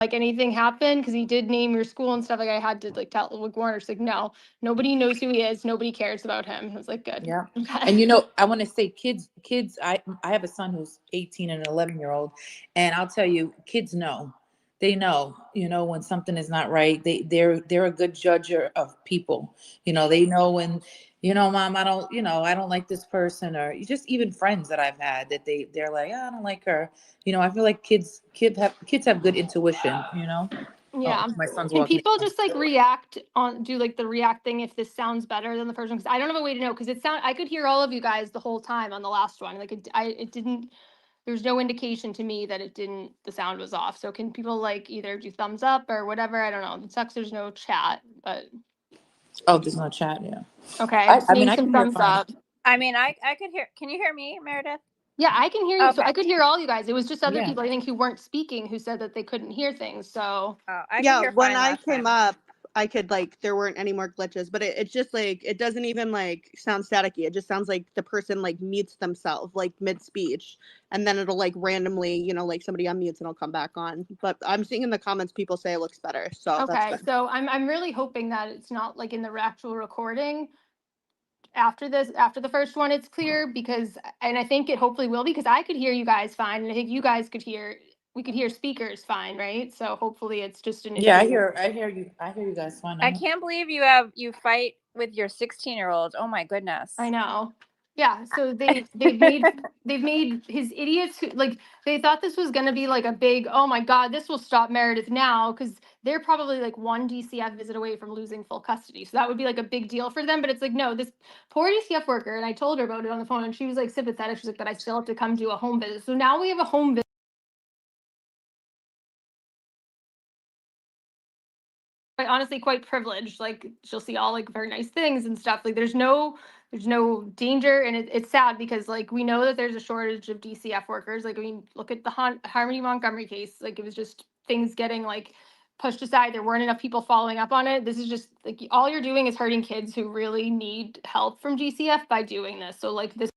like anything happened? Because he did name your school and stuff. Like I had to like tell like Warner, like no, nobody knows who he is. Nobody cares about him. I was like, good. Yeah. Okay. And I want to say kids, I have a son who's 18 and an 11-year-old, and I'll tell you, kids know. They know, when something is not right. They're a good judger of people. They know when, mom, I don't like this person, or just even friends that I've had that they're like, oh, I don't like her. I feel like kids have good intuition. Oh, Yeah. my son's Can walking people in. just like do like the react thing if this sounds better than the first one? Because I don't have a way to know. Because I could hear all of you guys the whole time on the last one. Like it didn't. There's no indication to me that the sound was off. So can people like either do thumbs up or whatever? I don't know. It sucks. There's no chat, but Oh, there's no chat. Yeah. okay. I'm I mean, seeing I some can hear thumbs fine. up. I mean, I could hear. Can you hear me, Meredith? Yeah, I can hear you. So Okay. I could hear all you guys. It was just other Yeah. people, I think, who weren't speaking who said that they couldn't hear things. So Oh, I could Yeah, hear when fine I last came time. up, I could like there weren't any more glitches, but it's just like it doesn't even like sound staticky. It just sounds like the person like mutes themselves like mid speech, and then it'll like randomly, like somebody unmutes and it'll come back on. But I'm seeing in the comments people say it looks better, so that's okay. good. So I'm really hoping that it's not like in the actual recording after the first one it's clear, because and I think it hopefully will, because I could hear you guys fine, and I think you guys we could hear speakers fine, right? So hopefully it's just an Yeah, issue. I hear you guys fine. I can't believe you fight with your 16-year-old. Oh my goodness. I know. Yeah, so they've made his idiots who like they thought this was gonna be like a big, oh my god, this will stop Meredith now, because they're probably like one DCF visit away from losing full custody. So that would be like a big deal for them. But it's like, no, this poor DCF worker, and I told her about it on the phone, and she was like sympathetic. She's like, but I still have to come do a home visit. So now we have a home visit. Honestly quite privileged. Like she'll see all like very nice things and stuff. Like there's no danger, and it's sad because like we know that there's a shortage of DCF workers. Like I mean, look at the Harmony Montgomery case. Like it was just things getting like pushed aside. There weren't enough people following up on it. This is just like all you're doing is hurting kids who really need help from GCF by doing this. So like this,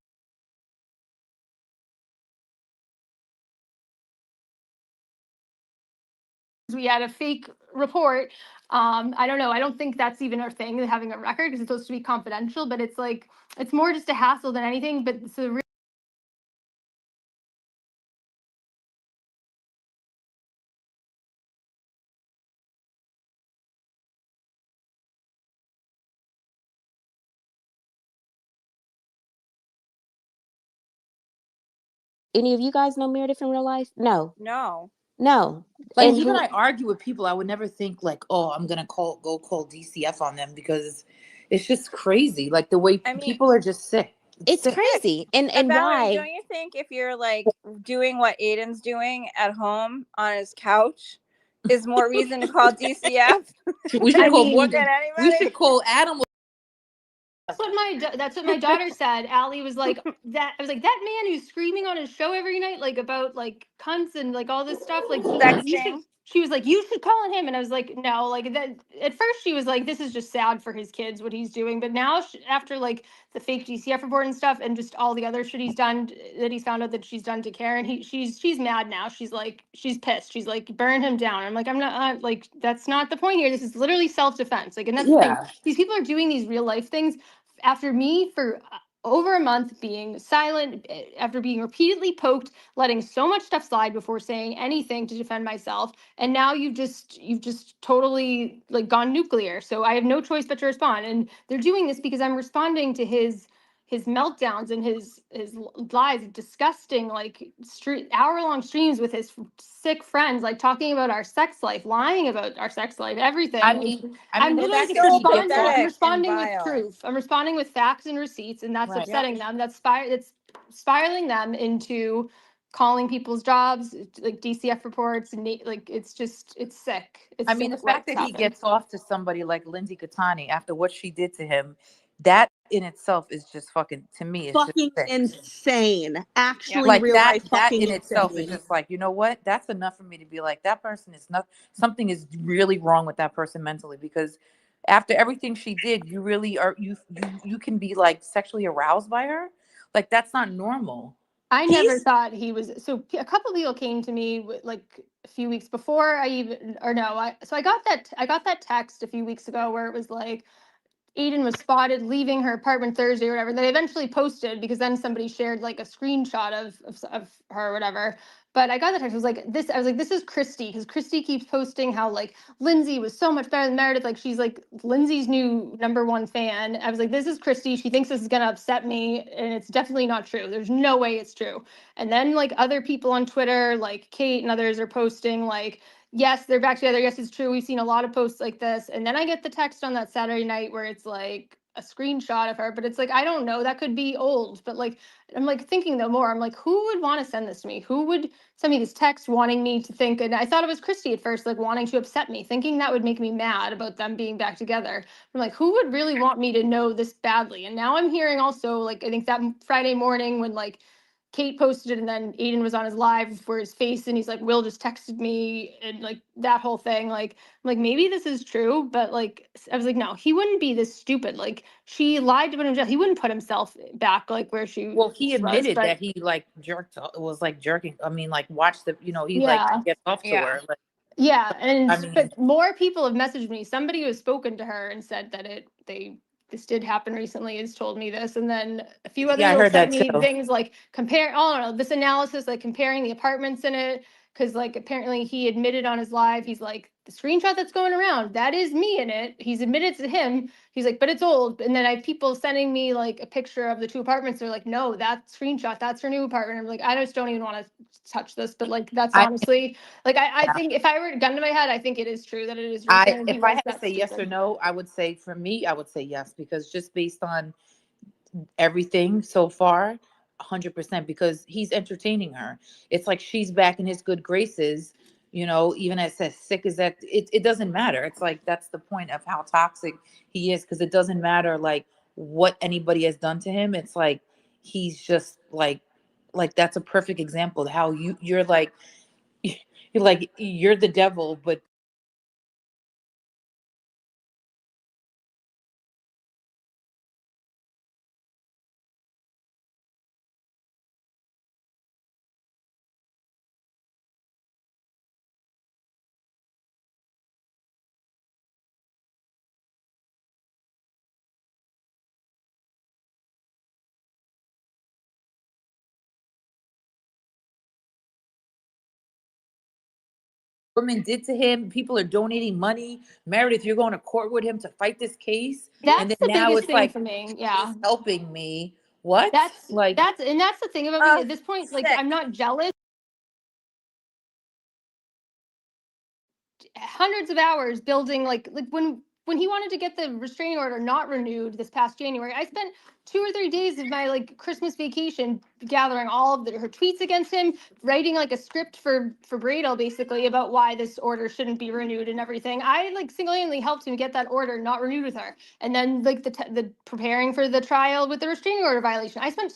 we had a fake report. I don't know. I don't think that's even a thing, having a record, because it's supposed to be confidential, but it's like, it's more just a hassle than anything. But so Any of you guys know Meredith in real life? No. No. Like And even who? I argue with people, I would never think like, oh, I'm gonna go call DCF on them, because it's just crazy. Like the way I mean, people are just sick. It's sick. crazy. And Valerie, why? don't you think if you're like doing what Aiden's doing at home on his couch is more reason to call DCF? We should call more than than anybody. we should call Adam. that's what my daughter said. Allie was like that. I was like, that man who's screaming on his show every night, like about like cunts and like all this stuff. Like you should. Sexting. She was like, you should call on him, and I was like, no. Like that. At first, she was like, this is just sad for his kids what he's doing. But now, after like the fake DCF report and stuff, and just all the other shit he's done, that he's found out that she's done to Karen, she's mad now. She's like, she's pissed. She's like, burn him down. I'm like, I'm not like, that's not the point here. This is literally self defense. Like, and that's the thing. These people are doing these real life things after me for over a month being silent, after being repeatedly poked, letting so much stuff slide before saying anything to defend myself. And now you've just totally like gone nuclear. So I have no choice but to respond. And they're doing this because I'm responding to his meltdowns and his lies, disgusting like hour-long streams with his sick friends, like talking about our sex life, lying about our sex life, everything. I'm literally just responding. I'm responding with proof. I'm responding with facts and receipts, and that's upsetting them. That's spiraling them into calling people's jobs, like DCF reports, and like it's sick. It's I mean, the fact that he gets off to somebody like Lindsay Catani after what she did to him, that in itself is just fucking, to me, it's fucking just insane. Actually, like real that. life That fucking in itself insane. is just like, you know what? That's enough for me to be like, that person is not. Something is really wrong with that person mentally, because after everything she did, you really are you can be like sexually aroused by her. Like that's not normal. I never He's thought he was. So a couple of people came to me like a few weeks before I even, or no, I got that text a few weeks ago where it was like, Aiden was spotted leaving her apartment Thursday or whatever. They eventually posted because then somebody shared like a screenshot of her or whatever. But I got the text. I was like, this is Christy, because Christy keeps posting how like Lindsay was so much better than Meredith. Like she's like Lindsay's new #1 fan. I was like, this is Christy. She thinks this is gonna upset me, and it's definitely not true. There's no way it's true. And then like other people on Twitter, like Kate and others, are posting like, yes, they're back together. Yes, it's true. We've seen a lot of posts like this. And then I get the text on that Saturday night where it's like a screenshot of her, but it's like, I don't know, that could be old. But like, I'm like thinking though more, I'm like, who would want to send this to me? Who would send me this text wanting me to think? And I thought it was Christy at first, like wanting to upset me, thinking that would make me mad about them being back together. I'm like, who would really want me to know this badly? And now I'm hearing also, like, I think that Friday morning when like Kate posted it and then Aiden was on his live for his face and he's like, Will just texted me, and like that whole thing. Like, I'm like, maybe this is true, but like, I was like, no, he wouldn't be this stupid. Like, she lied to him. He wouldn't put himself back like where she Well, he was. admitted But that he like was like jerking. I mean, like watched the, he like yeah. gets off to Yeah. her. Like, Yeah, I and mean, but more people have messaged me. Somebody who has spoken to her and said that this did happen recently has told me this, and then a few other yeah, I people heard sent that me too. things like compare. Oh no, this analysis like comparing the apartments in it, because like apparently he admitted on his live, he's like the screenshot that's going around, that is me in it. He's admitted to him. He's like, but it's old. And then I have people sending me like a picture of the two apartments. They're like, no, that screenshot, that's her new apartment. I'm like, I just don't even want to touch this, but like that's I honestly like, I think if I were to gun to my head, I think it is true that it is I recent and he if I was had to that say yes or stupid. no, I would say for me, I would say yes, because just based on everything so far, 100%, because he's entertaining her. It's like she's back in his good graces, even as sick as that, it doesn't matter. It's like that's the point of how toxic he is, because it doesn't matter like what anybody has done to him. It's like he's just like that's a perfect example of how you're like you're the devil, but women did to him. People are donating money. Meredith, you're going to court with him to fight this case. And That's then the now biggest it's thing like for me. he's Yeah. helping me. What? That's Like, that's the thing about me at this point. Like, sick. I'm not jealous. Hundreds of hours building like when he wanted to get the restraining order not renewed this past January, I spent 2 or 3 days of my like Christmas vacation gathering all of her tweets against him, writing like a script for Bradel basically about why this order shouldn't be renewed and everything. I like single-handedly helped him get that order not renewed with her, and then like the preparing for the trial with the restraining order violation. I spent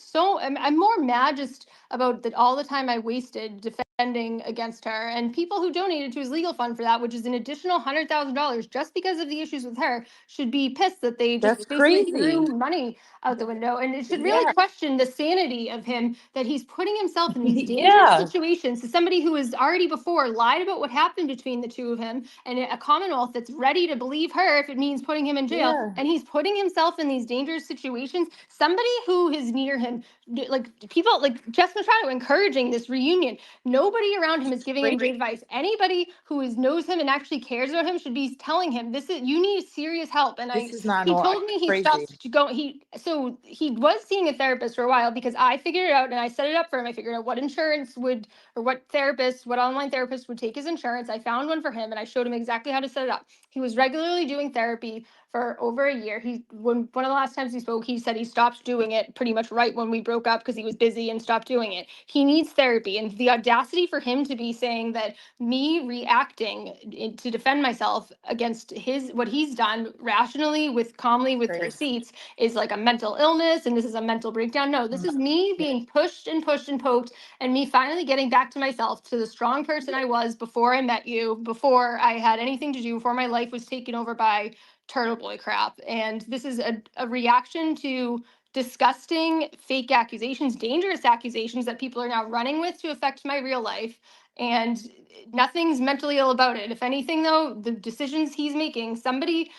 I'm more mad just about all the time I wasted defending against her, and people who donated to his legal fund for that, which is an additional $100,000 just because of the issues with her, should be pissed that they That's just basically crazy. threw money out the window. And it should really Yeah. question the sanity of him, that he's putting himself in these dangerous Yeah. situations to somebody who has already before lied about what happened between the two of him, and a Commonwealth that's ready to believe her if it means putting him in jail. Yeah. And he's putting himself in these dangerous situations. Somebody who is near him, like people like Jess Machado encouraging this reunion. Nobody around him is giving him great advice. Anybody who knows him and actually cares about him should be telling him this is, you need serious help. And This is not he all told me he crazy. stopped to go. He was seeing a therapist for a while because I figured it out and I set it up for him. I figured out what insurance would, or what online therapist would take his insurance. I found one for him and I showed him exactly how to set it up. He was regularly doing therapy for over a year. When one of the last times he spoke, he said he stopped doing it pretty much right when we broke up because he was busy and stopped doing it. He needs therapy, and the audacity for him to be saying that me reacting to defend myself against what he's done rationally, with calmly, with Crazy. receipts, is like a mental illness and this is a mental breakdown. No, this is me being pushed and pushed and poked, and me finally getting back to myself, to the strong person I was before I met you, before I had anything to do, before my life was taken over by turtle boy crap. And this is a reaction to disgusting fake accusations, dangerous accusations that people are now running with to affect my real life. And nothing's mentally ill about it. If anything, though, the decisions he's making, somebody,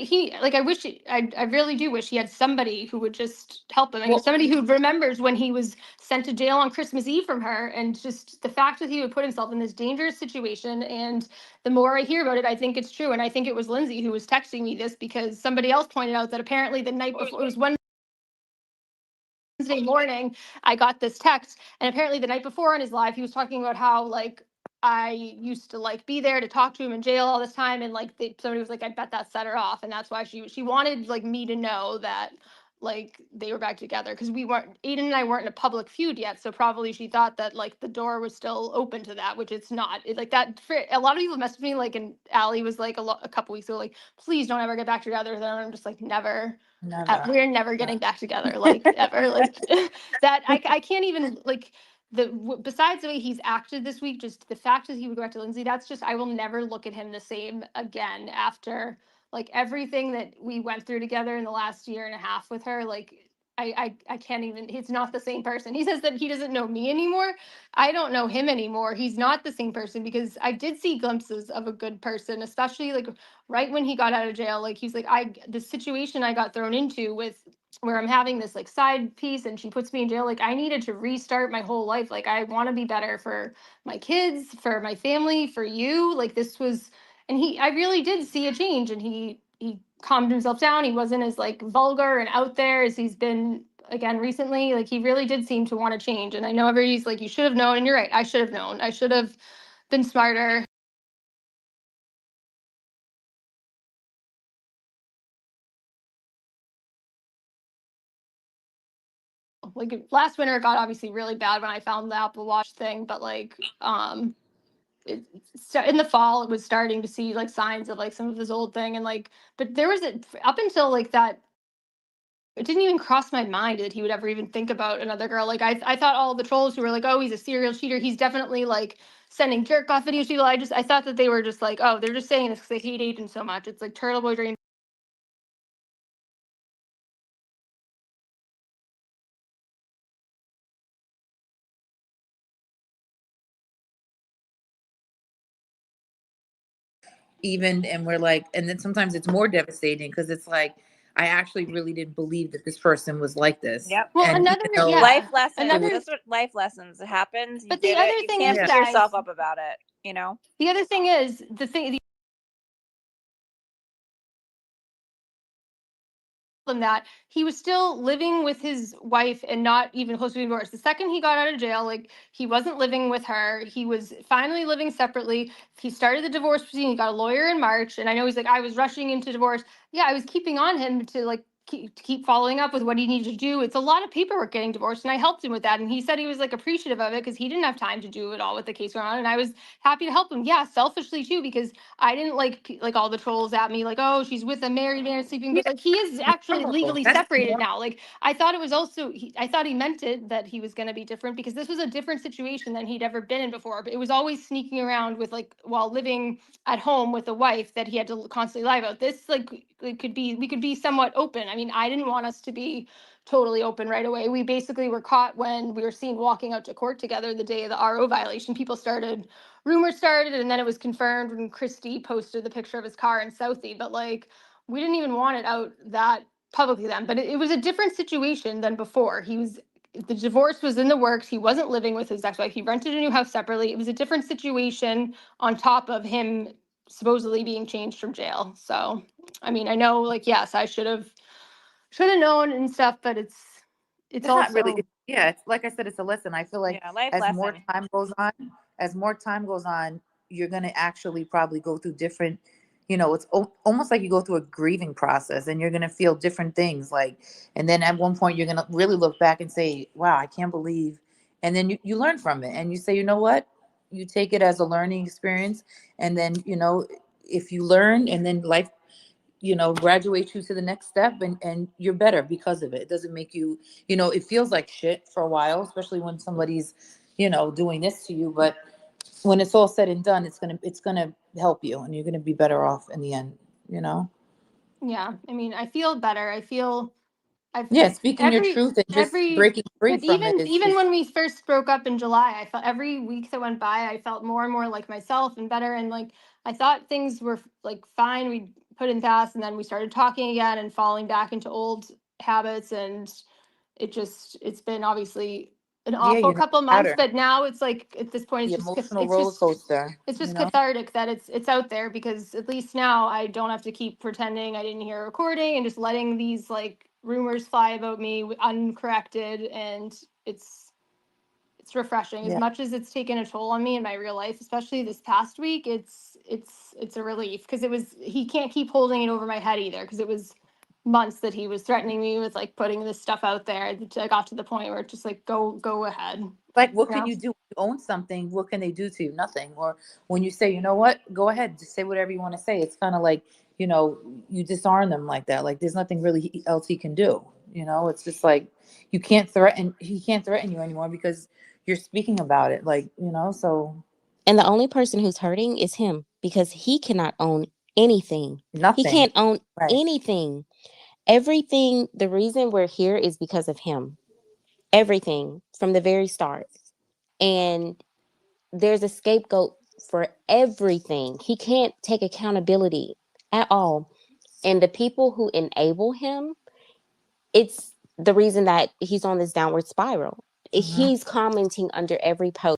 he, like, I really do wish he had somebody who would just help him. I mean, Well- somebody who remembers when he was sent to jail on Christmas Eve from her, and just the fact that he would put himself in this dangerous situation. And the more I hear about it, I think it's true. And I think it was Lindsay who was texting me this, because somebody else pointed out that apparently the night before, it was Wednesday morning, I got this text, and apparently the night before on his live, he was talking about how, like, I used to, like, be there to talk to him in jail all this time, and, like, somebody was like, I bet that set her off, and that's why she wanted, like, me to know that, like, they were back together, because Aiden and I weren't in a public feud yet, so probably she thought that, like, the door was still open to that, which it's not. Like, that, for a lot of people messaged me, like, and Allie was like a couple weeks ago, like, please don't ever get back together. Then I'm just like, never. Never. We're never getting back together, like, ever. Like, that I can't even, like, besides the way he's acted this week, just the fact that he would go back to Lindsay, that's just, I will never look at him the same again after, like, everything that we went through together in the last year and a half with her. Like, I can't even, he's not the same person. He says that he doesn't know me anymore. I don't know him anymore. He's not the same person, because I did see glimpses of a good person, especially, like, right when he got out of jail. Like, he's like, the situation I got thrown into with, where I'm having this, like, side piece and she puts me in jail, like, I needed to restart my whole life. Like, I want to be better for my kids, for my family, for you. Like, this was, and I really did see a change, and he calmed himself down. He wasn't as, like, vulgar and out there as he's been again recently. Like, he really did seem to want to change. And I know everybody's like, you should have known, and you're right, I should have known. I should have been smarter. Like, last winter it got obviously really bad when I found the Apple Watch thing, but, like, in the fall it was starting to see, like, signs of, like, some of his old thing. And, like, but there was up until, like, that, it didn't even cross my mind that he would ever even think about another girl. Like, I thought all the trolls who were like, oh, he's a serial cheater, he's definitely, like, sending jerk off videos to people, I thought that they were just like, oh, they're just saying this because they hate Aiden so much. It's like Turtle Boy Dream. Even, and we're like, and then sometimes it's more devastating, because it's like, I actually really didn't believe that this person was like this. Yep. Well, And another, even though- yeah, Life lessons. another, That's what life lessons. It happens. You but the did other it. You thing can't is, beat guys, yourself up about it. You know. the other thing is that he was still living with his wife and not even close to being divorced. The second he got out of jail, like, he wasn't living with her. He was finally living separately. He started the divorce proceeding. He got a lawyer in March. And I know he's like, I was rushing into divorce. Yeah, I was keeping on him to, like, keep following up with what he needed to do. It's a lot of paperwork getting divorced, and I helped him with that. And he said he was, like, appreciative of it because he didn't have time to do it all with the case going on. And I was happy to help him. Yeah, selfishly too, because I didn't like all the trolls at me, like, oh, she's with a married man sleeping, but, like, he is actually legally That's separated more- now. Like, I thought it was also, I thought he meant it, that he was going to be different, because this was a different situation than he'd ever been in before. But it was always sneaking around with, like, while living at home with a wife that he had to constantly lie about. This, like, we could be somewhat open. I mean, I didn't want us to be totally open right away. We basically were caught when we were seen walking out to court together the day of the RO violation. Rumors started, and then it was confirmed when Christy posted the picture of his car in Southie. But, like, we didn't even want it out that publicly then. But it was a different situation than before. The divorce was in the works. He wasn't living with his ex-wife. He rented a new house separately. It was a different situation on top of him supposedly being changed from jail. So, I mean, I know, like, yes, I should have known and stuff, but it's not also really, yeah, it's like I said, it's a lesson. I feel like Yeah, life as lesson. more time goes on, you're going to actually probably go through different, it's almost like you go through a grieving process, and you're going to feel different things, like, and then at one point you're going to really look back and say, wow, I can't believe, and then you learn from it, and you say, you know what, you take it as a learning experience, and then, if you learn, and then life, graduate you to the next step, and you're better because of it. It doesn't make you, it feels like shit for a while, especially when somebody's, doing this to you. But when it's all said and done, it's gonna help you, and you're gonna be better off in the end, yeah. I mean, I feel better. I feel I've Yeah, speaking your every truth and just every breaking free but from it even is when we first broke up in July, I felt every week that went by, I felt more and more like myself and better. And like I thought things were like fine. We put in fast, and then we started talking again and falling back into old habits. And it's been obviously an yeah, awful you're not couple months. better. But now it's like at this point, The emotional roller coaster, it's you just know. cathartic that it's out there, because at least now I don't have to keep pretending I didn't hear a recording and just letting these like rumors fly about me uncorrected. And it's refreshing. As Yeah. much as it's taken a toll on me in my real life, especially this past week, it's a relief, because he can't keep holding it over my head either, because it was months that he was threatening me with like putting this stuff out there. I got to the point where it's just like go ahead. Like, what You can know? you do? You own something. What can they do to you? Nothing. Or when you say, you know what, go ahead, just say whatever you want to say. It's kind of like, you disarm them like that. Like, there's nothing really else he can do. It's just like you can't threaten. He can't threaten you anymore because you're speaking about it. Like, so And the only person who's hurting is him, because he cannot own anything. He nothing. can't own Right. anything. Everything, the reason we're here is because of him. Everything from the very start. And there's a scapegoat for everything. He can't take accountability at all. And the people who enable him, it's the reason that he's on this downward spiral. Mhm. He's commenting under every post.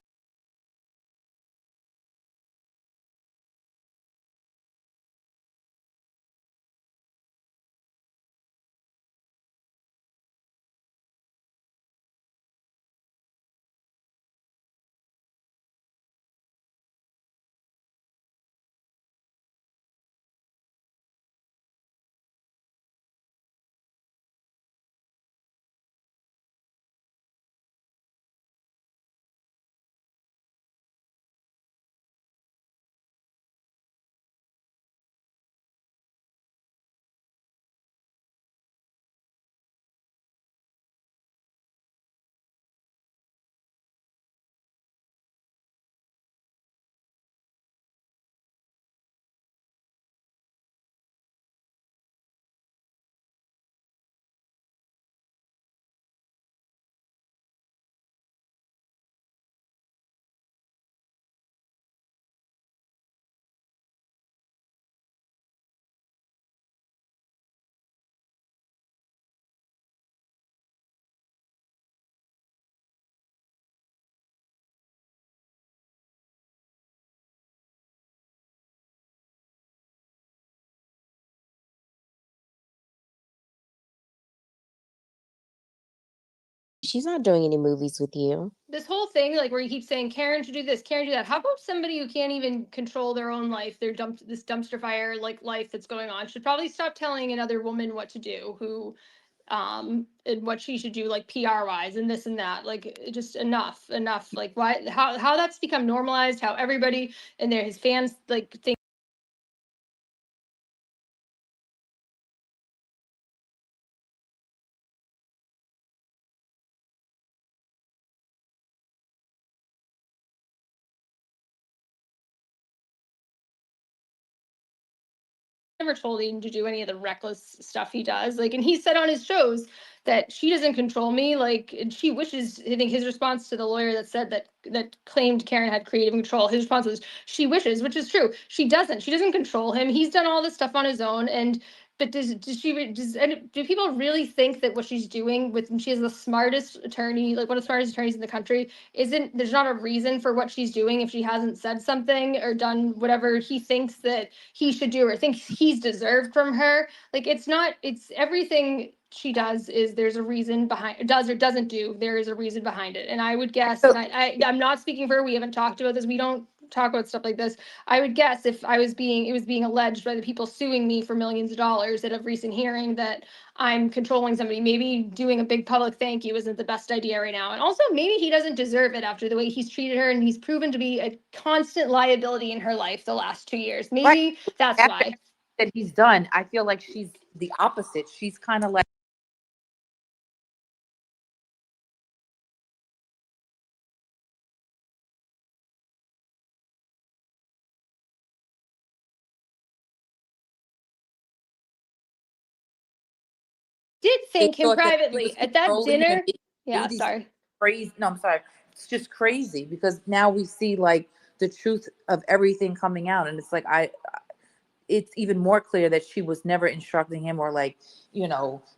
She's not doing any movies with you. This whole thing, like where you keep saying Karen should do this, Karen do that. How about somebody who can't even control their own life, this dumpster fire like life that's going on, should probably stop telling another woman what to do, who and what she should do, like PR wise and this and that. Like just enough. Like why how that's become normalized, how everybody and his fans like think never told him to do any of the reckless stuff he does. Like, and he said on his shows that she doesn't control me. Like, and she wishes. I think his response to the lawyer that said that claimed Karen had creative control. His response was, "She wishes," which is true. She doesn't. She doesn't control him. He's done all this stuff on his own. And but do people really think that what she's doing with she has the smartest attorney, like one of the smartest attorneys in the country, isn't there's not a reason for what she's doing if she hasn't said something or done whatever he thinks that he should do or thinks he's deserved from her? Like it's everything she does is there's a reason behind does or doesn't do, there is a reason behind it. And I would guess, So and I'm not speaking for her, we haven't talked about this, we don't talk about stuff like this. I would guess if it was being alleged by the people suing me for millions of dollars at a recent hearing that I'm controlling somebody, maybe doing a big public thank you isn't the best idea right now. And also maybe he doesn't deserve it after the way he's treated her, and he's proven to be a constant liability in her life the last 2 years. right Maybe that's after why. that he's done, I feel like she's the opposite. She's kind of like did They thank him thought that she privately was at that controlling him and dinner. making him Yeah, do these sorry. crazy. No, I'm sorry. It's just crazy because now we see like the truth of everything coming out, and it's like it's even more clear that she was never instructing him or like,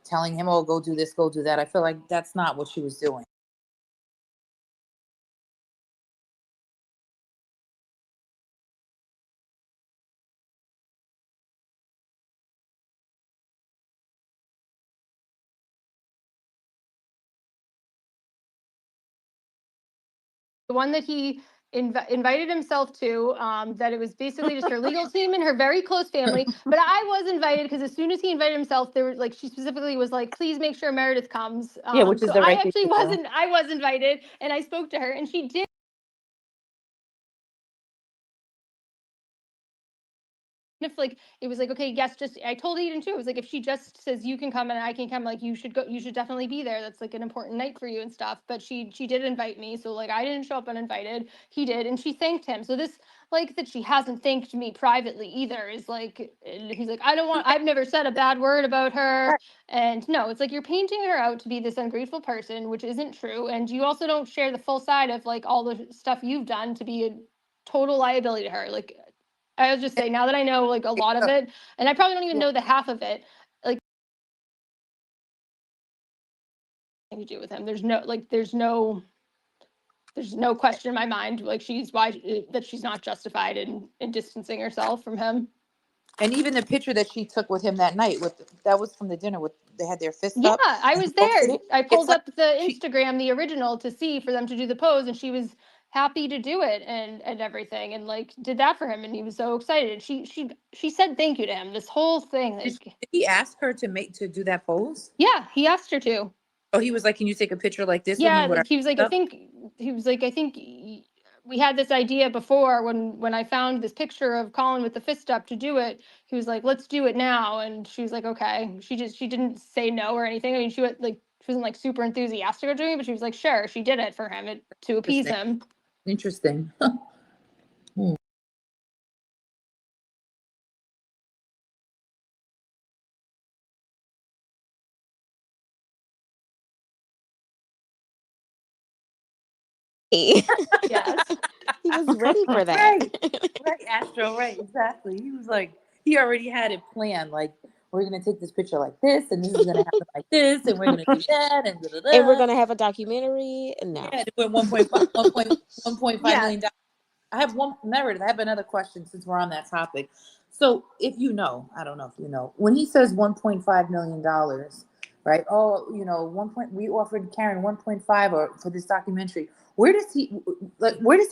telling him, oh, go do this, go do that. I feel like that's not what she was doing. The one that he invited himself to, that it was basically just her legal team and her very close family. But I was invited because as soon as he invited himself, there was like, she specifically was like, please make sure Meredith comes. Yeah, which is So the I right thing actually to do. wasn't, I was invited and I spoke to her and she did. If like it was like, okay, yes, just I told Aiden too. It was like if she just says you can come and I can come, like you should go, you should definitely be there. That's like an important night for you and stuff. But she did invite me, so like I didn't show up uninvited. He did, and she thanked him. So this like that she hasn't thanked me privately either is like, and he's like, I don't want, I've never said a bad word about her. And no, it's like you're painting her out to be this ungrateful person, which isn't true. And you also don't share the full side of like all the stuff you've done to be a total liability to her. Like I was just saying, now that I know like a lot of it, and I probably don't even Yeah. know the half of it, like to do with him. There's no question in my mind. Like that she's not justified in distancing herself from him. And even the picture that she took with him that night, that was from the dinner with they had their fists Yeah, up. I And was he posted there. it. I It's pulled like up the she Instagram, the original, to see for them to do the pose, and she was happy to do it and everything, and like did that for him, and he was so excited. She said thank you to him. This whole thing, like did he ask her to do that pose? yeah, he asked her to. Oh, he was like, "Can you take a picture like this with me?" Yeah, With like our he was like, stuff? I think we had this idea before when I found this picture of Colin with the fist up to do it. He was like, let's do it now, and she was like, okay. She didn't say no or anything. I mean, she wasn't like super enthusiastic about doing it, but she was like, sure. She did it for him to appease Interesting. him. Interesting. Yes. He was ready for that. Right. Right, Astro, right, exactly. He was like, he already had it planned. Like, we're gonna take this picture like this, and this is gonna happen like this, and we're gonna do that, and da da And we're da. gonna have a documentary. No. Yeah, we're 1.5 Yeah. million dollars. I have one, Meredith. I have another question since we're on that topic. So, if you know, I don't know if you know, when he says 1.5 million dollars, right? Oh, we offered Karen 1.5 or for this documentary. Where does he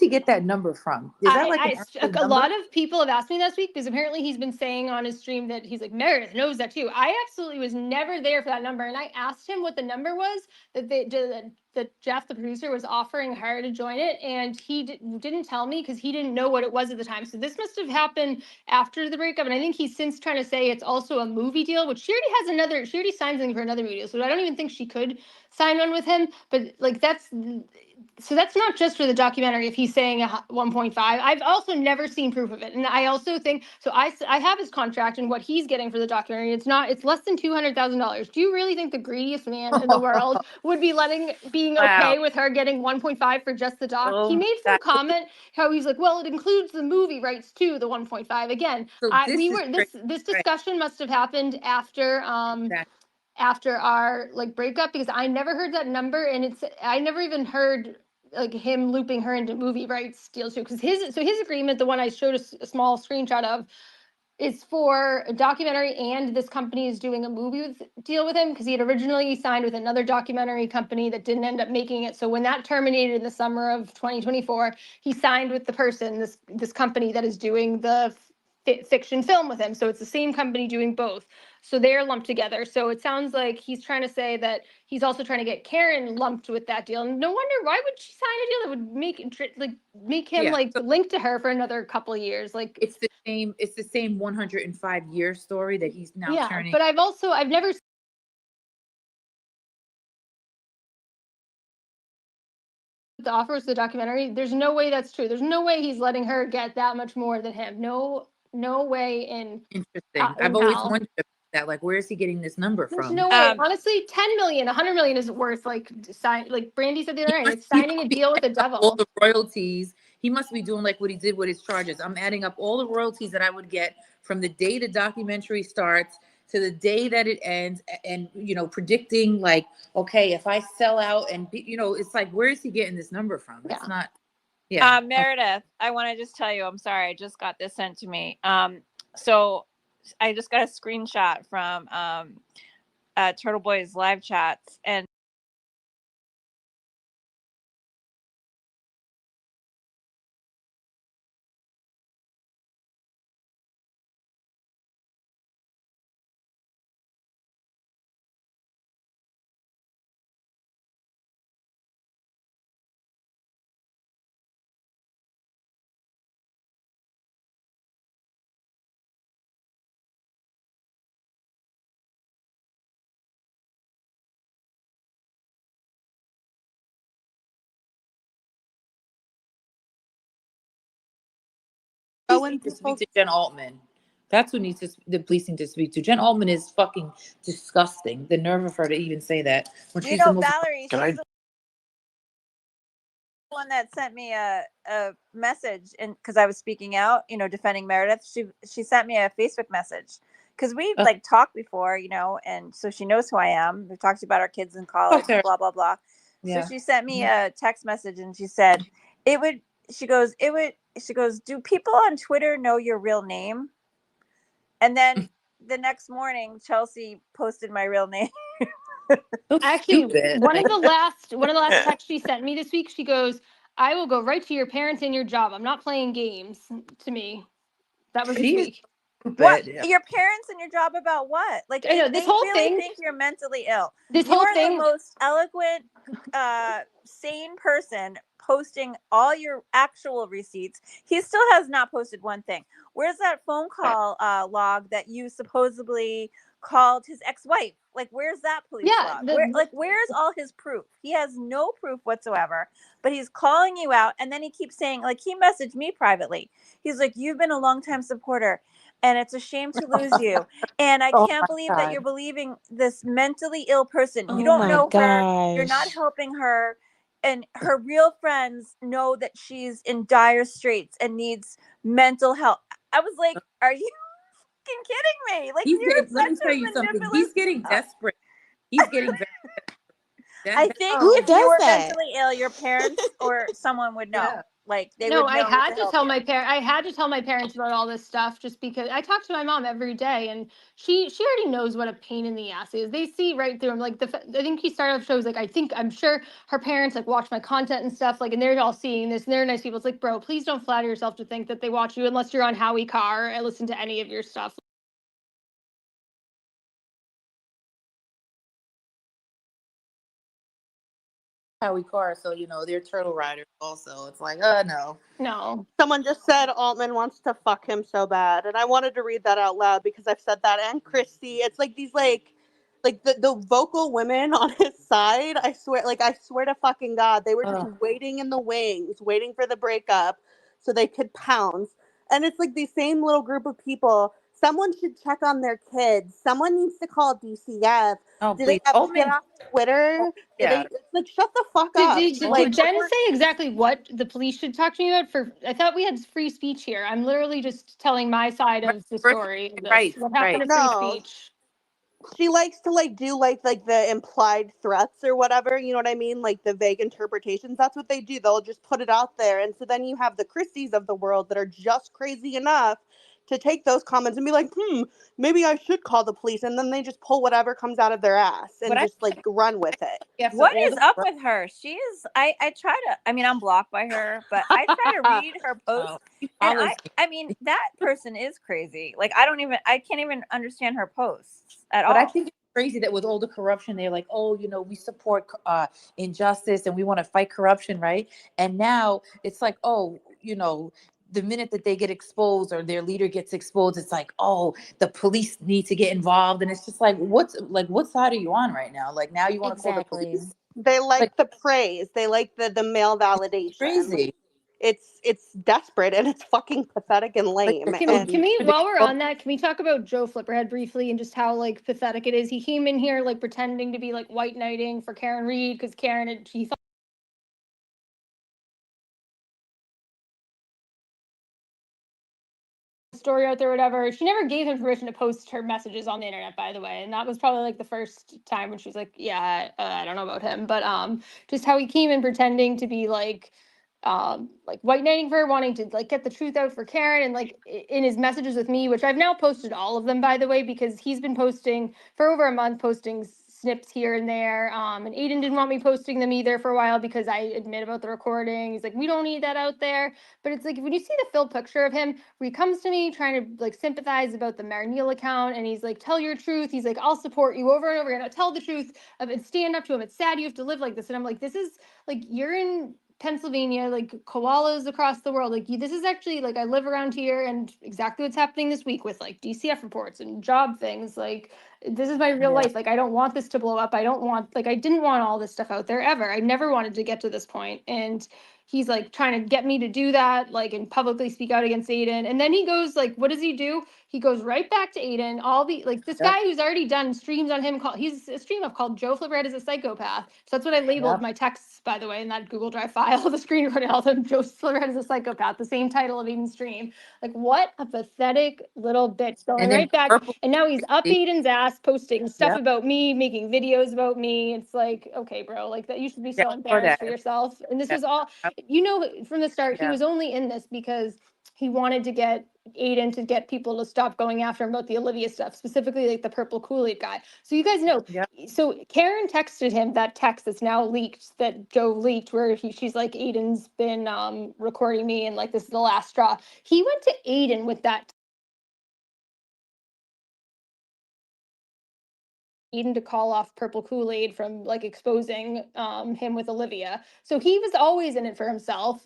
get that number from? Is that like an actual A number? lot of people have asked me this week because apparently he's been saying on his stream that he's like Meredith knows that too. I absolutely was never there for that number, and I asked him what the number was that Jeff, the producer, was offering her to join it, and he didn't tell me because he didn't know what it was at the time. So this must have happened after the breakup, and I think he's since trying to say it's also a movie deal, which she already signed something for another movie deal, so I don't even think she could sign one with him. But like that's not just for the documentary if he's saying 1.5. I've also never seen proof of it, and I also think so. I have his contract and what he's getting for the documentary. It's less than $200,000. Do you really think the greediest man in the world would be being Wow. okay with her getting 1.5 for just the doc? Oh He my made some God. comment how he's like, well, it includes the movie rights too, the 1.5. Again, So I this we is were crazy, this right? discussion must have happened Exactly. after our like breakup because I never heard that number, and I never even heard like him looping her into movie rights deals too, because his agreement, the one I showed a small screenshot of, is for a documentary, and this company is doing a deal with him because he had originally signed with another documentary company that didn't end up making it. So when that terminated in the summer of 2024, he signed with the person, this company that is doing the fiction film with him. So it's the same company doing both. So they're lumped together. So it sounds like he's trying to say that he's also trying to get Karen lumped with that deal. And no wonder why would she sign a deal that would make him Yeah. like So linked to her for another couple of years? Like it's the same 105-year story that he's now yeah, turning. but I've never the offer was the documentary. There's no way that's true. There's no way he's letting her get that much more than him. No way Interesting. I've in always hell. wondered. that. Like, where is he getting this number There's from? no way. Honestly, 10 million, 100 million is worth like like Brandy said the other night. It's signing a deal with the All devil. the royalties. He must be doing like what he did with his charges. I'm adding up all the royalties that I would get from the day the documentary starts to the day that it ends, and predicting like, okay, if I sell out and it's like, where is he getting this number from? It's not. Yeah. Meredith, I want to just tell you, I'm sorry, I just got this sent to me. So I just got a screenshot from Turtle Boy's live chats, and Police need to speak to Jen Altman. That's who needs the police need to speak to. Jen Altman is fucking disgusting. The nerve of her to even say that when she's the most. Valerie, she's the one that sent me a message, and because I was speaking out, defending Meredith, she sent me a Facebook message because we've like talked before, and so she knows who I am. We've talked about our kids in college, blah blah blah. Yeah. So she sent me a text message, and she said, She goes, do people on Twitter know your real name? And then the next morning, Chelsea posted my real name. Actually, one of the last texts she sent me this week, she goes, "I will go right to your parents and your job. I'm not playing games." To me, that was this week. What? Your parents and your job about what? Like, I know this whole thing. Think you're mentally ill. This whole thing. The most eloquent, sane person posting all your actual receipts. He still has not posted one thing. Where's that phone call log that you supposedly called his ex-wife? Like, where's that police log? Where's all his proof? He has no proof whatsoever, but he's calling you out, and then he keeps saying, like, he messaged me privately. He's like, you've been a longtime supporter, and it's a shame to lose you. And I can't believe that you're believing this mentally ill person. You don't know her. You're not helping her. And her real friends know that she's in dire straits and needs mental help. I was like, are you fucking kidding me? Like, let me tell you something. He's getting desperate. He's getting very desperate. I think if you were mentally ill, your parents or someone would know. Yeah. Like, they would know. I had to tell my parents. I had to tell my parents about all this stuff just because I talk to my mom every day, and she already knows what a pain in the ass is. They see right through him. Like I think he started off shows like I'm sure her parents like watch my content and stuff like, and they're all seeing this and they're nice people. It's like, bro, please don't flatter yourself to think that they watch you unless you're on Howie Carr and listen to any of your stuff. Howie Carr, so they're turtle riders also. It's like, no. Someone just said Altman wants to fuck him so bad, and I wanted to read that out loud because I've said that. And Christy, it's like these like the vocal women on his side. I swear to fucking God, they were just waiting in the wings, waiting for the breakup so they could pounce. And it's like the same little group of people. Someone should check on their kids. Someone needs to call DCF. Do they have to get off Twitter? Yeah. It's like, shut the fuck up. Did Jen say exactly what the police should talk to me about? I thought we had free speech here. I'm literally just telling my side of the story. Right. What happened to free speech? She likes to do like the implied threats or whatever, you know what I mean? Like the vague interpretations. That's what they do. They'll just put it out there. And so then you have the Christies of the world that are just crazy enough to take those comments and be like, maybe I should call the police. And then they just pull whatever comes out of their ass and run with it. Yeah, what is up with her? She is, I try to, I'm blocked by her, but I try to read her posts. And I mean, that person is crazy. Like, I can't even understand her posts at all. But I think it's crazy that with all the corruption, they're like, we support injustice and we want to fight corruption, right? And now it's like, the minute that they get exposed or their leader gets exposed, it's like, the police need to get involved. And it's just like, what side are you on right now? Like, now you want to call the police? They like the praise. They like the male validation. Crazy. it's desperate and it's fucking pathetic and lame. Can we, And while we're on that, can we talk about Joe Flipperhead briefly and just how like pathetic it is? He came in here like pretending to be like white knighting for Karen Reed because he thought story out there, whatever. She never gave him permission to post her messages on the internet, by the way, and that was probably like the first time when she was like, "Yeah, I don't know about him," but just how he came in pretending to be like white knighting for her, wanting to like get the truth out for Karen, and like in his messages with me, which I've now posted all of them, by the way, because he's been posting for over a month, posting snips here and there. And Aiden didn't want me posting them either for a while because I admit about the recording. He's like, we don't need that out there. But it's like when you see the Phil picture of him, where he comes to me trying to like sympathize about the Marinil account, and he's like, tell your truth. He's like, I'll support you over and over again. I'll tell the truth and stand up to him. It's sad you have to live like this. And I'm like, this is like, you're in Pennsylvania, like koalas across the world. Like this is actually like I live around here, and exactly what's happening this week with like DCF reports and job things. Like this is my real life. Like I don't want this to blow up. I don't want I didn't want all this stuff out there ever. I never wanted to get to this point. And he's like trying to get me to do that, like and publicly speak out against Aiden. And then he goes like, what does he do? He goes right back to Aiden. All the like this guy who's already done streams on him called he's a stream of called Joe Flipperhead is a psychopath. So that's what I labeled my texts, by the way, in that Google Drive file. The screen recording all of them. Joe Flipperhead is a psychopath. The same title of Aiden's stream. Like what a pathetic little bitch going And then right back. purple. And now he's up Aiden's ass, posting stuff Yep. about me, making videos about me. It's like, okay, bro, like that you should be so Yeah, embarrassed for yourself. And this was all, you know, from the start, he Yeah. was only in this because he wanted to get Aiden to get people to stop going after him about the Olivia stuff, specifically like the purple Kool-Aid guy. So you guys know, Yep. so Karen texted him that text that's now leaked, that Joe leaked, where she's like, Aiden's been recording me and like this is the last straw. He went to Aiden with that Aiden to call off Purple Kool-Aid from like exposing him with Olivia. So he was always in it for himself.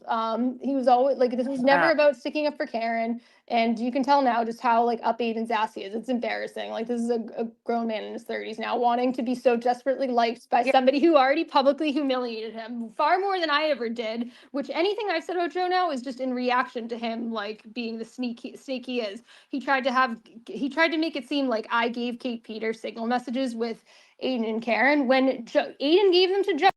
He was always like this was never about sticking up for Karen. And you can tell now just how like up Aiden's ass he is. It's embarrassing. Like this is a grown man in his 30s now wanting to be so desperately liked by somebody who already publicly humiliated him far more than I ever did. Which anything I've said about Joe now is just in reaction to him like being the snake he is. He tried to make it seem like I gave Kate Peters signal messages with Aiden and Karen when Aiden gave them to Joe.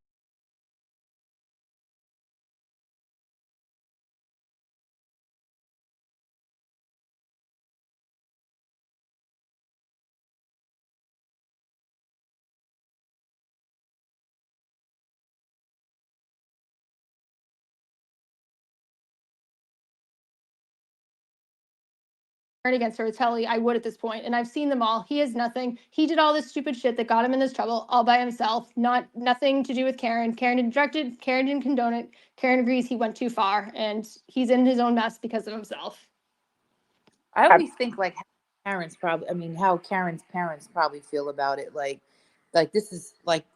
Against her, Telly, I would at this point, and I've seen them all. He is nothing. He did all this stupid shit that got him in this trouble all by himself. Nothing to do with Karen. Karen didn't direct it. Karen didn't condone it. Karen agrees he went too far, and he's in his own mess because of himself. I always think like how Karen's parents probably feel about it. Like this is like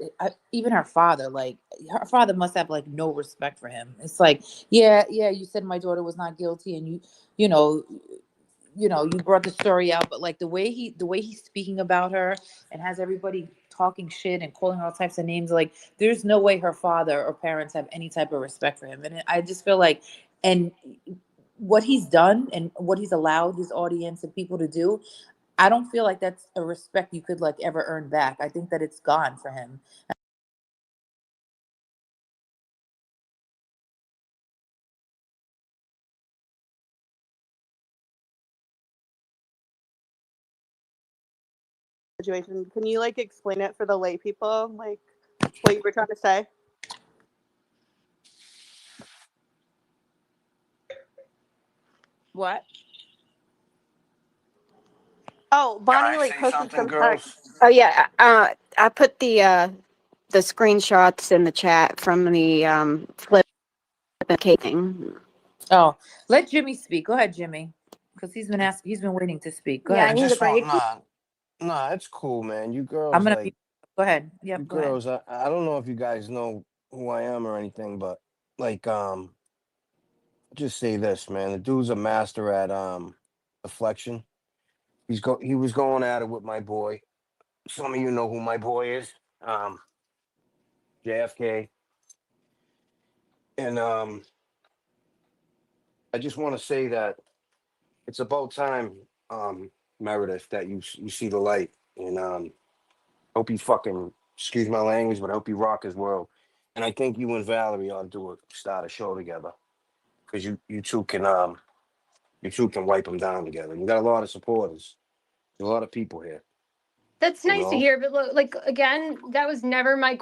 even her father. Like her father must have like no respect for him. It's like, yeah, you said my daughter was not guilty, and you know, you brought the story out, but like the way he's speaking about her and has everybody talking shit and calling her all types of names, like there's no way her father or parents have any type of respect for him. And I just feel like, and what he's done and what he's allowed his audience and people to do, I don't feel like that's a respect you could like ever earn back. I think that it's gone for him. situation. Can you like explain it for the lay people, like what you were trying to say? What? Oh, Bonnie Can I like say posted something, some girls? text. Oh yeah, I put the screenshots in the chat from the flip thing. Oh, let Jimmy speak. Go ahead, Jimmy, because he's been waiting to speak. Go Yeah, I I ahead. need a just want break. nah, it's cool, man. You I'm girls gonna like go ahead. you Yep, go ahead. girls. I don't know if you guys know who I am or anything, but like just say this, man. The dude's a master at deflection. He was going at it with my boy. Some of you know who my boy is. JFK. And I just want to say that it's about time, Meredith, that you see the light, and hope you fucking excuse my language, but I hope you rock his world. And I think you and Valerie ought to start a show together because you two can wipe them down together. You got a lot of supporters. There's a lot of people here. That's You nice to know, hear, but like again, that was never my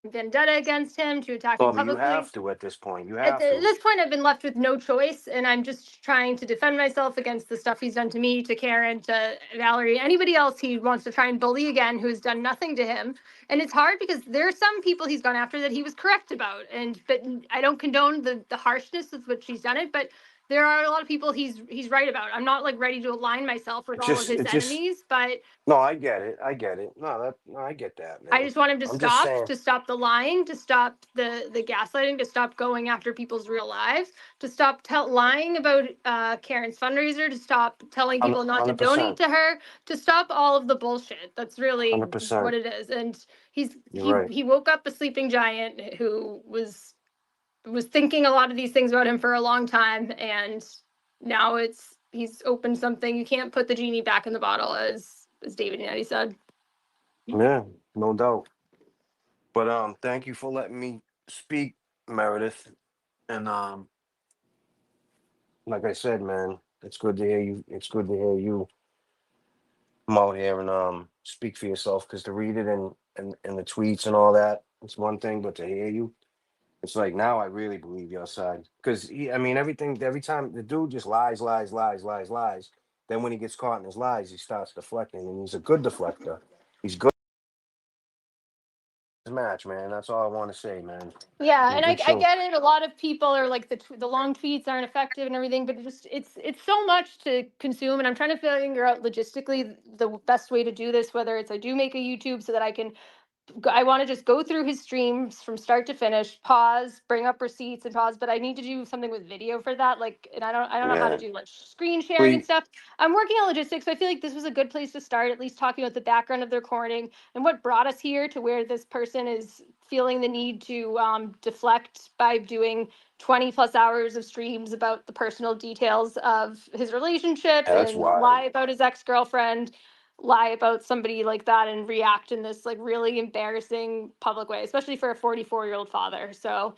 vendetta against him to attack him well, but you publicly. have to at this point. You At have to. this point, I've been left with no choice, and I'm just trying to defend myself against the stuff he's done to me, to Karen, to Valerie, anybody else he wants to try and bully again who's done nothing to him. And it's hard because there are some people he's gone after that he was correct about, but I don't condone the harshness with which he's done it, but there are a lot of people he's right about. I'm not like ready to align myself with all of his It just. enemies, but No, I get it. I get it. No, I get that, I man. just want him I'm just saying. to stop the lying, to stop the gaslighting, to stop going after people's real lives, to stop lying about Karen's fundraiser, to stop telling people not to donate 100%. to her, to stop all of the bullshit. That's really 100%. what it is. And You're right. he woke up a sleeping giant who was thinking a lot of these things about him for a long time, and now he's opened something. You can't put the genie back in the bottle, as David Nettie said. Yeah, no doubt. But thank you for letting me speak, Meredith. And like I said, man, it's good to hear you. It's good to hear you come out here and speak for yourself. Because to read it and the tweets and all that, it's one thing, but to hear you, it's like now I really believe your side. Because I mean, every time the dude just lies, lies, lies, lies, lies. Then when he gets caught in his lies, he starts deflecting, and he's a good deflector. He's good at his match, man. That's all I want to say, man. Yeah, He's a and good I show. get it. A lot of people are like the long tweets aren't effective and everything, but it's so much to consume, and I'm trying to figure out logistically the best way to do this. Whether it's I do make a YouTube so that I want to just go through his streams from start to finish, pause, bring up receipts and pause, but I need to do something with video for that. Like, and I don't know how to Yeah. do like screen sharing and We stuff. I'm working on logistics. So I feel like this was a good place to start, at least talking about the background of their recording and what brought us here to where this person is feeling the need to deflect by doing 20 plus hours of streams about the personal details of his relationship that's and wild. lie about his ex-girlfriend, lie about somebody like that and react in this like really embarrassing public way, especially for a 44-year-old father. So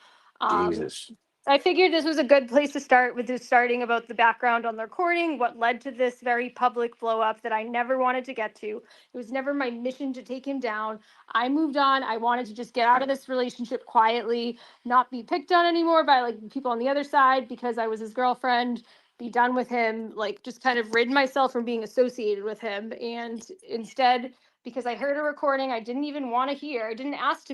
Jesus. I figured this was a good place to start with, just starting about the background on the recording, what led to this very public blow up that I never wanted to get to. It was never my mission to take him down. I moved on. I wanted to just get out of this relationship quietly, not be picked on anymore by like people on the other side because I was his girlfriend, be done with him, like just kind of rid myself from being associated with him. And instead, because I heard a recording I didn't even want to hear, I didn't ask to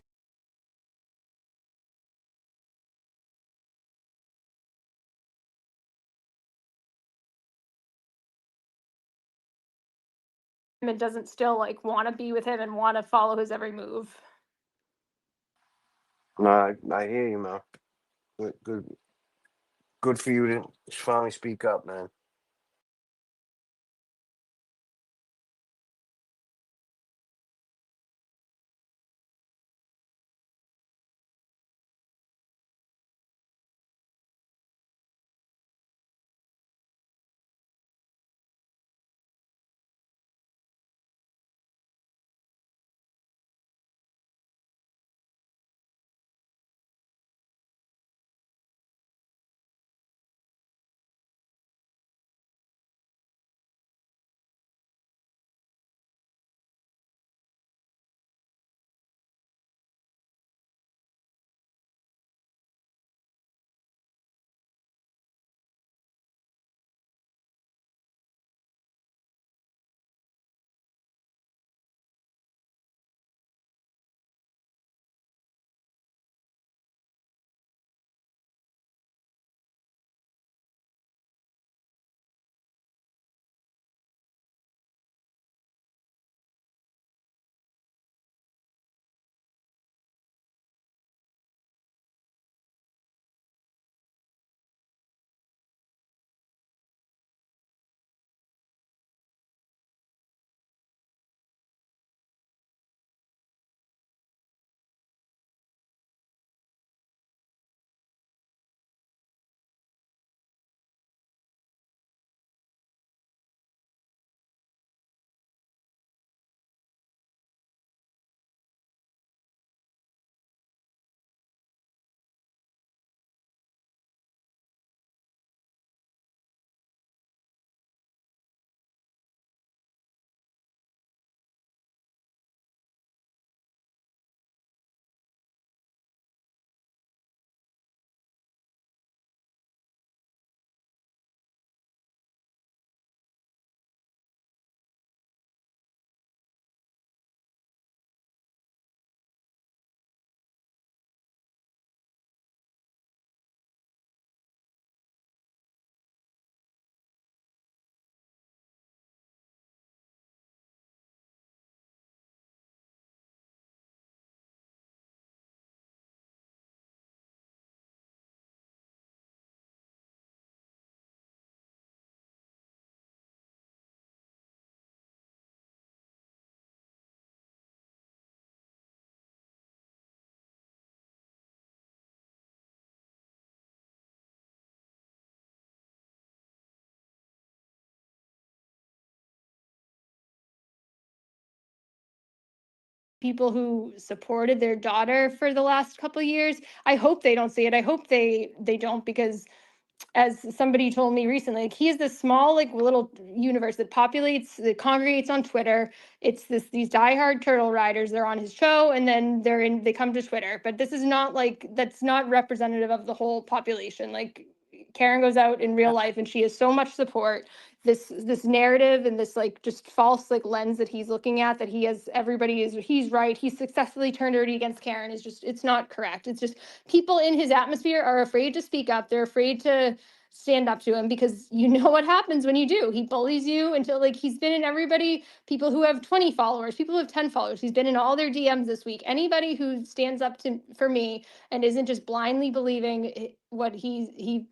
him and doesn't still like want to be with him and want to follow his every move. No, I hear you, man. Good for you to finally speak up, man. people who supported their daughter for the last couple of years. I hope they don't see it. I hope they don't, because as somebody told me recently, like, he is this small, like, little universe that congregates on Twitter. It's these diehard turtle riders. They're on his show, and then they come to Twitter. But this is not that's not representative of the whole population. Like, Karen goes out in real life, and she has so much support. This narrative and this, like, just false, like, lens that he's looking at, that he's right. He's successfully turned dirty against Karen, is just, it's not correct. It's just people in his atmosphere are afraid to speak up. They're afraid to stand up to him, because you know what happens when you do. He bullies you until, like, he's been in people who have 20 followers, people who have 10 followers. He's been in all their DMs this week. Anybody who stands up for me and isn't just blindly believing what he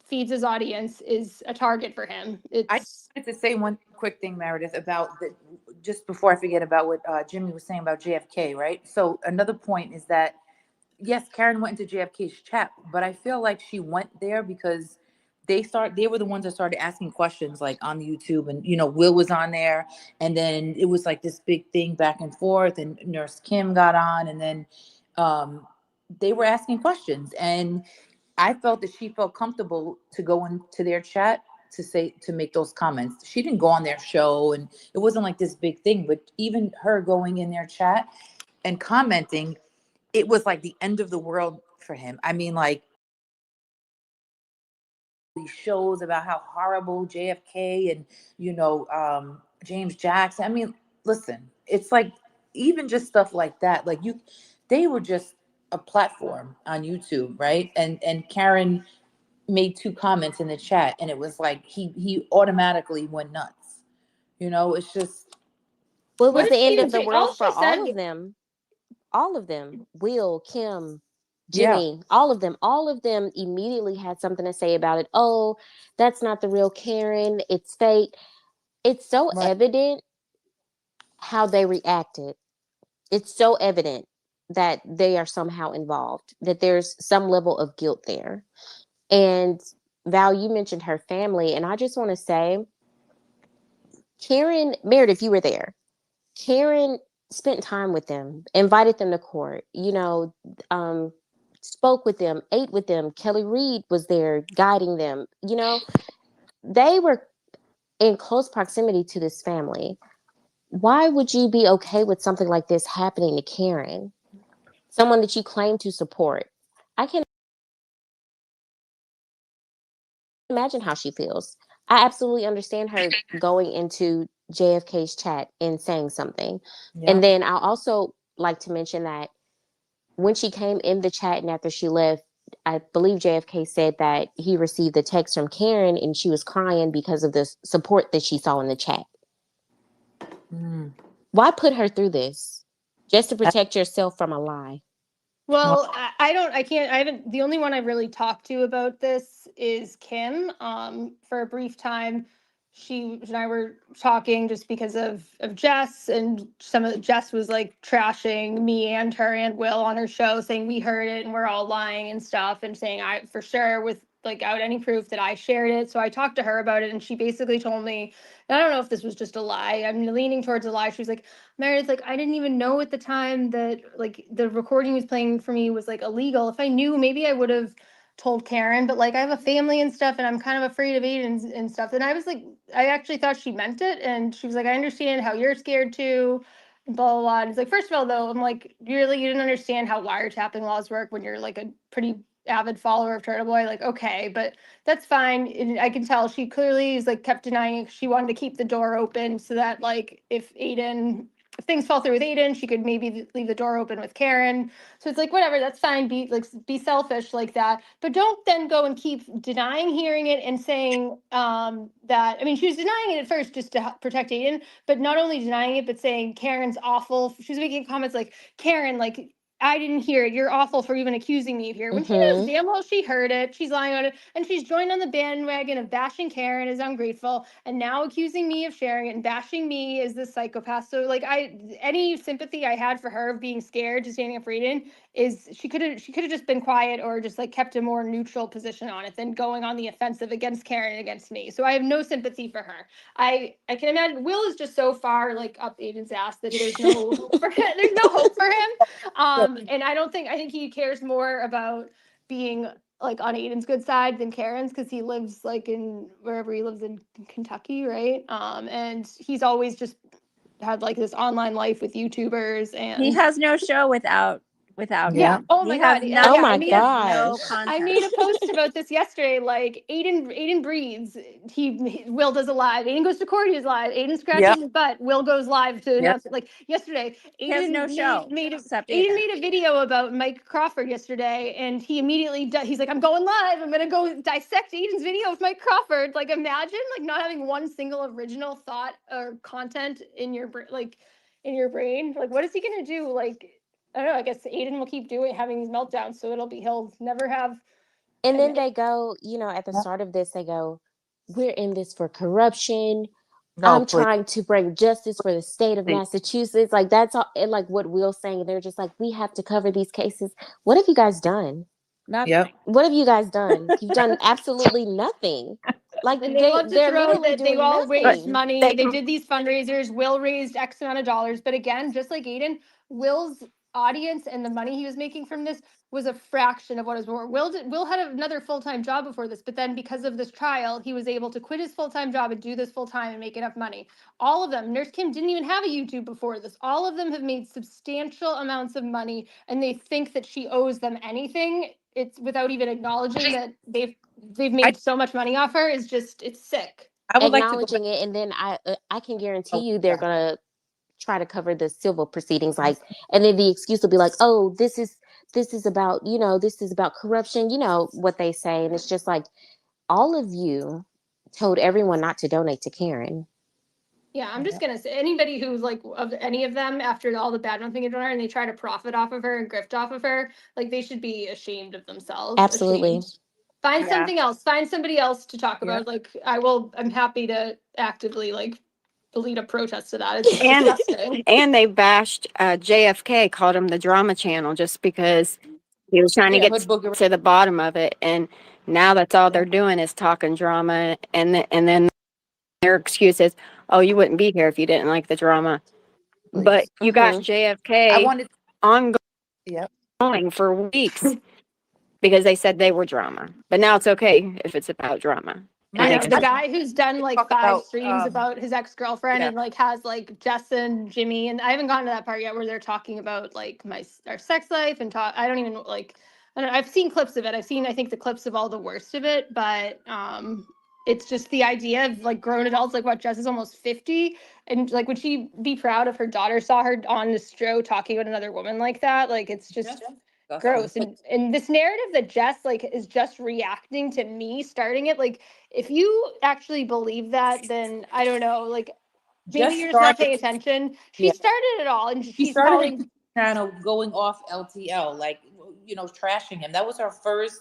feeds his audience is a target for him. I wanted to say one quick thing, Meredith, about just before I forget about what Jimmy was saying about JFK, right? So another point is that, yes, Karen went into JFK's chat, but I feel like she went there because they were the ones that started asking questions, like, on YouTube, and Will was on there, and then it was like this big thing back and forth, and Nurse Kim got on, and then they were asking questions, and I felt that she felt comfortable to go into their chat to make those comments. She didn't go on their show, and it wasn't like this big thing, but even her going in their chat and commenting, it was like the end of the world for him. I mean, like, these shows about how horrible JFK and James Jackson. I mean, listen, it's like, even just stuff like that. Like, they were just a platform on YouTube, right? And Karen made 2 comments in the chat, and it was like he automatically went nuts. It's just, Well, it was What the did end she of the say? world All for she said. all of them, Will, Kim, yeah, Jimmy, all of them immediately had something to say about it. Oh, that's not the real Karen, it's fake. It's so right. evident how they reacted. It's so evident that they are somehow involved, that there's some level of guilt there. And Val, you mentioned her family, and I just want to say, Karen, Meredith, you were there. Karen spent time with them, invited them to court, um, spoke with them, ate with them. Kelly Reed was there guiding them. They were in close proximity to this family. Why would you be okay with something like this happening to Karen, someone that you claim to support? I can imagine how she feels. I absolutely understand her going into JFK's chat and saying something. Yeah. And then I'll also like to mention that when she came in the chat and after she left, I believe JFK said that he received a text from Karen and she was crying because of the support that she saw in the chat. Mm. Why put her through this? Just to protect yourself from a lie. Well, I haven't, the only one I've really talked to about this is Kim. For a brief time, she and I were talking just because of Jess, and Jess was like trashing me and her and Will on her show, saying we heard it and we're all lying and stuff, and saying I for sure without any proof that I shared it. So I talked to her about it, and she basically told me, and I don't know if this was just a lie. I'm leaning towards a lie. She was like, Meredith, like, I didn't even know at the time that, like, the recording he was playing for me was, like, illegal. If I knew, maybe I would have told Karen, but, like, I have a family and stuff, and I'm kind of afraid of Aiden and stuff. And I was like, I actually thought she meant it. And she was like, I understand how you're scared too, and blah, blah, blah. And it's like, first of all, though, I'm like, you didn't understand how wiretapping laws work when you're, like, a pretty avid follower of Turtle Boy. Like, okay, but that's fine. And I can tell she clearly is, like, kept denying it. She wanted to keep the door open so that, like, if things fall through with Aiden, she could maybe leave the door open with Karen. So it's like, whatever, that's fine. Be selfish like that, but don't then go and keep denying hearing it and saying that. I mean, she was denying it at first just to protect Aiden, but not only denying it, but saying Karen's awful. She was making comments like, Karen, like, I didn't hear it. You're awful for even accusing me of here. When she knows damn well she heard it, she's lying on it, and she's joined on the bandwagon of bashing Karen as ungrateful, and now accusing me of sharing it and bashing me as this psychopath. So, like, any sympathy I had for her of being scared to standing up for Aiden is she could have just been quiet or just like kept a more neutral position on it than going on the offensive against Karen and against me. So I have no sympathy for her. I can imagine Will is just so far like up Aiden's ass that there's no hope for him. There's no hope for him. And I think he cares more about being like on Aiden's good side than Karen's, because he lives like in wherever he lives in Kentucky, right? And he's always just had like this online life with YouTubers, and He has no show without yeah. you. Oh He my has God. no, Oh Yeah. my he has no gosh. I content. made a post about this yesterday. Like Aiden breathes. Will does a live. Aiden goes to court. He's live. Aiden scratches Yep. his butt. Will goes live to Yep. announce it. Like yesterday, He has no show except Aiden. Aiden made a video about Mike Crawford yesterday, and he immediately he's like, I'm going live. I'm gonna go dissect Aiden's video of Mike Crawford. Like imagine like not having one single original thought or content in your in your brain. Like what is he gonna do? Like I don't know. I guess Aiden will keep having these meltdowns, so he'll never have. And then they go, at the start of this, they go, we're in this for corruption. No, I'm please. trying to bring justice for the state of Massachusetts. Like that's all, and like what Will's saying. They're just like, we have to cover these cases. What have you guys done? Nothing. Yep. What have you guys done? You've done absolutely nothing. Like And they love to they're throw literally that they doing all raised nothing. money. They did these fundraisers. Will raised X amount of dollars. But again, just like Aiden, Will's audience and the money he was making from this was a fraction of what his more. Will had another full-time job before this, but then because of this trial, he was able to quit his full-time job and do this full-time and make enough money. All of them, Nurse Kim didn't even have a YouTube before this. All of them have made substantial amounts of money, and they think that she owes them anything. It's without even acknowledging that they've I, made so much money off her. Is just it's sick. I would like to go back. Acknowledging it, and then I can guarantee Oh, you they're yeah. gonna try to cover the civil proceedings, like, and then the excuse will be like, oh, this is about this is about corruption, what they say, and it's just like all of you told everyone not to donate to Karen. Yeah, I'm just gonna say anybody who's like of any of them after all the bad mouthing they've done her and they try to profit off of her and grift off of her, like they should be ashamed of themselves. Absolutely. Ashamed. Find Yeah. something else. Find somebody else to talk Yeah. about. Like I'm happy to actively like lead a protest to that. It's And disgusting. and they bashed JFK, called him the drama channel just because he was trying to Yeah, get Hood Booger. to the bottom of it. And now that's all Yeah. they're doing is talking drama. And then their excuse is, oh, you wouldn't be here if you didn't like the drama. But Please. you got Mhm. I JFK wanted. ongoing Yep. for weeks because they said they were drama. But now it's okay if it's about drama. I And know they the guy who's done like Talk 5 about, streams about his ex-girlfriend yeah. and like has like Jess and Jimmy, and I haven't gotten to that part yet where they're talking about like our sex life and talk. I don't even like. I don't know, I've seen clips of it. I think the clips of all the worst of it, but it's just the idea of like grown adults. Like what, Jess is almost 50, and like would she be proud if her daughter saw her on the show talking about another woman like that? Like it's just. Yeah. Gross. And this narrative that Jess like is just reacting to me starting it, like if you actually believe that, then I don't know, like maybe Just you're just not started. paying attention. She Yeah. started it all, and She she's started her calling. channel going off LTL, like trashing him. That was her first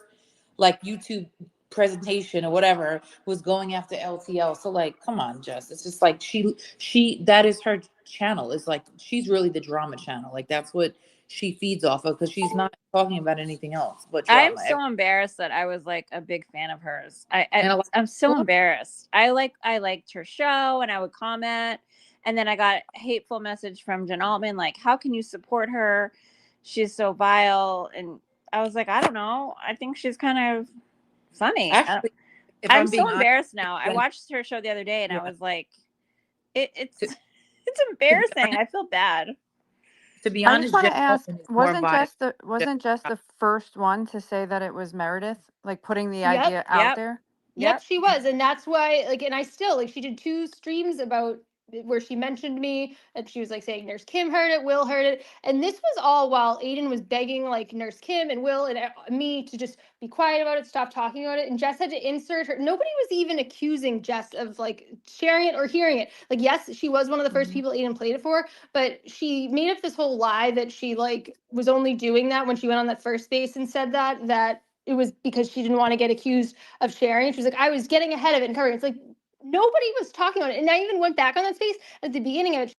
like YouTube presentation or whatever, was going after LTL. So like, come on, Jess. It's just like she that is her channel. It's like she's really the drama channel. Like that's what she feeds off of, because she's not talking about anything else but drama. I'm so embarrassed that I was like a big fan of hers. And a lot I'm so embarrassed. I liked her show and I would comment, and then I got a hateful message from Jen Altman like, how can you support her? She's so vile. And I was like, I don't know. I think she's kind of funny. actually, if I'm I'm being so embarrassed now. I when- watched her show the other day and I Yeah. was like, it's it's embarrassing. I feel bad. to be I honest, just want Jen to ask, Altman is more violent. wasn't Jess the first one to say that it was Meredith, like putting the Yep. idea out there? Yep, she was, and that's why like, and I still like she did 2 streams about where she mentioned me, and she was like saying Nurse Kim heard it, Will heard it, and this was all while Aiden was begging like Nurse Kim and Will and me to just be quiet about it, stop talking about it, and Jess had to insert her. Nobody was even accusing Jess of like sharing it or hearing it. Like, yes, she was one of the first people Aiden played it for, but she made up this whole lie that she like was only doing that when she went on that first space and said that it was because she didn't want to get accused of sharing. She was like, I was getting ahead of it and covering. It's like nobody was talking about it. And I even went back on that space at the beginning of it.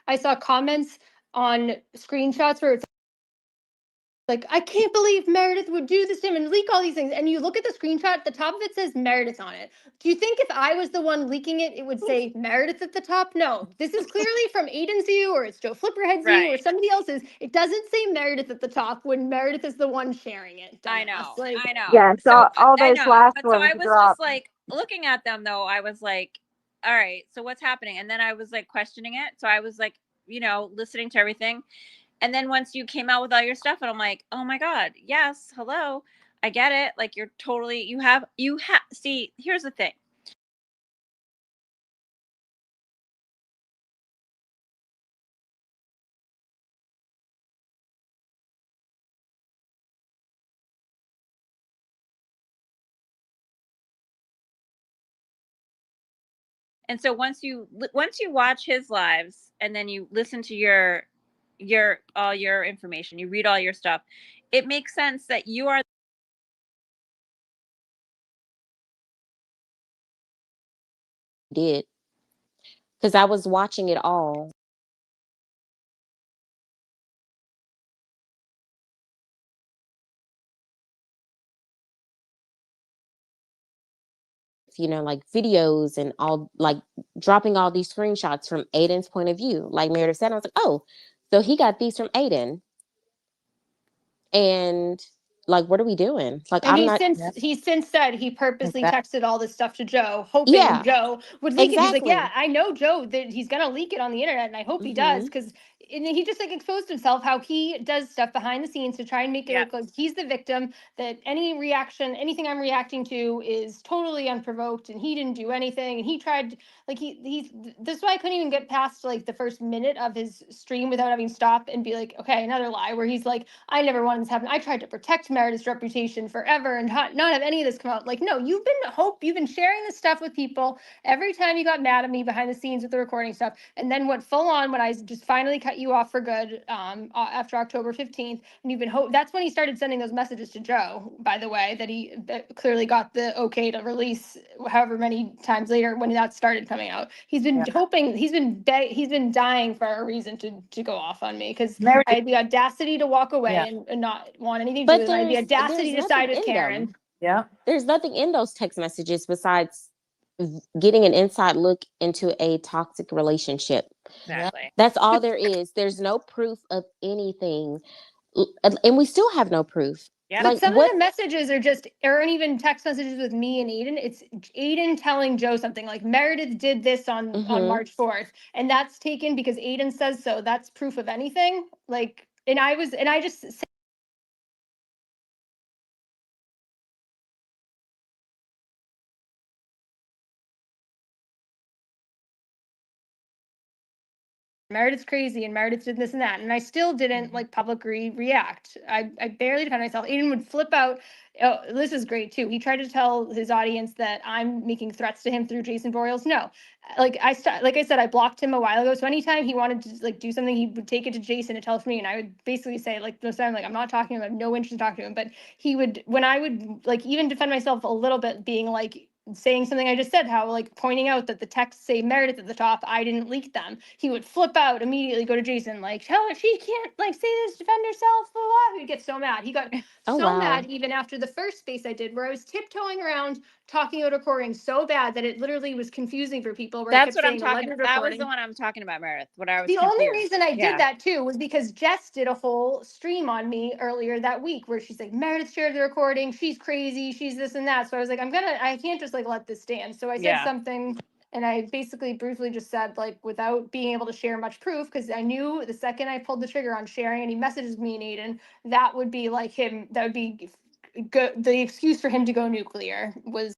I saw comments on screenshots where it's like, I can't believe Meredith would do this to him and leak all these things. And you look at the screenshot, the top of it says Meredith on it. Do you think if I was the one leaking it, it would say Meredith at the top? No, this is clearly from Aiden's view, or it's Joe Flipperhead's view, or Right. somebody else's. It doesn't say Meredith at the top when Meredith is the one sharing it. I Dumbass. know. Like, I know. Yeah, so So all I those know. last But so I ones was dropped. just like looking at them though. I was like, all right, so what's happening? And then I was like questioning it. So I was like, listening to everything. And then once you came out with all your stuff, and I'm like, oh my God, yes, hello. I get it. Like you're totally, see, here's the thing. And so once you watch his lives and then you listen to your all your information, you read all your stuff, it makes sense that you are Did, because I was watching it all. Like videos and all, like dropping all these screenshots from Aiden's point of view. Like Meredith said, I was like, oh, so he got these from Aiden. And like, what are we doing? Like, and I'm not, he's since said he purposely Exactly. texted all this stuff to Joe, hoping yeah, Joe would leak it. He's like, exactly. yeah, I know Joe that he's gonna leak it on the internet, and I hope he does, because and he just like exposed himself how he does stuff behind the scenes to try and make it Yeah. look like he's the victim, that any reaction, anything I'm reacting to is totally unprovoked, and he didn't do anything, and he tried like he's this is why I couldn't even get past like the first minute of his stream without having stopped and be like, okay, another lie, where he's like, I never wanted this to happen. I tried to protect Meredith's reputation forever and not have any of this come out. Like, no, you've been sharing this stuff with people every time you got mad at me behind the scenes with the recording stuff, and then went full on when I just finally cut you off for good after October 15th. And you've been that's when he started sending those messages to Joe, by the way, that clearly got the okay to release however many times later when that started coming out. He's been hoping, he's been dying for a reason to go off on me, because I had the audacity to walk away and not want anything to do but with it. I had the there's audacity to nothing side with in Karen. them. Yeah. There's nothing in those text messages besides getting an inside look into a toxic relationship. exactly. That's all there is. There's no proof of anything. And we still have no proof. Yeah. But Like, some of what? the messages aren't even text messages with me and Aiden. It's Aiden telling Joe something like, Meredith did this on March 4th. And that's taken because Aiden says so. That's proof of anything. Like, and I just Meredith's crazy and Meredith did this and that. And I still didn't like publicly react. I barely defend myself. Aiden would flip out. Oh, this is great too. He tried to tell his audience that I'm making threats to him through Jason Boreals. No, like I said, I blocked him a while ago. So anytime he wanted to like do something, he would take it to Jason to tell it to me. And I would basically say like, most time, like, I'm not talking to him. I have no interest in talking to him. But he would, when I would like even defend myself a little bit, being like, saying something I just said, how like pointing out that the texts say Meredith at the top, I didn't leak them. He would flip out immediately, go to Jason, like, tell her she can't like say this, defend herself, blah, blah. He'd get so mad. He got mad even after the first space I did, where I was tiptoeing around talking about recording so bad that it literally was confusing for people. Where That's I kept what I'm saying talking. alleged That was recording. the one I'm talking about, Meredith. What I was The only confused. reason I Yeah. did that too was because Jess did a whole stream on me earlier that week where she's like, Meredith shared the recording. She's crazy. She's this and that. So I was like, I can't just like let this stand. So I said something, and I basically briefly just said, like, without being able to share much proof, because I knew the second I pulled the trigger on sharing any messages with me and Aiden, that would be like him. That would be good. The excuse for him to go nuclear was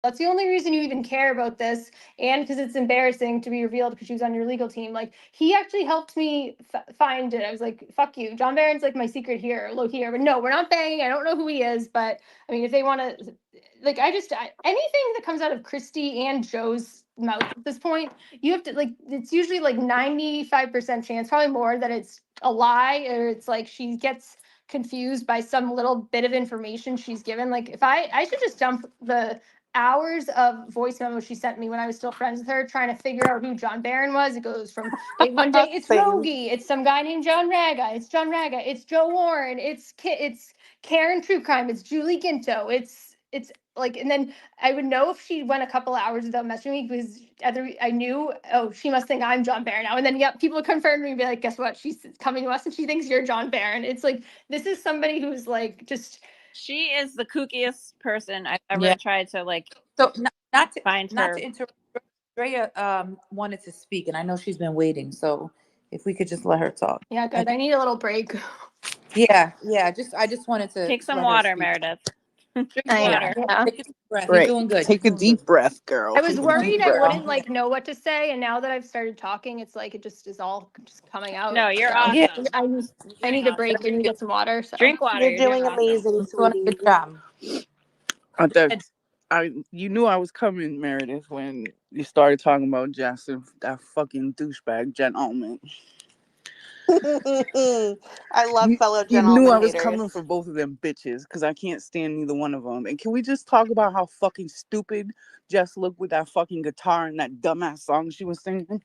That's the only reason you even care about this, and because it's embarrassing to be revealed because she was on your legal team. Like, he actually helped me find it. I was like, fuck you. John Barron's like my secret hero, low here. But no, we're not banging. I don't know who he is, but I mean, if they want to, like, anything that comes out of Christy and Joe's mouth at this point, you have to, like, it's usually like 95% chance, probably more, that it's a lie, or it's like she gets confused by some little bit of information she's given. Like, if I should just dump the hours of voice memos she sent me when I was still friends with her, trying to figure out who John Barron was. It goes from one day it's Same. Rogie, it's some guy named John Raga, it's John Raga, it's Joe Warren, it's Karen True Crime, it's Julie Ginto, it's like, and then I would know if she went a couple hours without messaging me, because I knew, oh, she must think I'm John Barron now. And then, yep, people would confirm me and be like, guess what? She's coming to us and she thinks you're John Barron. It's like, this is somebody who's like, just, She is the kookiest person I've ever tried to like So not to find not her. to interrupt. Drea wanted to speak, and I know she's been waiting. So if we could just let her talk. yeah, good. I need a little break. Yeah. I just wanted to Take some let her water, speak. Meredith. Drink I know. water. Yeah. Take a deep breath. Right. You're doing good. Take a You're doing deep good. breath, girl. I was Take a worried deep I breath. wouldn't like know what to say, and now that I've started talking, it's like it just is all just coming out. No, you're So awesome. Yeah. I need a break. I need to get some water. So Drink water. You're You're doing doing awesome. amazing, You're doing a sweetie. good job. You knew I was coming, Meredith, when you started talking about Jess and that fucking douchebag Jen Altman. I love fellow You Jen knew Altman I was haters. coming for both of them bitches because I can't stand neither one of them. And can we just talk about how fucking stupid Jess looked with that fucking guitar and that dumbass song she was singing?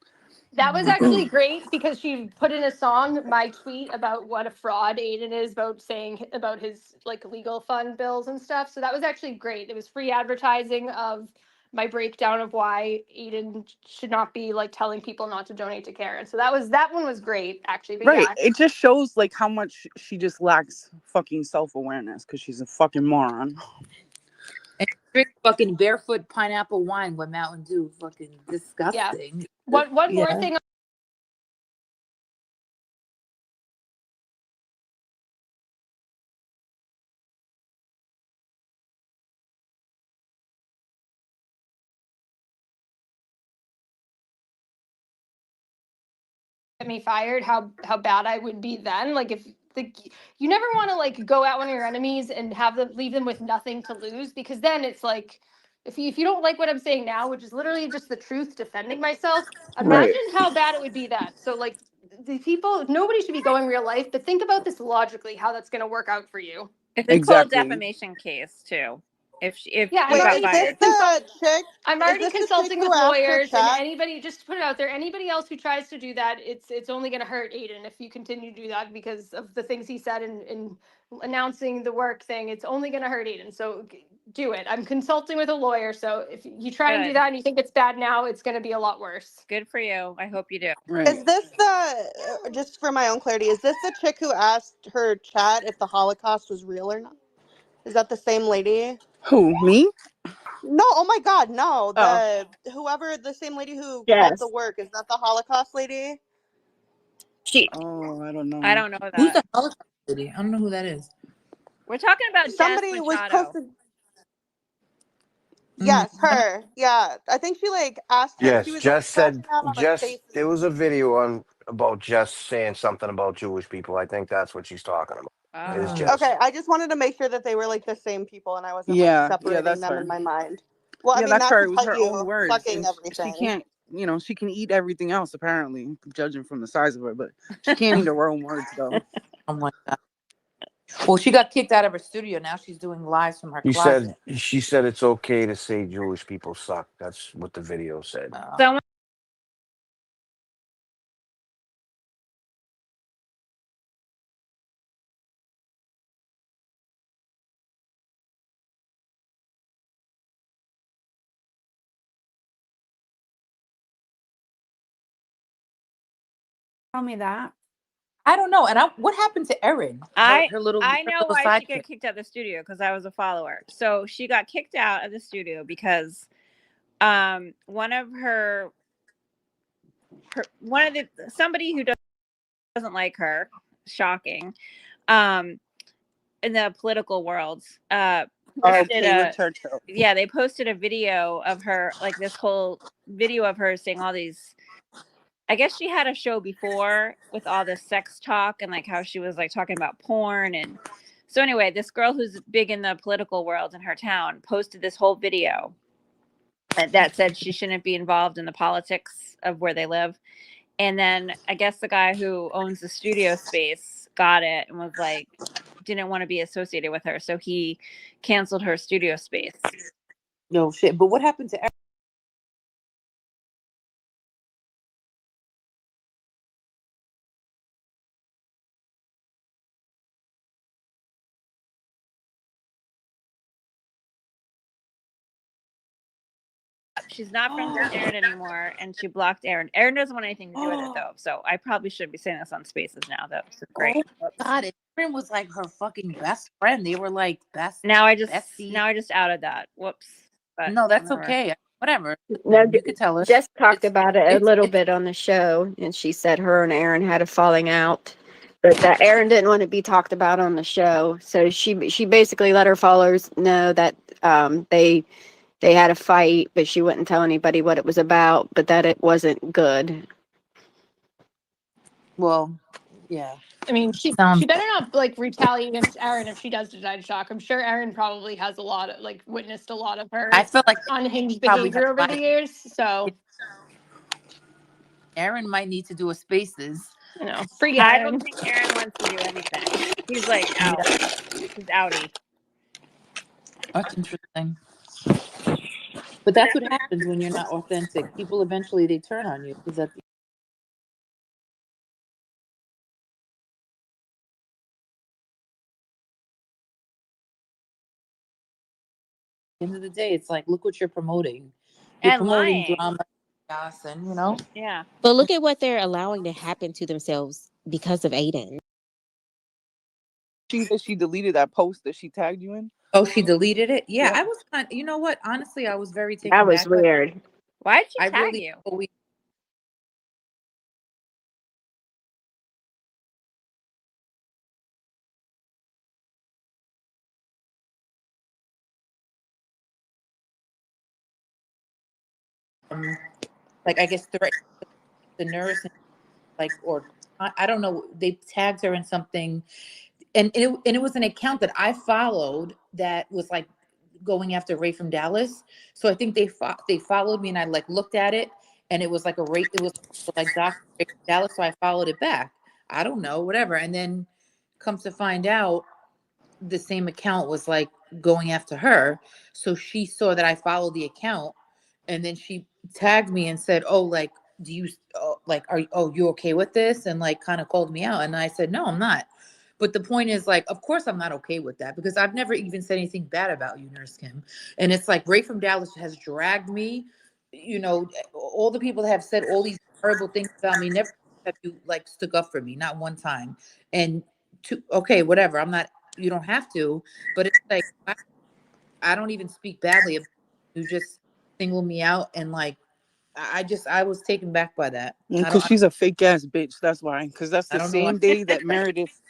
that was actually great, because she put in a song, my tweet, about what a fraud Aiden is, about saying about his like legal fund bills and stuff. So that was actually great. It was free advertising of my breakdown of why Aiden should not be like telling people not to donate to Karen. So that one was great, actually. But Right. yeah, It just shows like how much she just lacks fucking self-awareness because she's a fucking moron. And drink fucking barefoot pineapple wine with Mountain Dew. Fucking disgusting. one more Yeah. thing get me fired, how bad I would be then. Like, if you never want to like go at one of your enemies and have them leave them with nothing to lose, because then it's like, if you don't like what I'm saying now, which is literally just the truth defending myself, Right. imagine how bad it would be then. So like, the people, nobody should be going real life, but think about this logically, how that's going to work out for you. It's a full Exactly. defamation case too. If Yeah, you Wait, got is fired. this the chick? I'm Is already this the chick consulting who with asked her lawyers, and chat? anybody, just to put it out there, anybody else who tries to do that, it's only going to hurt Aiden if you continue to do that, because of the things he said in announcing the work thing. It's only going to hurt Aiden. So do it. I'm consulting with a lawyer. So if you try and do Good. that and you think it's bad now, it's going to be a lot worse. Good for you. I hope you do. Right. Is this the, just for my own clarity, is this the chick who asked her chat if the Holocaust was real or not? Is that the same lady? Who, me? No, oh my God, no. Oh. The same lady who Yes. called the work, is that the Holocaust lady? Oh, I don't know. I don't know that. Who's the Holocaust lady? I don't know who that is. We're talking about Somebody Jess was Machado. posted. Yes, her. Yeah, I think she like asked her. Yes, She was like Jess crashing said, out on her face. there was a video on about Jess saying something about Jewish people. I think that's what she's talking about. Is Oh. Jess. Okay, I just wanted to make sure that they were like the same people, and I wasn't Yeah, like separating that's them her. in my mind. Well, I Yeah, mean, that's not her. to It was tell her you own words. fucking And everything. she can't, she can eat everything else, apparently, judging from the size of her, but she can't eat her own words, though. Oh my God. Well, she got kicked out of her studio. Now she's doing lives from her closet. She said it's okay to say Jewish people suck. That's what the video said. Someone Tell me that. I don't know. And what happened to Erin? I Her little know why she sidekick. got kicked out of the studio, because I was a follower. So she got kicked out of the studio because one of somebody who doesn't like her, shocking, in the political world, posted Taylor a Churchill. yeah, they posted a video of her, like this whole video of her saying all these. I guess she had a show before with all this sex talk and like how she was like talking about porn. And so anyway, this girl who's big in the political world in her town posted this whole video that said she shouldn't be involved in the politics of where they live. And then I guess the guy who owns the studio space got it and was like, didn't want to be associated with her. So he canceled her studio space. No shit. But what happened to She's not friends with Aaron anymore, and she blocked Aaron. Aaron doesn't want anything to do with it though, so I probably should be saying this on Spaces now. That's great. Oh God, Aaron was like her fucking best friend. They were like best. Now I just bestie. outed that. Whoops. But No, that's whatever. okay. Whatever. No, You could tell us. Jess talked It's- about it a little bit on the show, and she said her and Aaron had a falling out, but that Aaron didn't want to be talked about on the show. So she basically let her followers know that they had a fight, but she wouldn't tell anybody what it was about, but that it wasn't good. Well, yeah. I mean, she better not like retaliate against Aaron if she does decide to shock. I'm sure Aaron probably has a lot of like witnessed a lot of her I feel like unhinged probably behavior have over the years. So Aaron might need to do a Spaces. you know, free I Aaron. don't think Aaron wants to do anything. He's like out. He's outie. That's interesting. But that's what happens when you're not authentic. People eventually they turn on you because at the end of the day, it's like, look what you're promoting. You're And promoting lying. drama, chaos, and you know. Yeah. But look at what they're allowing to happen to themselves because of Aiden. She said she deleted that post that she tagged you in. Oh, she deleted it. Yeah, Yeah. I was kind. You know what? Honestly, I was very taken That was back. But weird. Why did she I tag really you? always like I guess the nurse and like or I don't know. They tagged her in something, and it was an account that I followed that was like going after Ray from Dallas. So I think they followed me, and I like looked at it, and it was like it was like Dr. Ray from Dallas. So I followed it back. I don't know, whatever. And then comes to find out, the same account was like going after her. So she saw that I followed the account, and then she tagged me and said, "Oh, like, do you like are you okay with this?" And like kind of called me out, and I said, "No, I'm not." But the point is, like, of course I'm not okay with that because I've never even said anything bad about you, Nurse Kim. And it's like Ray from Dallas has dragged me. You know, all the people that have said all these horrible things about me never have you like stuck up for me, not one time. And okay, whatever. I'm not. You don't have to, but it's like I don't even speak badly about you. Just single me out, and like I was taken back by that. Because she's a fake ass bitch. That's why. Because that's the same day that Meredith,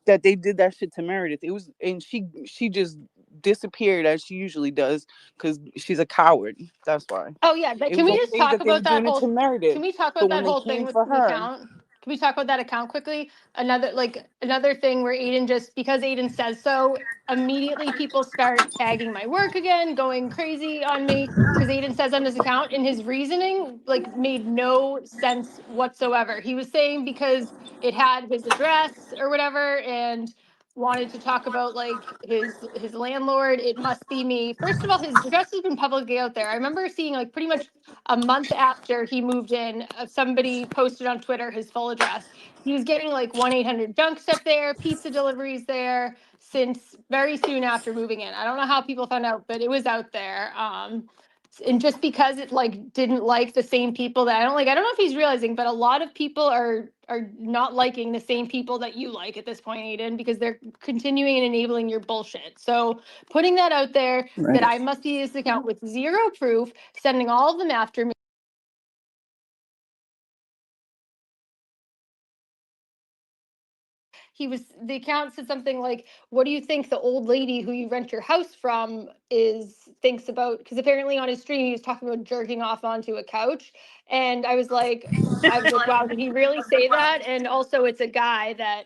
that they did that shit to Meredith. It was, and she just disappeared as she usually does because she's a coward. That's why. Oh yeah, but It can was we the just day talk that they were about that doing it whole? to Meredith. Can we talk So about that when they whole thing came with for the her, account? Can we talk about that account quickly? Another thing where Aiden just because Aiden says so, immediately people start tagging my work again, going crazy on me because Aiden says on his account, and his reasoning like made no sense whatsoever. He was saying because it had his address or whatever, and wanted to talk about like his landlord. It must be me. First of all, his address has been publicly out there. I remember seeing like pretty much a month after he moved in, somebody posted on Twitter his full address. He was getting like 1-800 junk stuff there, pizza deliveries there since very soon after moving in. I don't know how people found out, but it was out there. And just because it like didn't like the same people that I don't like, I don't know if he's realizing, but a lot of people are not liking the same people that you like at this point, Aiden, because they're continuing and enabling your bullshit. So putting that out there that I must be this account with zero proof, sending all of them after me. the account said something like, what do you think the old lady who you rent your house from thinks about, because apparently on his stream he was talking about jerking off onto a couch. And I was like, wow, did he really say that? And also it's a guy that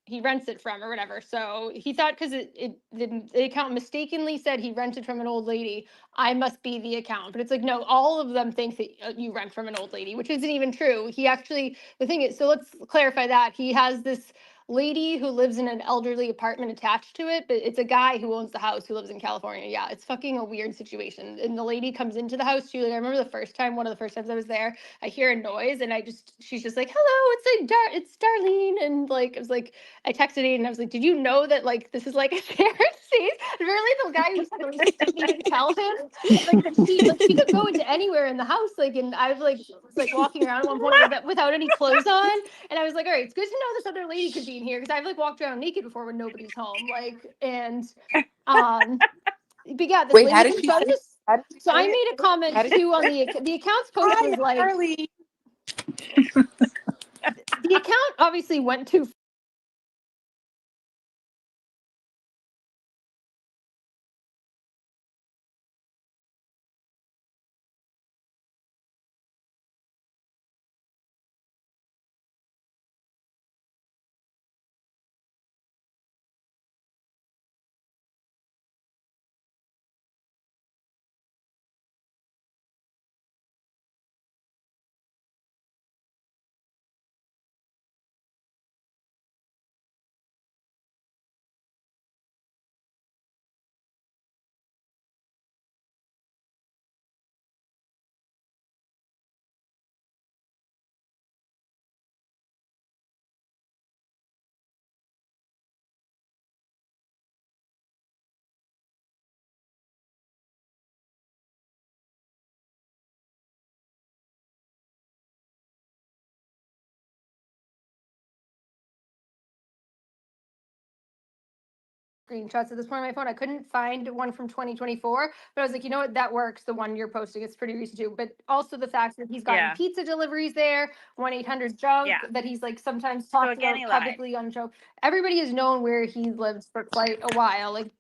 he rents it from or whatever. So he thought, because the account mistakenly said he rented from an old lady, I must be the account. But it's like, no, all of them think that you rent from an old lady, which isn't even true. He actually, the thing is, so let's clarify that. He has this lady who lives in an elderly apartment attached to it, but it's a guy who owns the house who lives in California. Yeah, it's fucking a weird situation. And the lady comes into the house too. Like, I remember one of the first times I was there, I hear a noise and she's just like, hello, it's Darlene. And like, I was like, I texted Aiden and I was like, did you know that like this is like a shared space? And really the guy who's didn't even tell him like that she could go into anywhere in the house. Like, and I was like walking around at one point without any clothes on. And I was like, all right, it's good to know this other lady could be in here, because I've like walked around naked before when nobody's home. Like, and but yeah, this Wait, how lady did comes. she So I was say? just How did she so I say it? made a comment How did too on the account's post was like, Harley. the account obviously went too screenshots at this point on my phone. I couldn't find one from 2024, but I was like, you know what, that works. The one you're posting, it's pretty recent too. But also the fact that he's gotten Yeah. pizza deliveries there, 1-800 junk, Yeah. that he's like sometimes So talked again, about he lied. publicly on joke. Everybody has known where he lives for quite a while. Like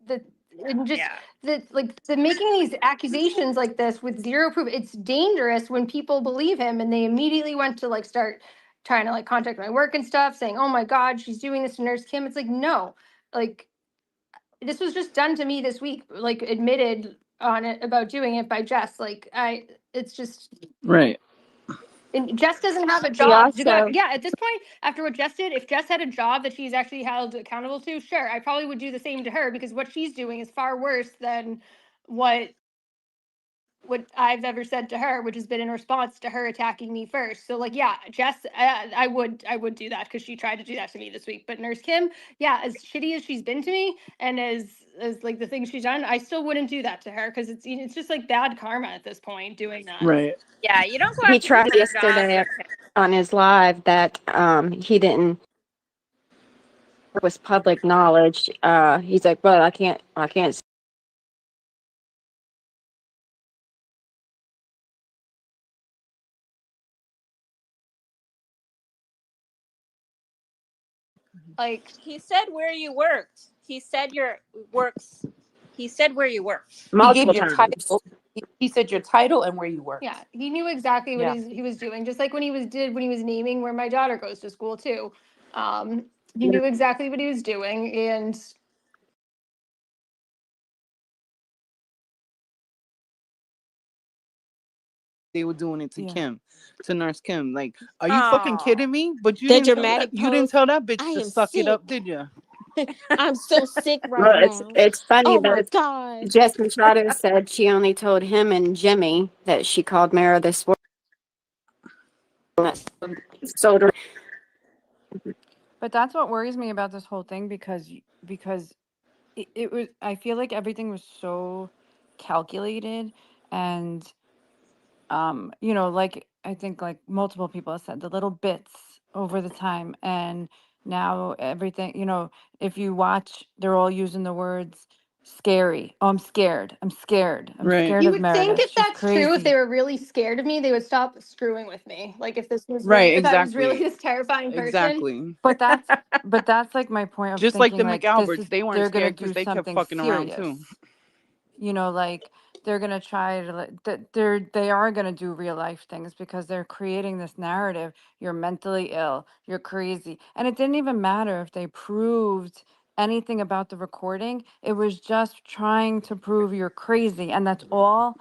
and just Yeah. the making these accusations like this with zero proof, it's dangerous when people believe him and they immediately went to like start trying to like contact my work and stuff, saying, oh my God, she's doing this to Nurse Kim. It's like, no, like this was just done to me this week, like admitted on it about doing it by Jess. Like it's just Right. and Jess doesn't have a He job. also Yeah, at this point, after what Jess did, if Jess had a job that she's actually held accountable to, sure, I probably would do the same to her, because what she's doing is far worse than what I've ever said to her, which has been in response to her attacking me first. So like, yeah, Jess, I would do that because she tried to do that to me this week. But Nurse Kim, yeah, as shitty as she's been to me and as like the things she's done, I still wouldn't do that to her, because it's just like bad karma at this point doing that. Right. Yeah. You don't go he after people tried for jobs. yesterday on his live that he didn't was public knowledge. He's like, well, I can't Like, He said where you worked. He said your works. He said where you worked. He multiple gave your times. title. He said your title and where you worked. yeah, he knew exactly what Yeah. he was doing, just like when he was naming where my daughter goes to school too. He knew exactly what he was doing, and They were doing it to Yeah. Kim, to Nurse Kim. Like, are you fucking Aw. kidding me? But you The didn't tell dramatic you didn't pose. tell that bitch I to am suck it up, sick. did you? I'm so sick right Well, now. it's funny Oh my that God. Jess Machado said she only told him and Jimmy that she called Meredith sold her. But that's what worries me about this whole thing, because it was, I feel like everything was so calculated, and like I think like multiple people have said, the little bits over the time, and now everything, if you watch, they're all using the words scary. Oh, I'm scared. I'm scared. I'm Right. scared You of would think Meredith. if She's that's true, if they crazy. were really scared of me, they would stop screwing with me. Like if this was really, Right. if I was really Exactly. this terrifying person. Exactly. But that's like my point of Just like the thinking like McAlberts, they weren't they're gonna scared because do they kept something fucking around too. serious. Like they're gonna try to they are gonna do real life things because they're creating this narrative. You're mentally ill, you're crazy. And it didn't even matter if they proved anything about the recording. It was just trying to prove you're crazy. And that's all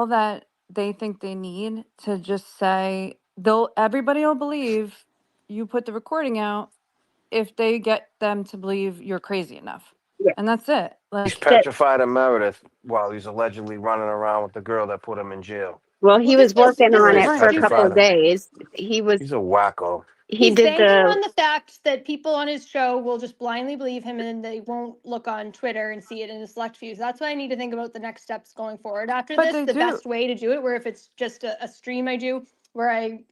that they think they need to just say everybody will believe you put the recording out if they get them to believe you're crazy enough. Yeah. And that's it. He's Like, That, petrified of Meredith while he's allegedly running around with the girl that put him in jail. well, Well, he was working this on is it Straight for a right. couple petrified of him. days. He's a wacko. He he's did banking the on the fact that people on his show will just blindly believe him and they won't look on Twitter and see it in a select few. So that's why I need to think about the next steps going forward after But this. they The do. best way to do it, where if it's just a stream I do where I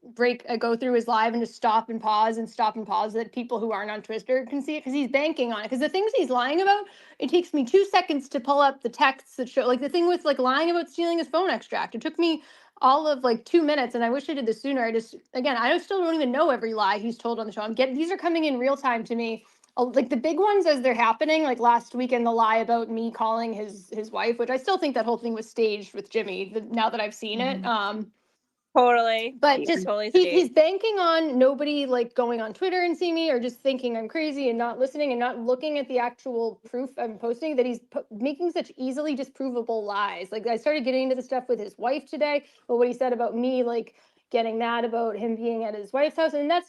go through his live and just stop and pause that people who aren't on Twitter can see it because he's banking on it. Because the things he's lying about, it takes me 2 seconds to pull up the texts that show, like the thing with like lying about stealing his phone extract. It took me all of like 2 minutes, and I wish I did this sooner. I still don't even know every lie he's told on the show. These are coming in real time to me. Like the big ones as they're happening, like last weekend, the lie about me calling his wife, which I still think that whole thing was staged with Jimmy. Now that I've seen it, Totally. but just Totally he's staged. banking on nobody like going on Twitter and see me or just thinking I'm crazy and not listening and not looking at the actual proof I'm posting, that he's making such easily disprovable lies. Like I started getting into the stuff with his wife today, but what he said about me, like getting mad about him being at his wife's house, and that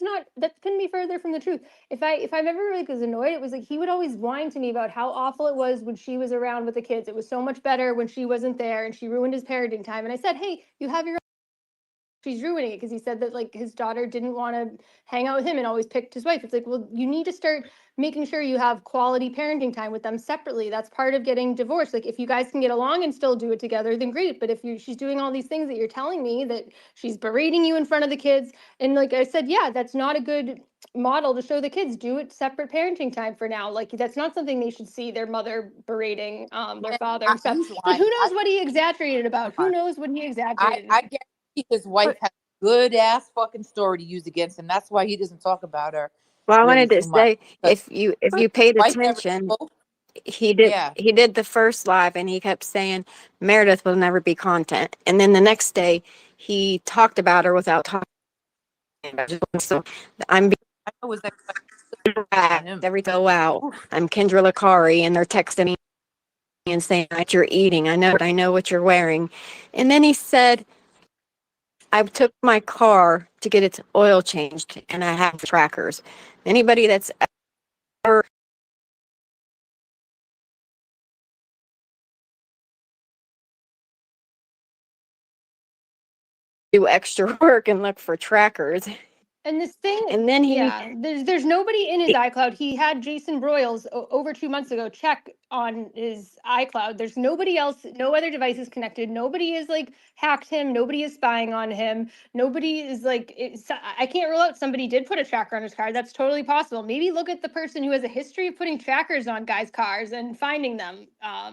couldn't be further from the truth. If I'm ever like was annoyed, it was like he would always whine to me about how awful it was when she was around with the kids. It was so much better when she wasn't there and she ruined his parenting time. And I said, hey, you have your, she's ruining it, because he said that like his daughter didn't want to hang out with him and always picked his wife. It's like, well, you need to start making sure you have quality parenting time with them separately. That's part of getting divorced. Like if you guys can get along and still do it together, then great. But if she's doing all these things that you're telling me, that she's berating you in front of the kids, and like I said, yeah, that's not a good model to show the kids. Do it separate parenting time for now. Like that's not something they should see their mother berating their father and stuff. He's But who lying. knows what he exaggerated about? Who knows what he exaggerated? I guarantee his wife But has a good ass fucking story to use against him. That's why he doesn't talk about her well, I really wanted to too much. say, Because if but you paid wife never attention, spoke. he did Yeah. he did the first live and he kept saying Meredith will never be content, and then the next day he talked about her without talking about her. So I'm being I know it was that on attacked him. every so wow. I'm Kendra Lakari, and they're texting me and saying that you're eating. I know what you're wearing. And then he said, I took my car to get its oil changed and I have trackers. Anybody that's ever do extra work and look for trackers. And this thing, And then yeah, there's nobody in his iCloud. He had Jason Broyles over 2 months ago check on his iCloud. There's nobody else, no other devices connected. Nobody is like hacked him. Nobody is spying on him. Nobody is like, I can't rule out somebody did put a tracker on his car. That's totally possible. Maybe look at the person who has a history of putting trackers on guys' cars and finding them.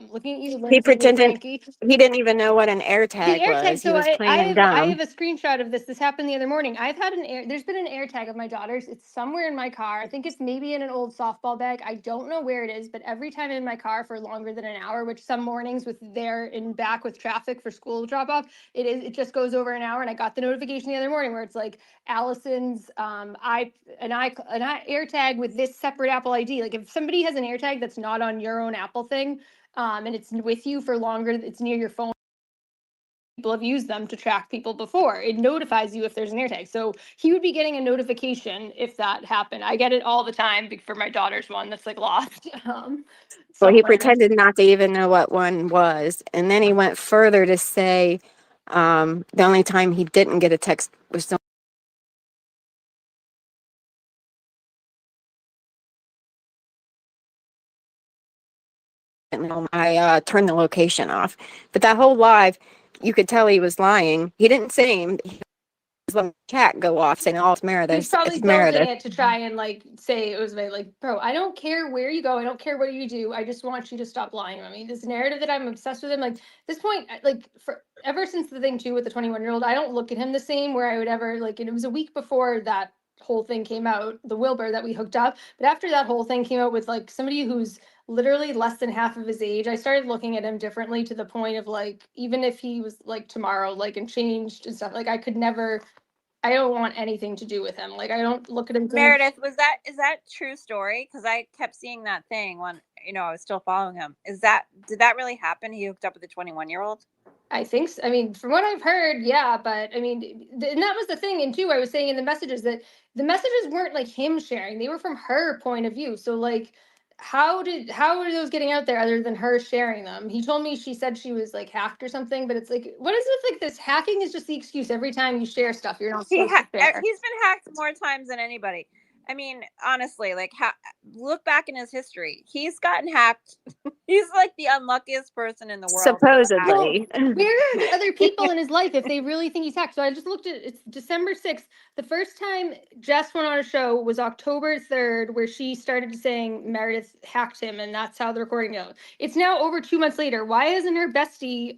Looking at you, he Lindsay and pretended Frankie. he didn't even know what an The AirTag AirTag. was. He So was I, I playing have I dumb. have a screenshot of this. This happened the other morning. There's been an AirTag of my daughter's. It's somewhere in my car. I think it's maybe in an old softball bag. I don't know where it is, but every time in my car for longer than an hour, which some mornings with there in back with traffic for school drop off, it just goes over an hour. And I got the notification the other morning where it's like Allison's an AirTag with this separate Apple ID. Like if somebody has an AirTag that's not on your own Apple thing, and it's with you for longer, it's near your phone. People have used them to track people before. It notifies you if there's an AirTag. So he would be getting a notification if that happened. I get it all the time for my daughter's one that's like lost Well, he somewhere. pretended not to even know what one was. And then he went further to say the only time he didn't get a text was I turned the location off. But that whole live, you could tell he was lying. He didn't say he was the chat go off saying, "Oh, it's Meredith. He's probably It's building Meredith." it to try and like say it was like, bro, I don't care where you go, I don't care what you do, I just want you to stop lying about me. This narrative that I'm obsessed with him, like this point, like for ever since the thing too with the 21-year-old, I don't look at him the same where I would ever like. And it was a week before that whole thing came out, the Wilbur that we hooked up. But after that whole thing came out with like somebody who's literally less than half of his age, I started looking at him differently to the point of like, even if he was like tomorrow, like and changed and stuff, like I could never. I don't want anything to do with him. Like I don't look at him. Meredith, is that true story? Because I kept seeing that thing when I was still following him. Did that really happen? He hooked up with a 21-year-old? I think so. I mean, from what I've heard, yeah, but I mean, and that was the thing. And too, I was saying in the messages that the messages weren't like him sharing; they were from her point of view. So like, how are those getting out there other than her sharing them? He told me she said she was like hacked or something, but it's like, what is it like this? Hacking is just the excuse every time you share stuff you're not supposed to share. He's been hacked more times than anybody. I mean, honestly, like look back in his history. He's gotten hacked. He's like the unluckiest person in the world. Supposedly. Where are the other people in his life if they really think he's hacked? So I just looked at it's December 6th. The first time Jess went on a show was October 3rd, where she started saying Meredith hacked him, and that's how the recording goes. It's now over 2 months later. Why hasn't her bestie,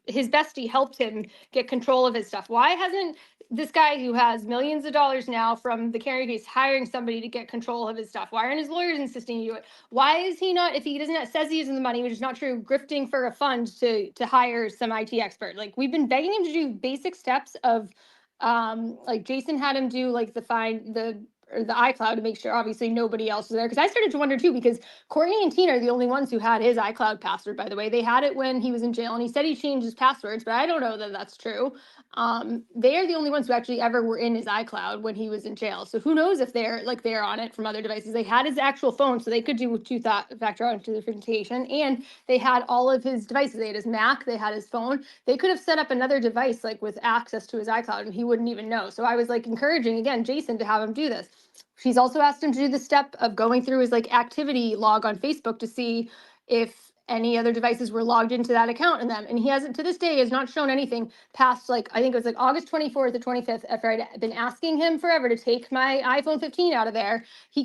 his bestie, helped him get control of his stuff? Why hasn't this guy who has millions of dollars now from the Carrie case hiring somebody to get control of his stuff? Why aren't his lawyers insisting you do it? Why is he not, if he doesn't says he isn't the money, which is not true, grifting for a fund to hire some IT expert? Like we've been begging him to do basic steps of like Jason had him do like the iCloud to make sure obviously nobody else was there. Because I started to wonder too, because Courtney and Tina are the only ones who had his iCloud password, by the way. They had it when he was in jail and he said he changed his passwords, but I don't know that that's true. They are the only ones who actually ever were in his iCloud when he was in jail. So who knows if they're on it from other devices. They had his actual phone, so they could do two-factor authentication, and they had all of his devices. They had his Mac, they had his phone. They could have set up another device like with access to his iCloud and he wouldn't even know. So I was like encouraging again Jason to have him do this. She's also asked him to do the step of going through his like activity log on Facebook to see if any other devices were logged into that account in them. And he hasn't, to this day, has not shown anything past like, I think it was like August 24th or 25th, after I'd been asking him forever to take my iPhone 15 out of there. He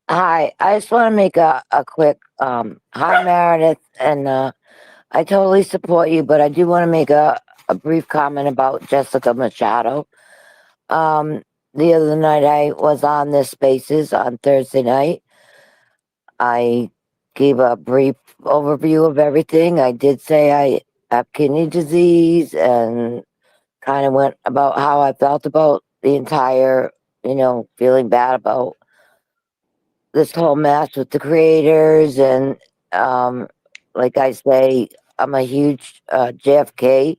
Hi, I just want to make a quick hi Meredith, and I totally support you, but I do want to make a brief comment about Jessica Machado. Um, the other night I was on this Spaces on Thursday night. I gave a brief overview of everything. I did say I have kidney disease and kind of went about how I felt about the entire, feeling bad about this whole mess with the creators. And like I say, I'm a huge JFK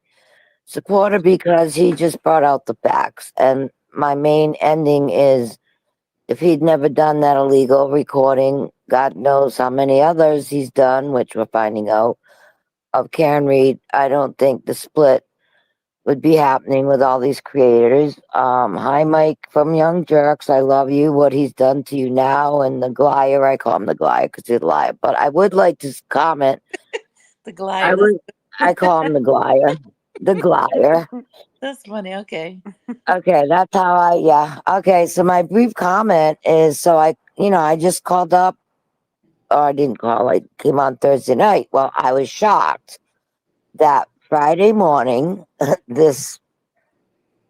supporter because he just brought out the facts. And my main ending is, if he'd never done that illegal recording, God knows how many others he's done, which we're finding out, of Karen Reed, I don't think the split would be happening with all these creators. Hi, Mike from Young Jerks. I love you. What he's done to you now, and the Glier. I call him the Glier because he's a liar. But I would like to comment. The I glider. would. I call him the Glier. The Glier. That's funny. Okay. Okay, that's how I. Yeah. Okay. So my brief comment is, so I just called up, or I didn't call. I came on Thursday night. Well, I was shocked that Friday morning, this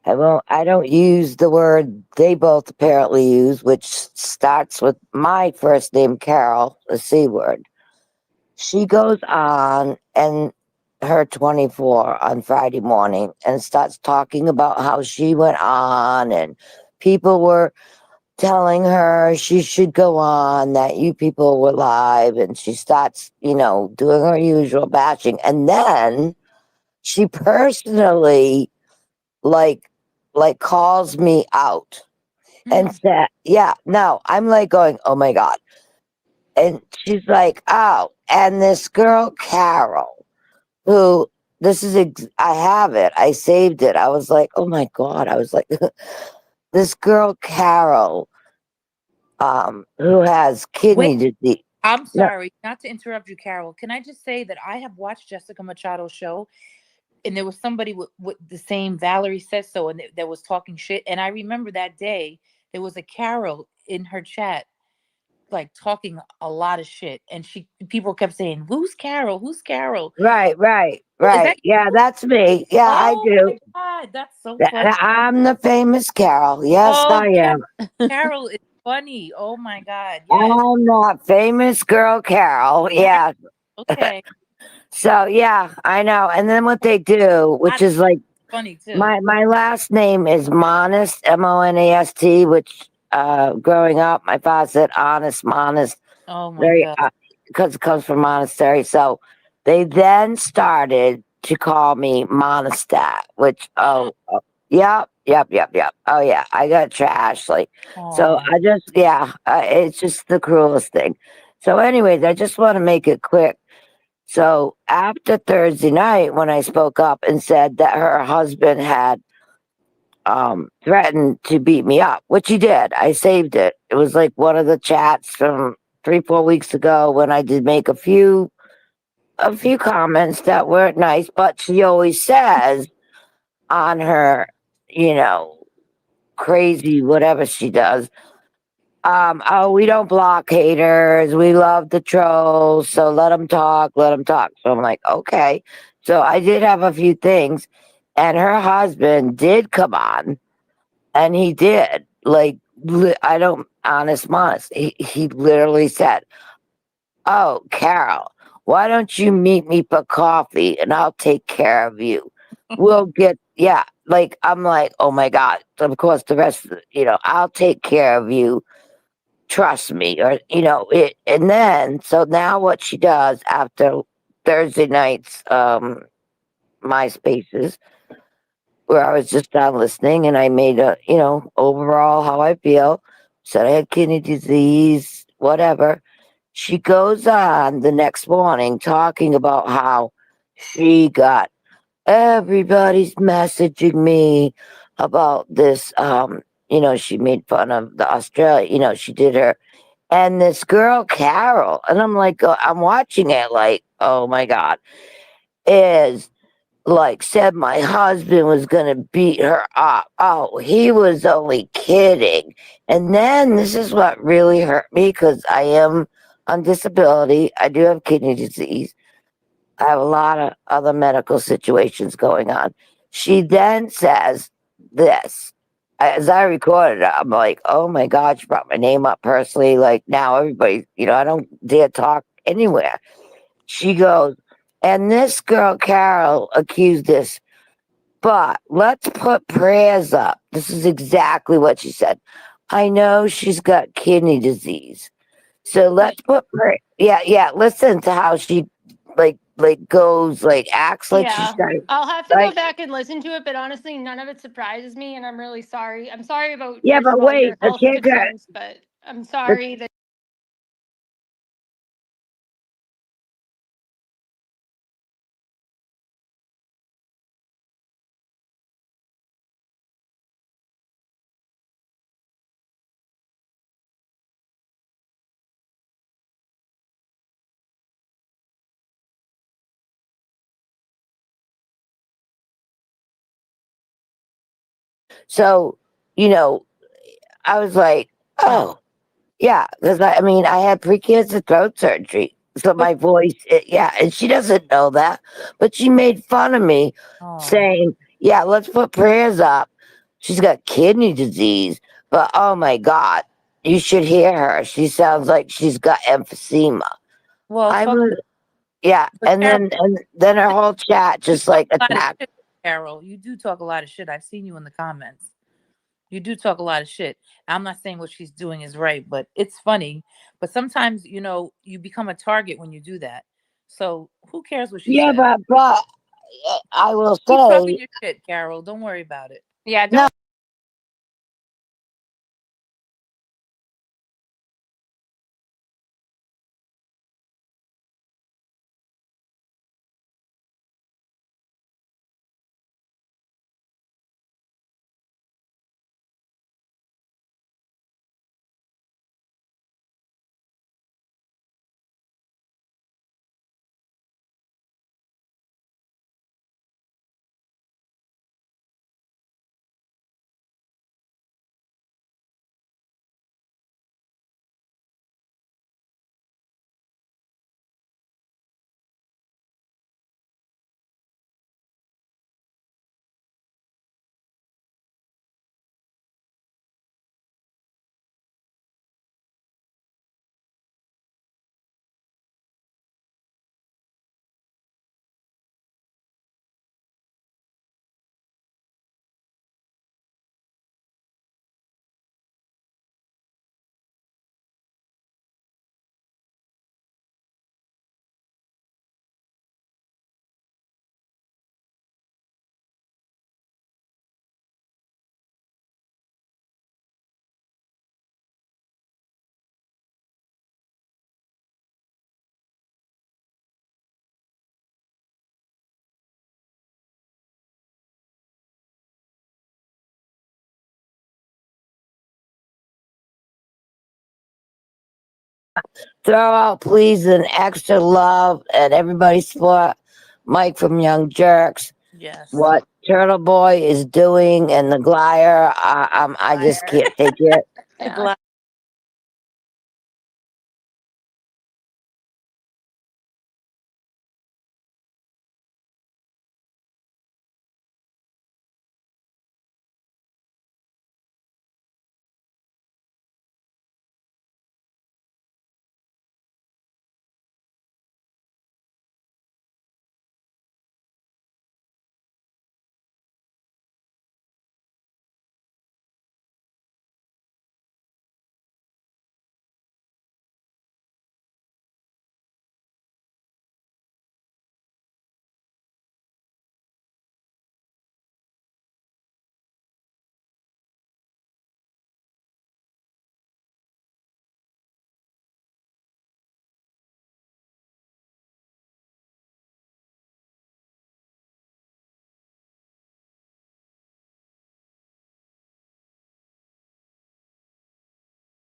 I don't use the word they both apparently use, which starts with my first name, Carol, the C word. She goes on and her 24 on Friday morning and starts talking about how she went on and people were telling her she should go on, that you people were live, and she starts, doing her usual bashing. And then she personally like calls me out and said, yeah, no, I'm like going, oh my God. And she's like, oh, and this girl Carol, who I have it, I saved it. I was like, oh my God. I was like, this girl Carol, who has kidney Wait, disease. I'm No, sorry, not to interrupt you, Carol. Can I just say that I have watched Jessica Machado's show, and there was somebody with the same Valerie says so, and that was talking shit. And I remember that day there was a Carol in her chat, like talking a lot of shit, and people kept saying, "Who's Carol? Who's Carol?" right, right, Is that right. Yeah, you? that's me. Yeah, I Oh do. my God, that's so funny. I'm the famous Carol. Yes, Oh I yes, am. Carol is funny. Oh my God, yes. I'm that famous girl Carol. Right. Yeah. Okay. So yeah, I know. And then what they do, which That's is like funny too. my last name is Monast, Monast, which growing up my father said honest, monest, Oh my very God. because it comes from monastery. So they then started to call me Monostat, which yep. Oh yeah, I got trash like so. Oh. I just it's just the cruelest thing. So, anyways, I just want to make it quick. So after Thursday night, when I spoke up and said that her husband had threatened to beat me up, which he did, I saved it. It was like one of the chats from 3-4 weeks ago when I did make a few comments that weren't nice, but she always says on her, you know, crazy whatever she does. Oh, we don't block haters. We love the trolls. So let them talk. Let them talk. So I'm like, okay. So I did have a few things, and her husband did come on, and he did like I don't honest. He literally said, "Oh, Carol, why don't you meet me for coffee, and I'll take care of you. We'll get yeah." Like I'm like, oh my God. Of course, the rest of I'll take care of you, trust me, or it. And then so now what she does after Thursday night's my spaces, where I was just down listening, and I made a overall how I feel, said I had kidney disease, whatever. She goes on the next morning talking about how she got everybody's messaging me about this. She made fun of the Australia, she did her and this girl Carol, and I'm like, I'm watching it like, oh my God, is like said my husband was gonna beat her up. Oh, he was only kidding. And then this is what really hurt me because I am on disability. I do have kidney disease. I have a lot of other medical situations going on. She then says this. As I recorded it, I'm like, oh my God, she brought my name up personally. Like now everybody, I don't dare talk anywhere. She goes, and this girl, Carol, accused this, but let's put prayers up. This is exactly what she said. I know she's got kidney disease. So let's put prayer. Yeah. Listen to how she goes, acts like she's Yeah. trying, I'll have to go like, back and listen to it, but honestly, none of it surprises me, and I'm really sorry. I'm sorry about, yeah, first but of all, wait, your health concerns, but I'm the sorry that So, you know, I was like, oh, yeah, because I mean, I had precancer throat surgery. So But my voice, yeah, and she doesn't know that, but she made fun of me oh, saying, yeah, let's put prayers up. She's got kidney disease, but oh my God, you should hear her. She sounds like she's got emphysema. well, I fuck. was, yeah, But Carol, and then her whole chat you just talk like a lot of attacked. shit, Carol. You do talk a lot of shit. I've seen you in the comments. You do talk a lot of shit. I'm not saying what she's doing is right, but it's funny. But sometimes, you become a target when you do that. So who cares what she Yeah, said? but I will Keep talking say, your shit, Carol. Don't worry about it. Yeah, no, don't. throw out please and extra love and everybody support Mike from Young Jerks. Yes. What Turtle Boy is doing and the Glider, I just Liar. can't take it. Yeah.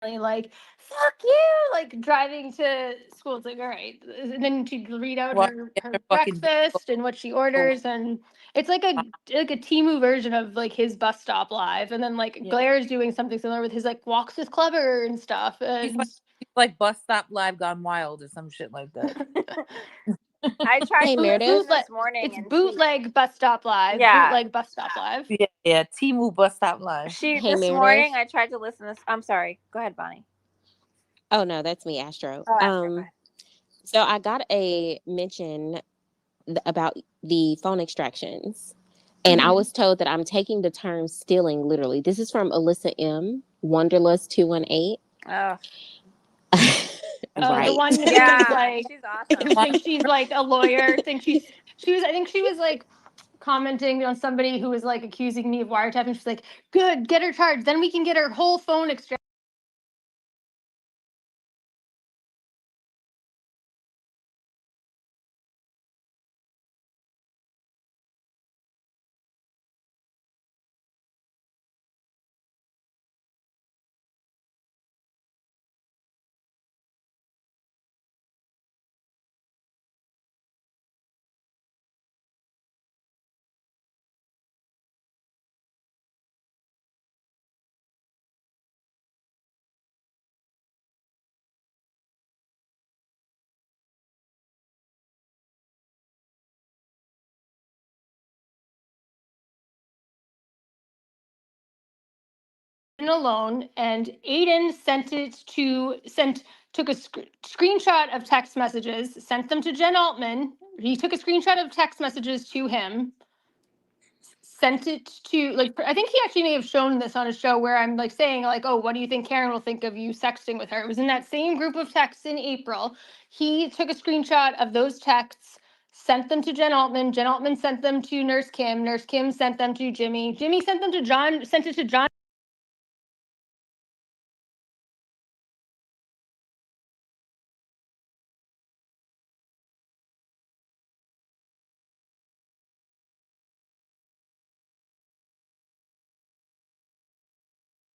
Like, fuck you, like driving to school. It's like, all right. And then to read out Well, her, get her her fucking breakfast and what she orders. And it's like a Timu version of like his bus stop live. And then like yeah. Glaire's doing something similar with his like walks with Clever and stuff. He's And like Bus Stop Live gone wild or some shit like that. I tried Hey, to listen Meredith. bootleg, this morning it's and she, bootleg bus stop live. yeah, Bootleg bus stop live. Yeah. Timu Bus Stop Live. Hey, this morning Meredith. I tried to listen this. I'm sorry. Go ahead, Bonnie. Oh no, that's me, Astro. Oh, Astro, go ahead. So I got a mention about the phone extractions, and I Mhm. was told that I'm taking the term stealing literally. This is from Alyssa M. Wanderlust 218. Oh, Oh, the Right. one who is yeah, like, she's awesome. who thinks she's like a lawyer, thinks I think she was like commenting on somebody who was like accusing me of wiretapping. She's like, good, get her charged. Then we can get her whole phone extracted. alone, and Aiden took a screenshot of text messages, sent them to Jen Altman. He took a screenshot of text messages to him, sent it to, like, I think he actually may have shown this on a show where I'm like saying like, oh, what do you think Karen will think of you sexting with her? It was in that same group of texts in April. He took a screenshot of those texts, sent them to Jen Altman. Jen Altman sent them to Nurse Kim. Nurse Kim sent them to Jimmy. Jimmy sent them to John, sent it to John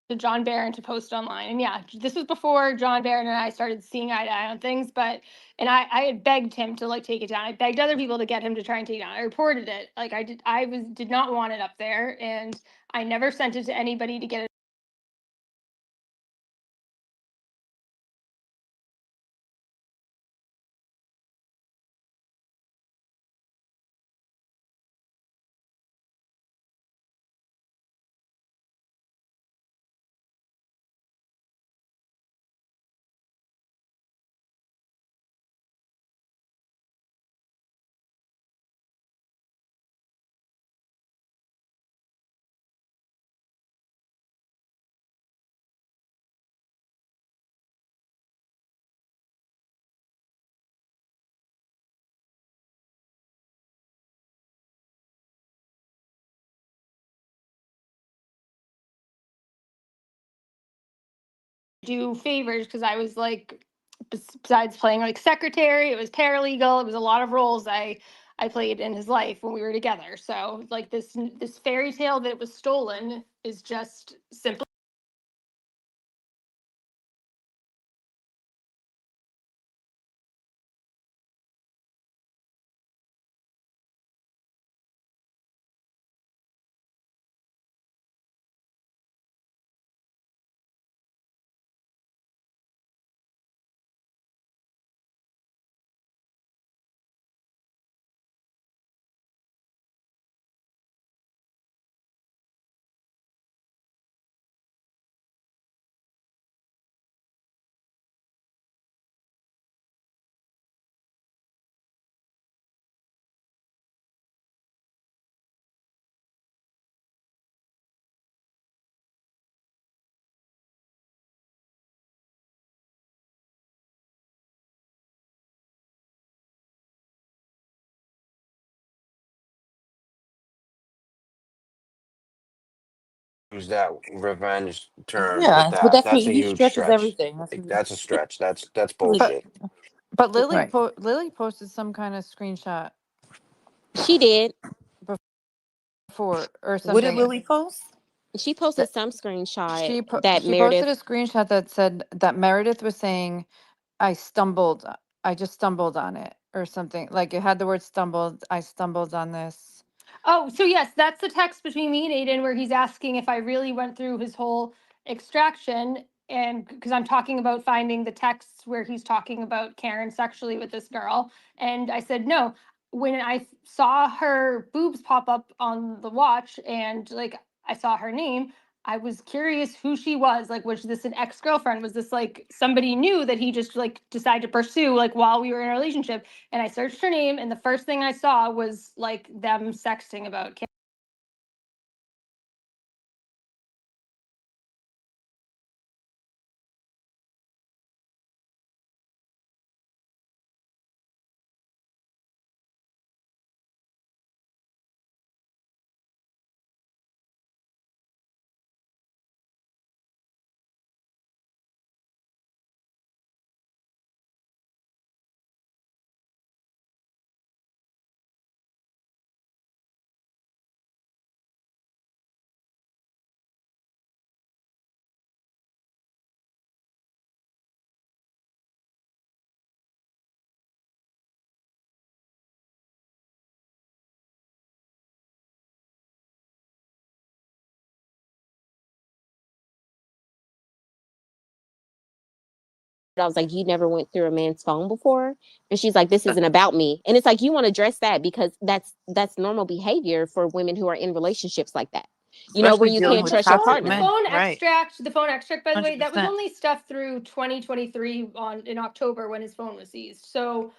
to John Barron to post online. And yeah, this was before John Barron and I started seeing eye to eye on things, but I had begged him to like take it down. I begged other people to get him to try and take it down. I reported it. Like I did not want it up there, and I never sent it to anybody to get it. Do favors because I was like, besides playing like secretary, it was paralegal, it was a lot of roles I played in his life when we were together. So like this fairy tale that was stolen is just simply Use that revenge term, but Yeah, but that's a he huge stretches stretch. everything. Like, that's a stretch. That's Really, But bullshit. Lily right. Lily posted some kind of screenshot She did. before or What did something. Lily post? She posted That some screenshot that she posted Meredith. a screenshot that said that Meredith was saying, I just stumbled on it or something. Like it had the word stumbled. I stumbled on this. Oh, so yes, that's the text between me and Aiden where he's asking if I really went through his whole extraction. And because I'm talking about finding the texts where he's talking about Karen sexually with this girl. And I said, no. When I saw her boobs pop up on the watch and like I saw her name, I was curious who she was. Like, was this an ex girlfriend? Was this like somebody new that he just like decided to pursue like while we were in a relationship? And I searched her name, and the first thing I saw was like them sexting about Kim. I was like, you never went through a man's phone before? And she's like, this isn't about me. And it's like, you want to address that because that's normal behavior for women who are in relationships like that. You know, where especially you dealing can't with The trust your phone, toxic the partner. men. phone Right. extract, the phone extract, by the way, that was 100%. only stuff through 2023 in October when his phone was seized. So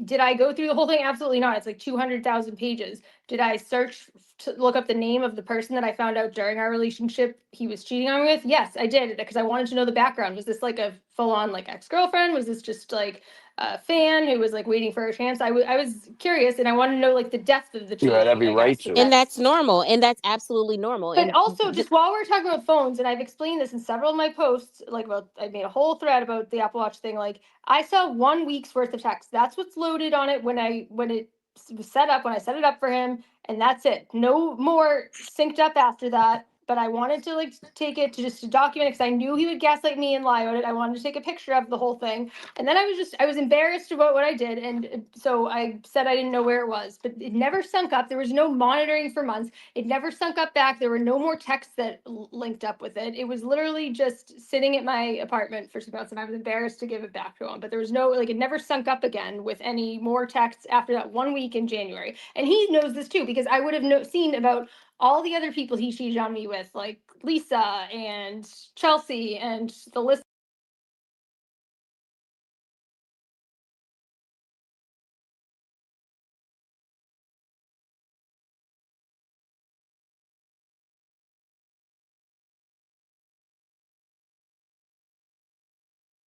did I go through the whole thing? Absolutely not. It's like 200,000 pages. Did I search to look up the name of the person that I found out during our relationship he was cheating on me with? Yes, I did, because I wanted to know the background. Was this like a full on like ex-girlfriend? Was this just like a fan who was like waiting for a chance? I was curious, and I wanted to know like the depth of the You had cheating, every I guess. right So to. And that's that's normal. And that's absolutely normal. but And also, just while we're talking about phones, and I've explained this in several of my posts, like about I made a whole thread about the Apple Watch thing. Like I saw 1 week's worth of text. That's what's loaded on it when it was set up, when I set it up for him, and that's it. No more synced up after that. But I wanted to like take it to just to document it because I knew he would gaslight me and lie about it. I wanted to take a picture of the whole thing. And then I was embarrassed about what I did. And so I said I didn't know where it was, but it never sunk up. There was no monitoring for months. It never sunk up back. There were no more texts that linked up with it. It was literally just sitting at my apartment for some months, and I was embarrassed to give it back to him. But there was no, like, it never sunk up again with any more texts after that 1 week in January. And he knows this too, because I would have seen about all the other people he cheated on me with, like Lisa and Chelsea, and the list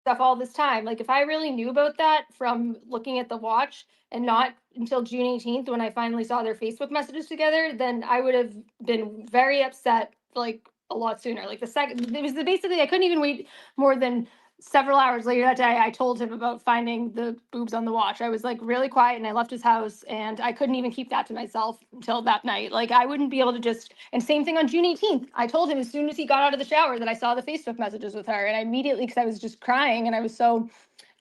stuff all this time. Like if I really knew about that from looking at the watch and not until June 18th when I finally saw their Facebook messages together, then I would have been very upset like a lot sooner. Like the second it was basically I couldn't even wait more than several hours later that day. I told him about finding the boobs on the watch. I was like really quiet and I left his house and I couldn't even keep that to myself until that night. Like I wouldn't be able to just and same thing on June 18th. I told him as soon as he got out of the shower that I saw the Facebook messages with her and I immediately because I was just crying and I was so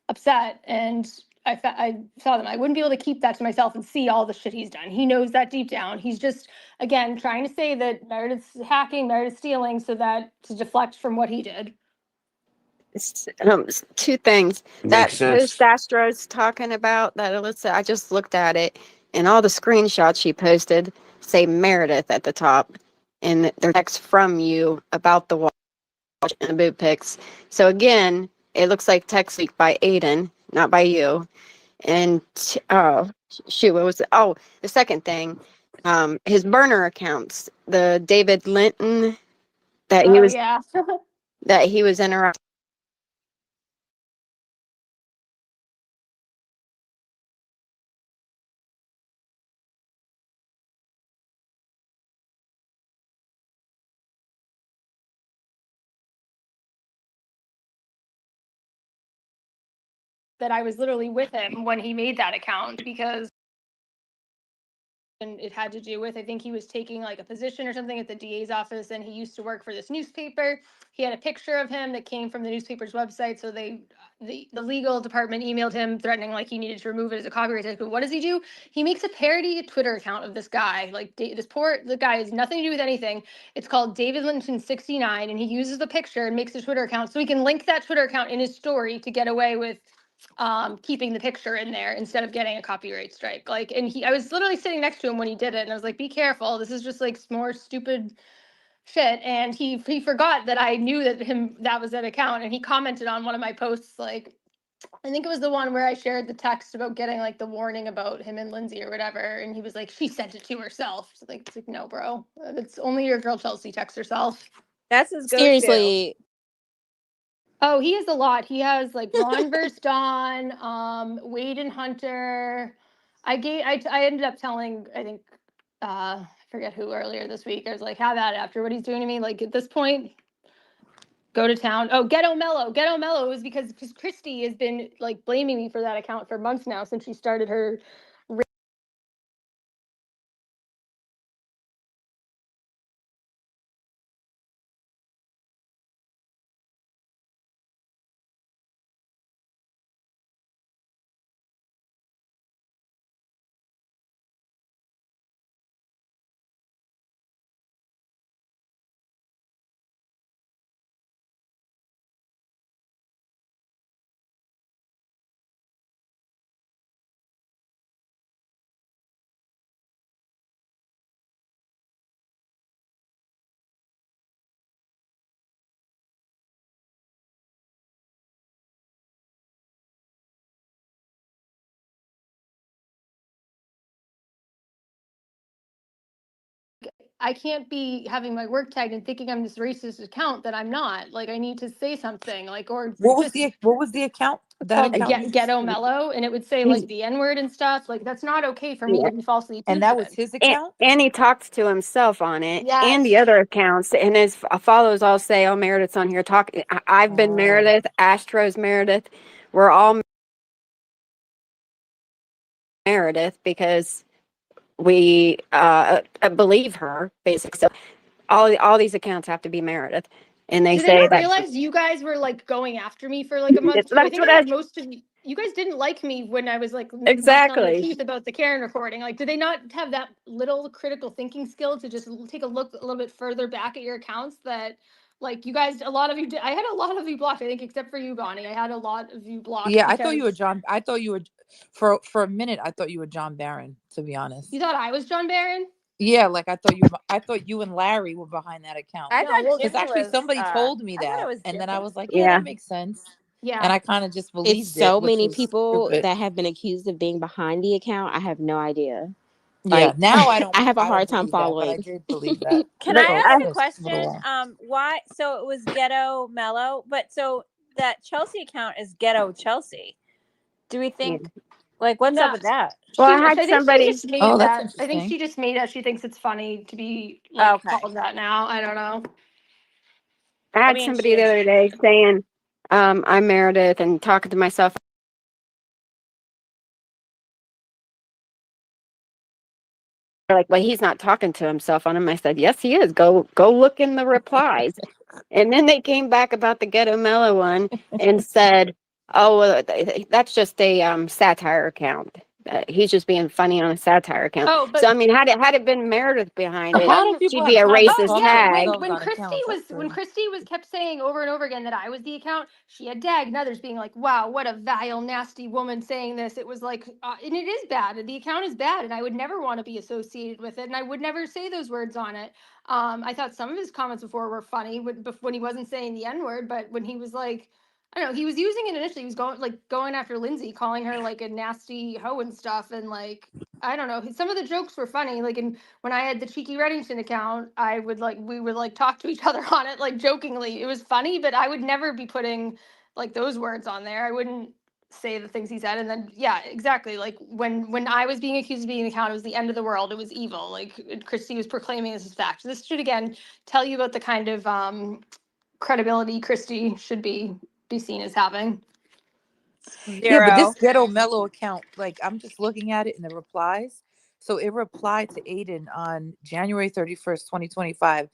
upset and I saw them. I wouldn't be able to keep that to myself and see all the shit he's done. He knows that deep down. He's just, again, trying to say that Meredith's hacking, Meredith's stealing so that to deflect from what he did. Two things Makes that sense. post Astro's talking about that Alyssa, I just looked at it and all the screenshots she posted say Meredith at the top and their text from you about the watch and the boob pics. So again, it looks like text leaked by Aiden, not by you. And oh shoot, what was it? Oh, the second thing, his burner accounts, the David Linton that he Oh was yeah. that he was interrupting. That I was literally with him when he made that account because and it had to do with I think he was taking like a position or something at the DA's office and he used to work for this newspaper. He had a picture of him that came from the newspaper's website, so the legal department emailed him threatening like he needed to remove it as a copyright strike. But what does he do? He makes a parody Twitter account of this guy. Like the guy has nothing to do with anything. It's called David Linton 69 and he uses the picture and makes a Twitter account so he can link that Twitter account in his story to get away with keeping the picture in there instead of getting a copyright strike. Like, and I was literally sitting next to him when he did it, and I was like, "Be careful! This is just like more stupid shit." And he forgot that I knew that was that account, and he commented on one of my posts, like I think it was the one where I shared the text about getting like the warning about him and Lindsay or whatever, and he was like, "She sent it to herself." So, like, it's like, no, bro, it's only your girl Chelsea texts herself. That's his go-to. seriously, Oh, he has a lot. He has like Ron versus Dawn, Wade and Hunter. I ended up telling, I think, I forget who earlier this week. I was like, have at it after what he's doing to me. Like at this point, go to town. Oh, Ghetto Mellow. Ghetto Mellow is because Christy has been like blaming me for that account for months now since she started her I can't be having my work tagged and thinking I'm this racist account that I'm not. Like, I need to say something, like, or What was just the account? it's That called account? Ghetto Mellow, and it would say He's like the N word and stuff. Like, that's not okay for me yeah. to be falsely And accused that of was it. his account? And he talks to himself on it and the Yes. other accounts, and his followers all say, "Oh, Meredith's on here talking." I've been Oh. Meredith, Astro's Meredith. We're all Meredith because we believe her, basically. So all these accounts have to be Meredith, and they Did they say not that realize you guys were like going after me for like a month too? I that's think what I I had most of you guys didn't like me when I was like not telling the exactly. truth about the Karen recording. Like, did they not have that little critical thinking skill to just take a look a little bit further back at your accounts that like you guys, a lot of you did. I had a lot of you blocked, I think, except for you, Bonnie. I had a lot of you blocked Yeah, I thought you were because John. I thought you were for a minute. I thought you were John Barron. To be honest. you thought I was John Barron. Yeah, like I thought you and Larry were behind that account. I No, thought well, Because Jimmy actually was. somebody told me I thought it that, was and then I Jimmy. was like, yeah, Yeah, that makes sense. And yeah. I kind of just It's believed it, so which many was people stupid. that have been accused of being behind the account. I have no idea. Yeah, Like, now I have a I don't hard time believe that, but I following. did believe that Can but I for ask a a little question? while. Why? So it was Ghetto Mellow, but so that Chelsea account is Ghetto Chelsea. Do we yeah. think like what's up No, with that? Well, I I had think she somebody. just made Oh, that's that. I think interesting. she just made that. She thinks it's funny to be like Okay. called that now. I don't know. I I had mean, somebody she the is. other day saying, "I'm Meredith," and talking to myself. They're like, well, he's not talking to himself on him. I said, yes, he is. Go look in the replies. And then they came back about the Ghetto Mellow one and said, oh, well, that's just a satire account. He's just being funny on a satire account. Oh, So but I mean, had it been Meredith behind A it, lot of um, people she'd have be a started oh racist calling yeah, tag. themselves on accounts. That's when good. Christy was kept saying over and over again that I was the account, she had Dag and others being like, "Wow, what a vile, nasty woman saying this." It was like, and it is bad. The account is bad, and I would never want to be associated with it, and I would never say those words on it. I thought some of his comments before were funny when he wasn't saying the N word, but when he was like. I don't know. He was using it initially. He was going after Lindsay, calling her like a nasty hoe and stuff, and like I don't know. Some of the jokes were funny. Like when I had the cheeky Reddington account, we would like talk to each other on it, like jokingly. It was funny, but I would never be putting like those words on there. I wouldn't say the things he said. And then yeah, exactly. Like when I was being accused of being the account, it was the end of the world. It was evil. Like Christy was proclaiming this as fact. This should again tell you about the kind of credibility Christy should be seen as having. Yeah, but this Zero. Ghetto Mellow account, like I'm just looking at it in the replies. So it replied to Aiden on January 31st, 2025.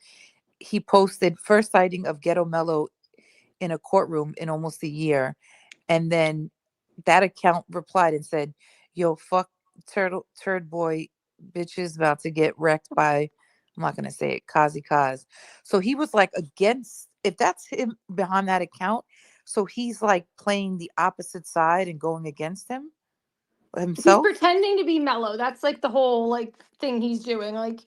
He posted first sighting of Ghetto Mellow in a courtroom in almost a year. And then that account replied and said, yo, fuck turd boy bitches about to get wrecked by, I'm not gonna say it, Kazi Kaz. So he was like against, if that's him behind that account, so he's like playing the opposite side and going against him He's himself. pretending to be mellow. That's like the whole like thing he's doing. Like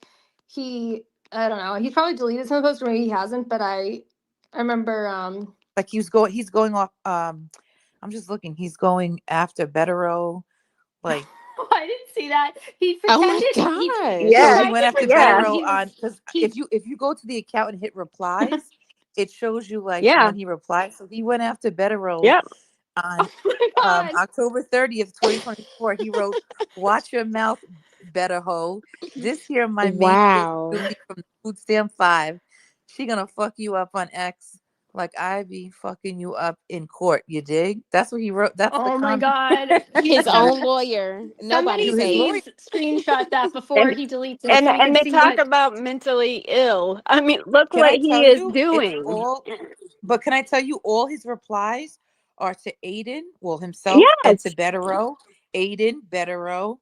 he, I don't know. He's probably deleted some of the posts, or maybe he hasn't. But I remember. Like he's going off I'm just looking, he's going after Betero, like I didn't see that. He Oh my pretended. He so Yes, he tried went to after yeah, pretend Betero he was. on, because He. if you go to the account and hit replies, it shows you like yeah, when he replied. So he went after Betero yep. on Oh my god. October 30th, 2024. He wrote, "Watch your mouth, better hoe. This here my main bitch Wow. Julie from the Food Stamp 5. She gonna fuck you up on X like I be fucking you up in court. You dig?" That's what he wrote. That's the Oh my comment god. His own lawyer. Nobody Somebody to his lawyer. safe. please screenshot that before And he deletes it so we can and they see talk what. about mentally ill. I mean, look Can what I he tell is you? It's doing. all, but can I tell you all his replies are to Aiden, well, himself, and to Yes, Betero, Aiden, Betero,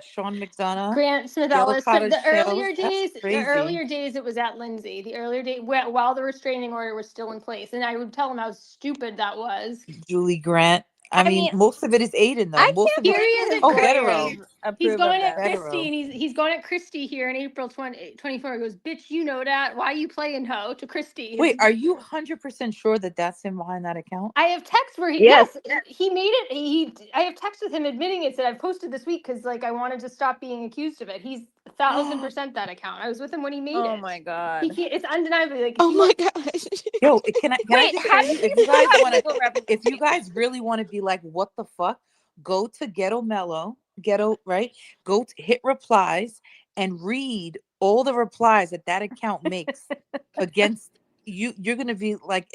Sean McDonough, Grant Smith Yellow Ellis. But Cottage Shells. That's the crazy. earlier days, it was at Lindsay. The earlier day, while the restraining order was still in place, and I would tell him how stupid that was. Julie Grant. I I mean, mean, most of it is Aiden, though. I Most can't of Here it. he believe is his at Oh, lawyers Betero. Christie. He's approve of going at this. Christie, Betero. and he's going at Christie here in April 2024. He goes, "Bitch, you know that? Why you playing hoe to Christie?" Wait, are you 100% sure that that's him behind that account? I have text where yes. he made it. I have text with him admitting it. Said I've posted this week because like I wanted to stop being accused of it. He's 1,000% that account. I was with him when he made it. Oh my god. He can't, it's undeniably like. Oh he my won't- gosh. Yo, can I Wait, just how tell do you, you if you still guys have want legal to, if representation? you guys really want to be like, what the fuck, go to Ghetto, right? Go to hit replies and read all the replies that account makes against you. You're gonna be like,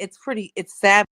it's sad.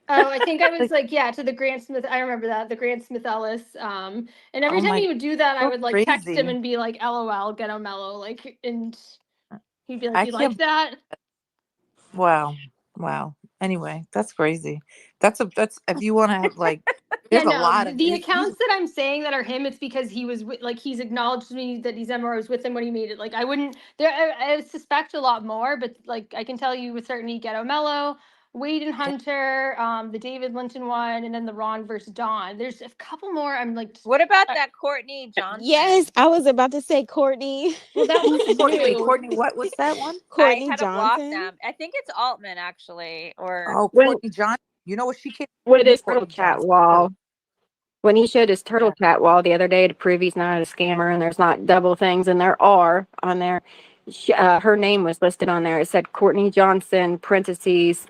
Oh, I think I was Like, like, to the Grant Smith. I remember that, the Grant Smith Ellis. And every Oh time my, he would do that, I so would like text him crazy. and be like, "LOL, Ghetto Mellow," like, and he'd be like, I "You like can't. that?" Wow, wow. Anyway, that's crazy. That's if you want to have like, Yeah, there's a no, lot of the these. accounts that I'm saying that are him, it's because he was like he's acknowledged to me that he's MR was with him when he made it. Like I wouldn't there I suspect a lot more, but like I can tell you with certainty Ghetto Mellow, Wade and Hunter, the David Linton one, and then the Ron versus Dawn. There's a couple more. I'm like What about that Courtney Johnson? Yes, I was about to say Courtney. well that one's Courtney, wait, new. Courtney, what's that one? Courtney I had to block Johnson. them. I think it's Altman actually, or Oh, When Courtney Johnson. You know what she came? with his turtle Courtney chat Johnson. wall. When he showed his turtle Yeah. chat wall the other day to prove he's not a scammer and there's not double things, and there are on there. Her name was listed on there. It said Courtney Johnson, parentheses,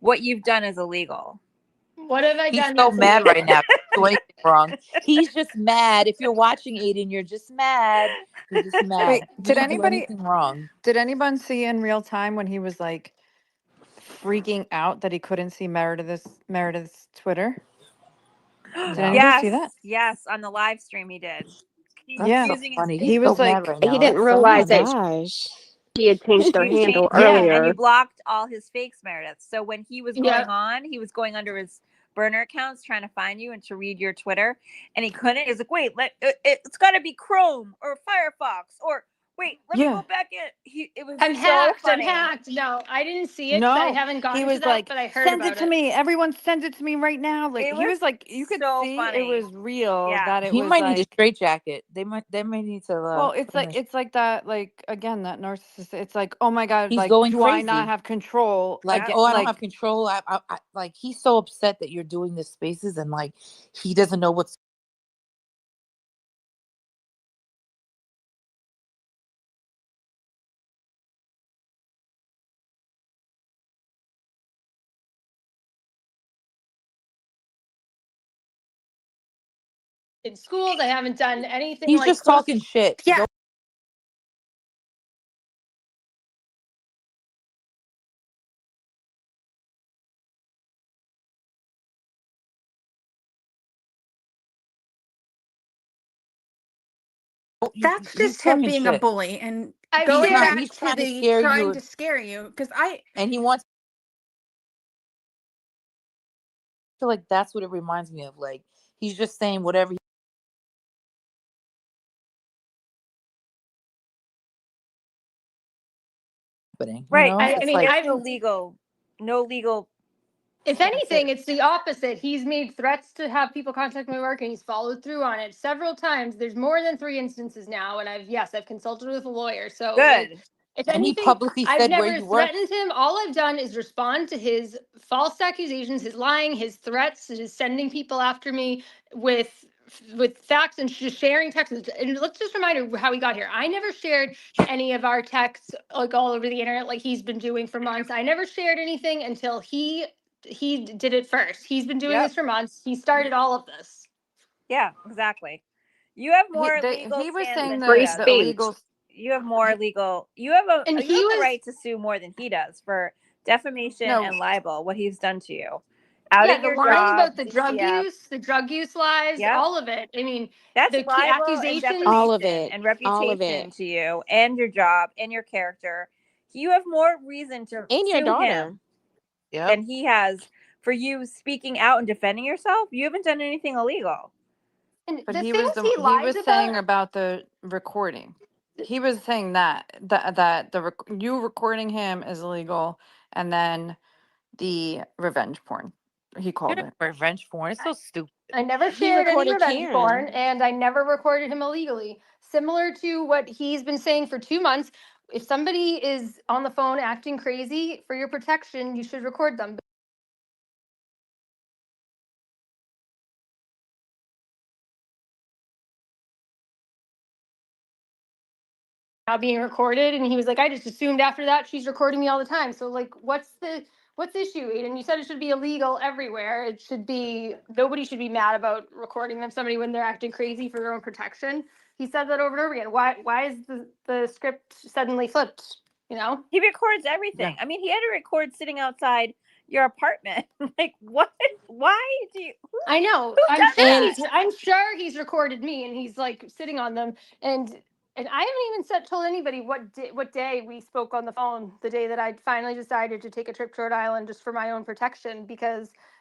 what you've done is illegal. What have I He's done so that's mad illegal? right now. He didn't do anything wrong. He's just mad. If you're watching, Aiden, you're just mad. You're just mad. wait, He did didn't do anybody anything wrong. did anyone see in real time when he was like freaking out that he couldn't see Meredith's Twitter? Did No. anybody see that? Yes, on the live stream he did. He was That's Yeah. so using his funny. He's He so was mad like, right he now. didn't That's so Oh my realize that funny. gosh. she had changed her you handle changed it and you earlier. blocked all his fakes, Meredith. So when he was Yeah. going on, he was going under his burner accounts trying to find you and to read your Twitter, and he couldn't. He was like, "Wait, it's got to be Chrome or Firefox or wait, let me yeah. go back in." It was I'm so hacked. I'm funny. hacked. No, I didn't see it because I No, haven't he gotten to was that, like, but I heard send it about to it. me. Everyone send it to me right now. Like It he was was like, you could so see it funny. was real Yeah. that it He was might need a like, straitjacket. They might need to. well, Put him in it's like that, like again, that narcissist. It's like, oh my God, He's like, going do I not crazy. have control? Like, Yep. oh, I don't have Like, control. Like, he's so upset that you're doing this spaces, and like, he doesn't know what's. In schools, I haven't done anything He's like just close. talking shit. Yeah. Don't- That's he's just him talking being a shit. bully, and I've Going not- shared back he's to trying to the scare trying you. to scare you, because And he wants. I feel like that's what it reminds me of. Like he's just saying whatever. Happening, Right. you know? I It's mean, like There's no legal. if Like I said, anything, it's the opposite. He's made threats to have people contact my work and he's followed through on it several times. There's more than 3 instances now. And I've consulted with a lawyer. So like, good. if and he anything, publicly I've said where never you work. threatened him. All I've done is respond to his false accusations, his lying, his threats, his sending people after me with facts and just sharing texts. And let's just remind her how we got here. I never shared any of our texts like all over the internet like he's been doing for months. I never shared anything until he did it first. He's been doing Yep. this for months. He started all of this. Yeah, exactly. You have He more legal he was stance saying than he Free does. the speech. illegal. You have more He, legal. You have And you he have a was right to sue more than he does for defamation no, and libel. What he's done to you, yeah, outing the your lying job, about the DCF. drug use lies, Yep, all of it. I mean, that's the libel and accusations. All of defamation it. and All of reputation it. to you and your job and your character. You have more reason to And your sue daughter. him Yep. than he has for you speaking out and defending yourself. You haven't done anything illegal. And but the he things was he he lies was saying about. about the recording. He was saying that you recording him is illegal, and then the revenge porn. He called it. Revenge porn. It's so stupid. I never He shared any recorded revenge porn, Karen. and I never recorded him illegally. Similar to what he's been saying for 2 months, if somebody is on the phone acting crazy, for your protection, you should record them. Now being recorded, and he was like, I just assumed after that she's recording me all the time. So like, what's the issue, Aiden? You said it should be illegal everywhere. It should be, nobody should be mad about recording them somebody when they're acting crazy for their own protection. He said that over and over again. Why is the script suddenly flipped? You know? He records everything. Yeah. I mean, he had to record sitting outside your apartment. Like, what? Why do you? I know. Who does that? I'm sure he's recorded me, and he's like sitting on them. And I haven't even told anybody what day we spoke on the phone. The day that I finally decided to take a trip to Rhode Island just for my own protection,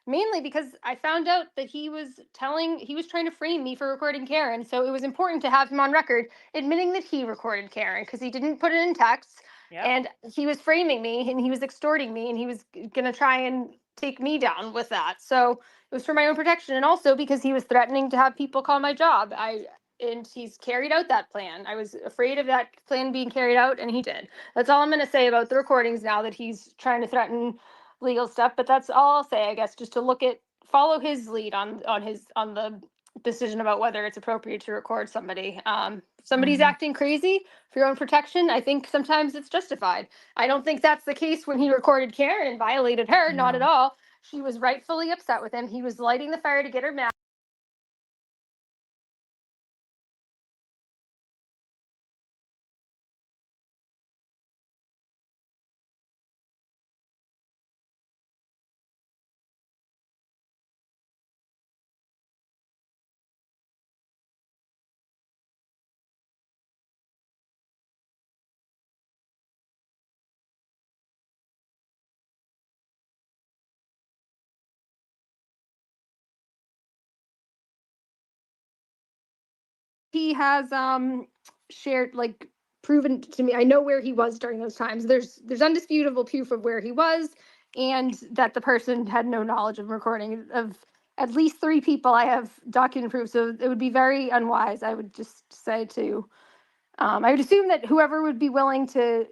mainly because I found out that he was trying to frame me for recording Karen. So it was important to have him on record admitting that he recorded Karen because he didn't put it in text. Yep. And he was framing me, and he was extorting me, and he was gonna try and take me down with that. So it was for my own protection, and also because he was threatening to have people call my job. And he's carried out that plan. I was afraid of that plan being carried out, and he did. That's all I'm going to say about the recordings now that he's trying to threaten legal stuff. But that's all I'll say, I guess, just to follow his lead on the decision about whether it's appropriate to record somebody. Somebody's acting crazy for your own protection. I think sometimes it's justified. I don't think that's the case when he recorded Karen and violated her. Not at all. She was rightfully upset with him. He was lighting the fire to get her mad. He has shared, like, proven to me, I know where he was during those times. There's undisputable proof of where he was, and that the person had no knowledge of recording of at least 3 people. I have documented proof, so it would be very unwise, I would just say, to I would assume that whoever would be willing to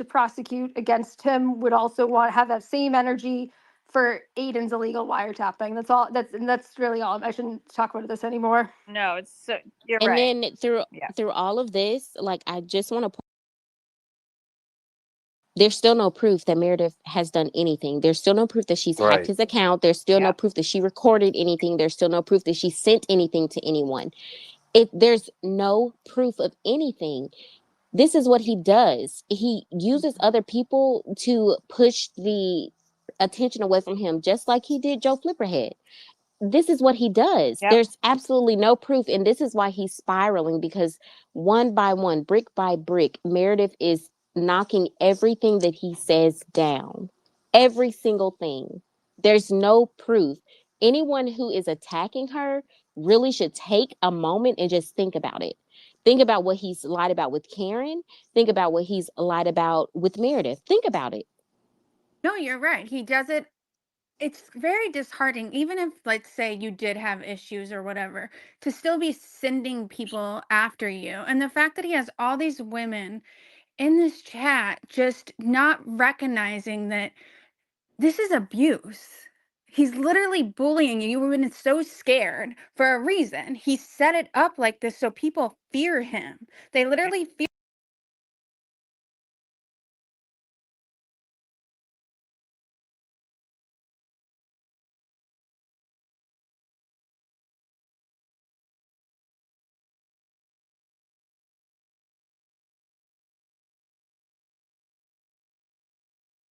prosecute against him would also want to have that same energy for Aiden's illegal wiretapping. That's all. That's really all. I shouldn't talk about this anymore. No, you're And right. then through Yeah. all of this, like, I just want to there's still no proof that Meredith has done anything. There's still no proof that she's hacked Right. his account. There's still no Yep. proof that she recorded anything. There's still no proof that she sent anything to anyone. If there's no proof of anything, this is what he does. He uses other people to push the attention away from him, just like he did Joe Flipperhead. this is what he does. Yep. There's absolutely no proof. And this is why he's spiraling, because one by one, brick by brick, Meredith is knocking everything that he says down. Every single thing. There's no proof. Anyone who is attacking her really should take a moment and just think about it. Think about what he's lied about with Karen. Think about what he's lied about with Meredith. Think about it. No, you're right. He does it. It's very disheartening, even if, let's say, you did have issues or whatever, to still be sending people after you. And the fact that he has all these women in this chat just not recognizing that this is abuse. He's literally bullying you. You've been so scared for a reason. He set it up like this so people fear him. They literally fear.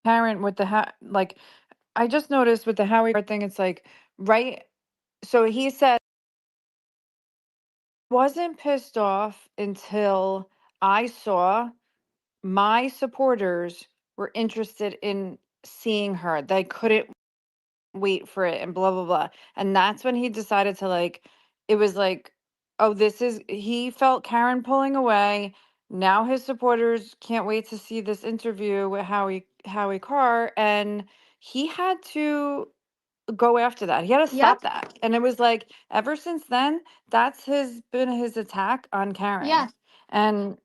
Karen with the like, I just noticed with the Howie thing, it's like, right? So he said, wasn't pissed off until I saw my supporters were interested in seeing her. They couldn't wait for it and blah, blah, blah. And that's when he decided to like, it was like, oh, he felt Karen pulling away. Now his supporters can't wait to see this interview with Howie Carr. And he had to go after that. He had to Yep. stop that. And it was like ever since then, that's been his attack on Karen. Yeah. And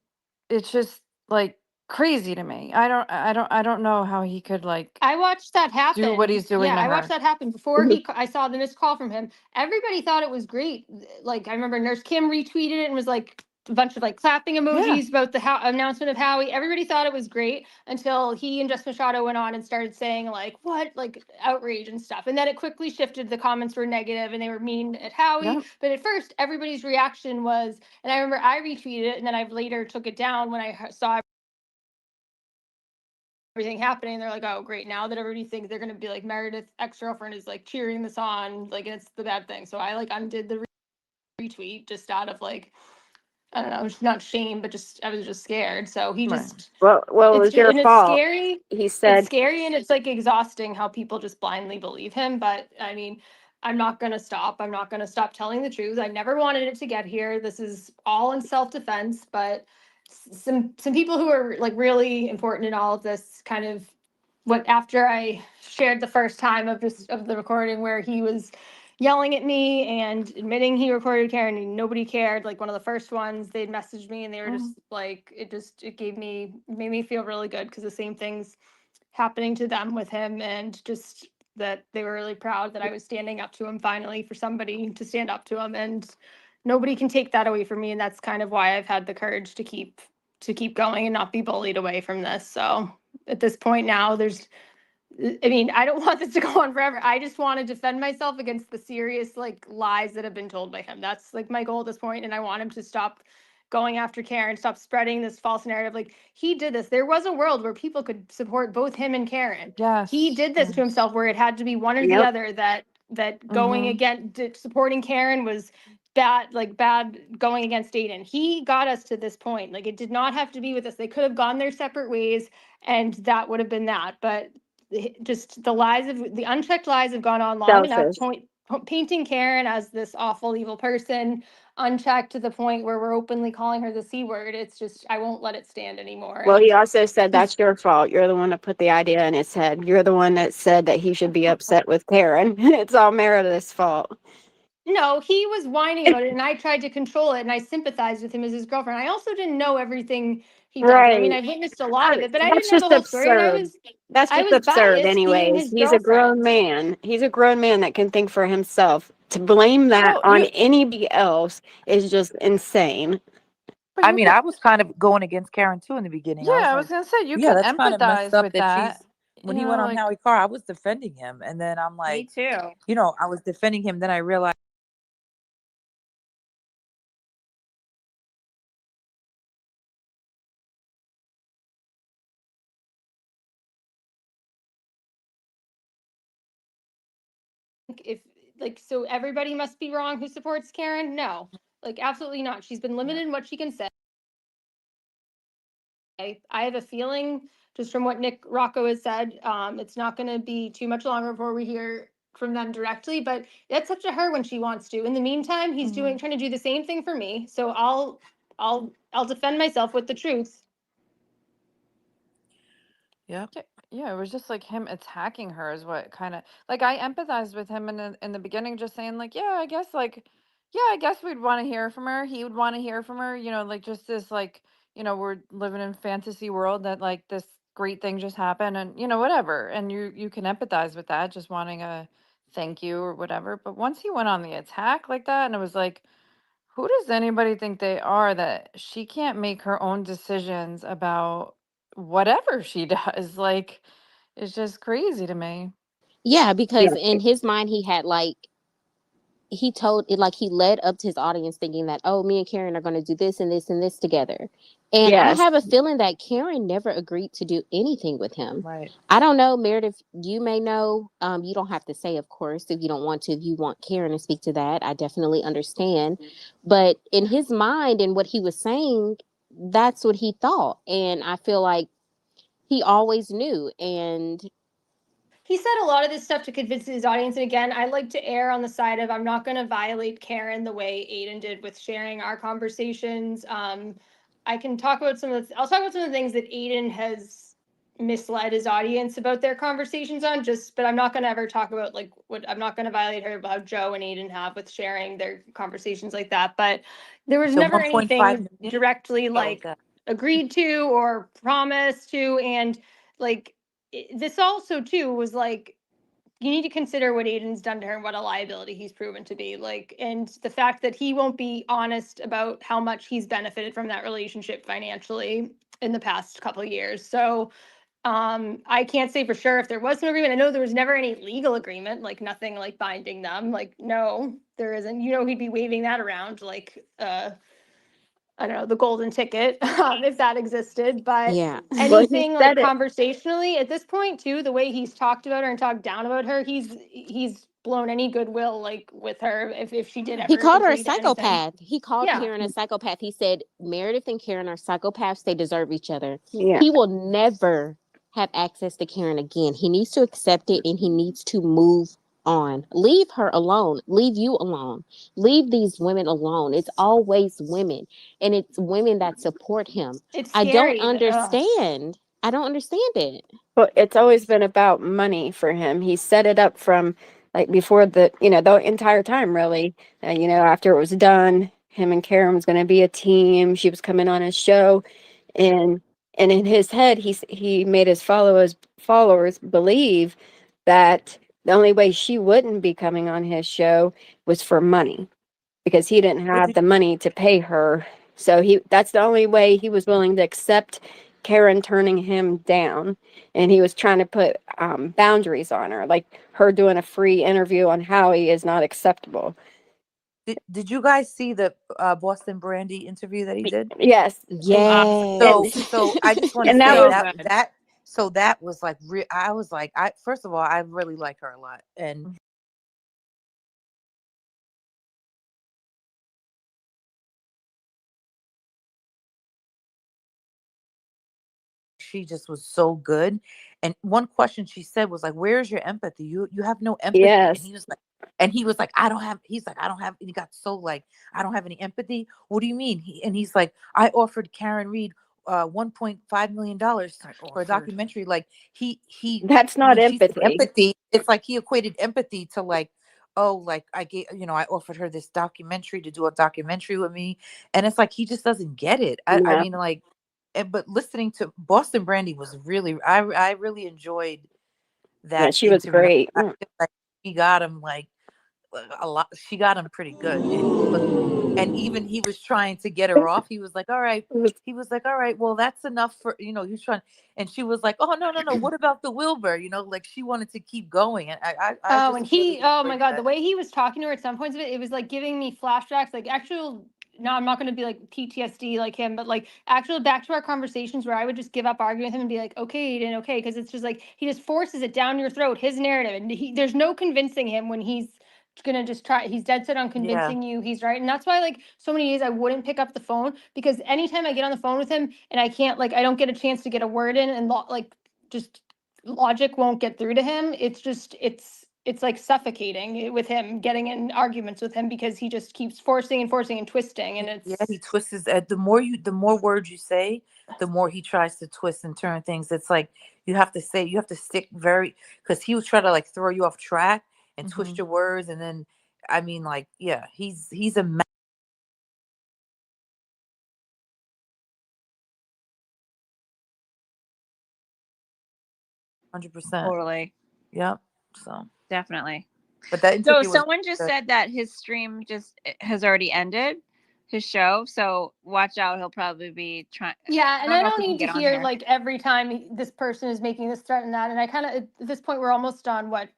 it's just like crazy to me. I don't know how he could like I watched that do what happen. he's doing Yeah, to I watched her. that happen before I saw the missed call from him. Everybody thought it was great. Like I remember Nurse Kim retweeted it and was like a bunch of like clapping Yeah. emojis about the announcement of Howie. Everybody thought it was great until he and Jess Machado went on and started saying like what, like outrage and stuff. And then it quickly shifted. The comments were negative and they were mean at Howie. Yep. But at first, everybody's reaction was, and I remember I retweeted it and then I later took it down when I saw everything happening. They're like, oh, great. Now that everybody thinks they're going to be like Meredith's ex-girlfriend is like cheering this on, like it's the bad thing. So I like undid the retweet just out of like, I don't know, not shame, but just, I was just scared. So he Right. just, Well, it was your and it's fault. scary. He It's said, scary and it's like exhausting how people just blindly believe him. But I mean, I'm not going to stop. I'm not going to stop telling the truth. I never wanted it to get here. This is all in self-defense, but some people who are like really important in all of this kind of what after I shared the first time of the recording where he was yelling at me and admitting he recorded Karen and nobody cared, like one of the first ones, they'd messaged me and they were just like, it made me feel really good because the same things happening to them with him, and just that they were really proud that I was standing up to him finally, for somebody to stand up to him, and nobody can take that away from me. And that's kind of why I've had the courage to keep going and not be bullied away from this. So at this point now, I mean, I don't want this to go on forever. I just want to defend myself against the serious like lies that have been told by him. That's like my goal at this point, and I want him to stop going after Karen, stop spreading this false narrative. Like he did this. There was a world where people could support both him and Karen. Yes. He did this to himself, where it had to be one or the Yep. other. That going against supporting Karen was bad going against Aiden. He got us to this point. Like it did not have to be with us. They could have gone their separate ways, and that would have been that. But just the unchecked lies have gone on long enough, selfish. painting Karen as this awful, evil person, unchecked to the point where we're openly calling her the C word. It's just, I won't let it stand anymore. Well, And he also said that's your fault. You're the one that put the idea in his head. You're the one that said that he should be upset with Karen. It's all Meredith's fault. no, he was whining about it, and I tried to control it, and I sympathized with him as his girlfriend. I also didn't know everything he does. I mean, Right. I witnessed a lot of it, but I That's didn't know the just whole story, and absurd. That's I just was absurd, biased being anyways. his He's a grown girlfriend. man. He's a grown man that can think for himself. To blame that Well, on anybody else is just insane. I mean, I was kind of going against Karen too in the beginning. I was I like, was gonna say you yeah, can that's kind of messed empathize up with that that. when You he know, went on like Howie Carr, I was defending him. And then I'm Me like, too. I was defending him. Then I realized If like, so everybody must be wrong who supports Karen? No, like, absolutely not. She's been limited in what she can say. I have a feeling, just from what Nick Rocco has said, it's not going to be too much longer before we hear from them directly. But that's up to her when she wants to. In the meantime, he's trying to do the same thing for me. So I'll defend myself with the truth. Yeah. Yeah, it was just like him attacking her is what kind of like I empathized with him in the beginning, just saying like, yeah, I guess like, yeah, I guess we'd want to hear from her. He would want to hear from her, like just this like, we're living in fantasy world that like this great thing just happened and whatever. And you can empathize with that, just wanting a thank you or whatever. But once he went on the attack like that, and it was like, who does anybody think they are that she can't make her own decisions about whatever she does? Like, it's just crazy to me. Yeah, Yeah. because in his mind, he had like, he told it like he led up to his audience thinking that, oh, me and Karen are going to do this and this and this together. And I Yes. have a feeling that Karen never agreed to do anything with him. Right. I don't know, Meredith, you may know. You don't have to say, of course, if you don't want to. If you want Karen to speak to that, I definitely understand. But in his mind and what he was saying, that's what he thought. And I feel like he always knew. And He said a lot of this stuff to convince his audience. And again, I like to err on the side of I'm not going to violate Karen the way Aiden did with sharing our conversations. I can talk about I'll talk about some of the things that Aiden has misled his audience about their conversations on, but I'm not going to ever talk about like I'm not going to violate her about how Joe and Aiden have with sharing their conversations like that. But there was The never 1.5 anything million. directly Oh, like okay. agreed to or promised to. And like, this also too was like, you need to consider what Aiden's done to her and what a liability he's proven to be. Like, and the fact that he won't be honest about how much he's benefited from that relationship financially in the past couple of years. So I can't say for sure if there was an agreement. I know there was never any legal agreement, like nothing like binding them. Like, no, there isn't. He'd be waving that around like I don't know, the golden ticket, if that existed. But yeah, Well, he anything like said it. conversationally at this point too, the way he's talked about her and talked down about her, he's blown any goodwill like with her if she did he ever called her a agree to anything. psychopath. He called Yeah. Karen a psychopath. He said Meredith and Karen are psychopaths. They deserve each other. Yeah. He will never have access to Karen again. He needs to accept it and he needs to move on. Leave her alone. Leave you alone. Leave these women alone. It's always women, and it's women that support him. It's I don't scary. understand. I don't understand it. But it's always been about money for him. He set it up from like before the entire time really. After it was done, him and Karen was going to be a team. She was coming on his show, and in his head, he made his followers believe that the only way she wouldn't be coming on his show was for money because he didn't But have the money to pay her. So that's the only way he was willing to accept Karen turning him down. And he was trying to put boundaries on her, like her doing a free interview on Howie is not acceptable. did you guys see the Boston Brandy interview that he did? Yes. So Yes. so I just want to And that say was that was like I was like first of all I really like her a lot, and she just was so good. And one question she said was like, "Where's your empathy? You have no empathy." And yes. he was like, "I don't have." He's like, "I don't have." And he got so like, "I don't have any empathy." What do you mean? He's like, "I offered Karen Reed $1.5 million for a documentary." Like he That's not when she said empathy. empathy, it's like he equated empathy to like, oh, like I gave, I offered her this documentary to do a documentary with me, and it's like he just doesn't get it. I No. mean, like, but listening to Boston Brandy was really, I really enjoyed Yeah, that she was interview. great. I feel like she got him like a lot. She got him pretty good, and even he was trying to get her off. He was like, "All right." He was like, "All right, well, that's enough for He was trying, and she was like, "Oh, no, no, no. What about the Wilbur?" Like she wanted to keep going, and I Oh, just and really oh my enjoyed God, the that. way he was talking to her at some points of it, it was like giving me flashbacks, like actual, no, I'm not going to be like PTSD like him, but like actual back to our conversations where I would just give up arguing with him and be like, okay, Aiden, okay. Cause it's just like, he just forces it down your throat, his narrative. And there's no convincing him when he's gonna just try. He's dead set on convincing you he's right, and that's why like so many days I wouldn't pick up the phone, because anytime I get on the phone with him and I can't, like, I don't get a chance to get a word in, and like just logic won't get through to him. It's just it's like suffocating with him, getting in arguments with him, because he just keeps forcing and forcing and twisting, and Yeah, it's he twists his. The more words you say, the more he tries to twist and turn things. It's like you have to stick very, because he was trying to like throw you off track and twist your words, and then I mean, like, yeah, he's a 100%. Totally. Yep. So, Definitely. but that So interview was someone just good. said that his stream just has already ended, his show. So watch out. He'll probably be trying. yeah, I and don't I know if don't we can need to get on hear here. like every time this person is making this threat and that. And I kind of, at this point, we're almost on what,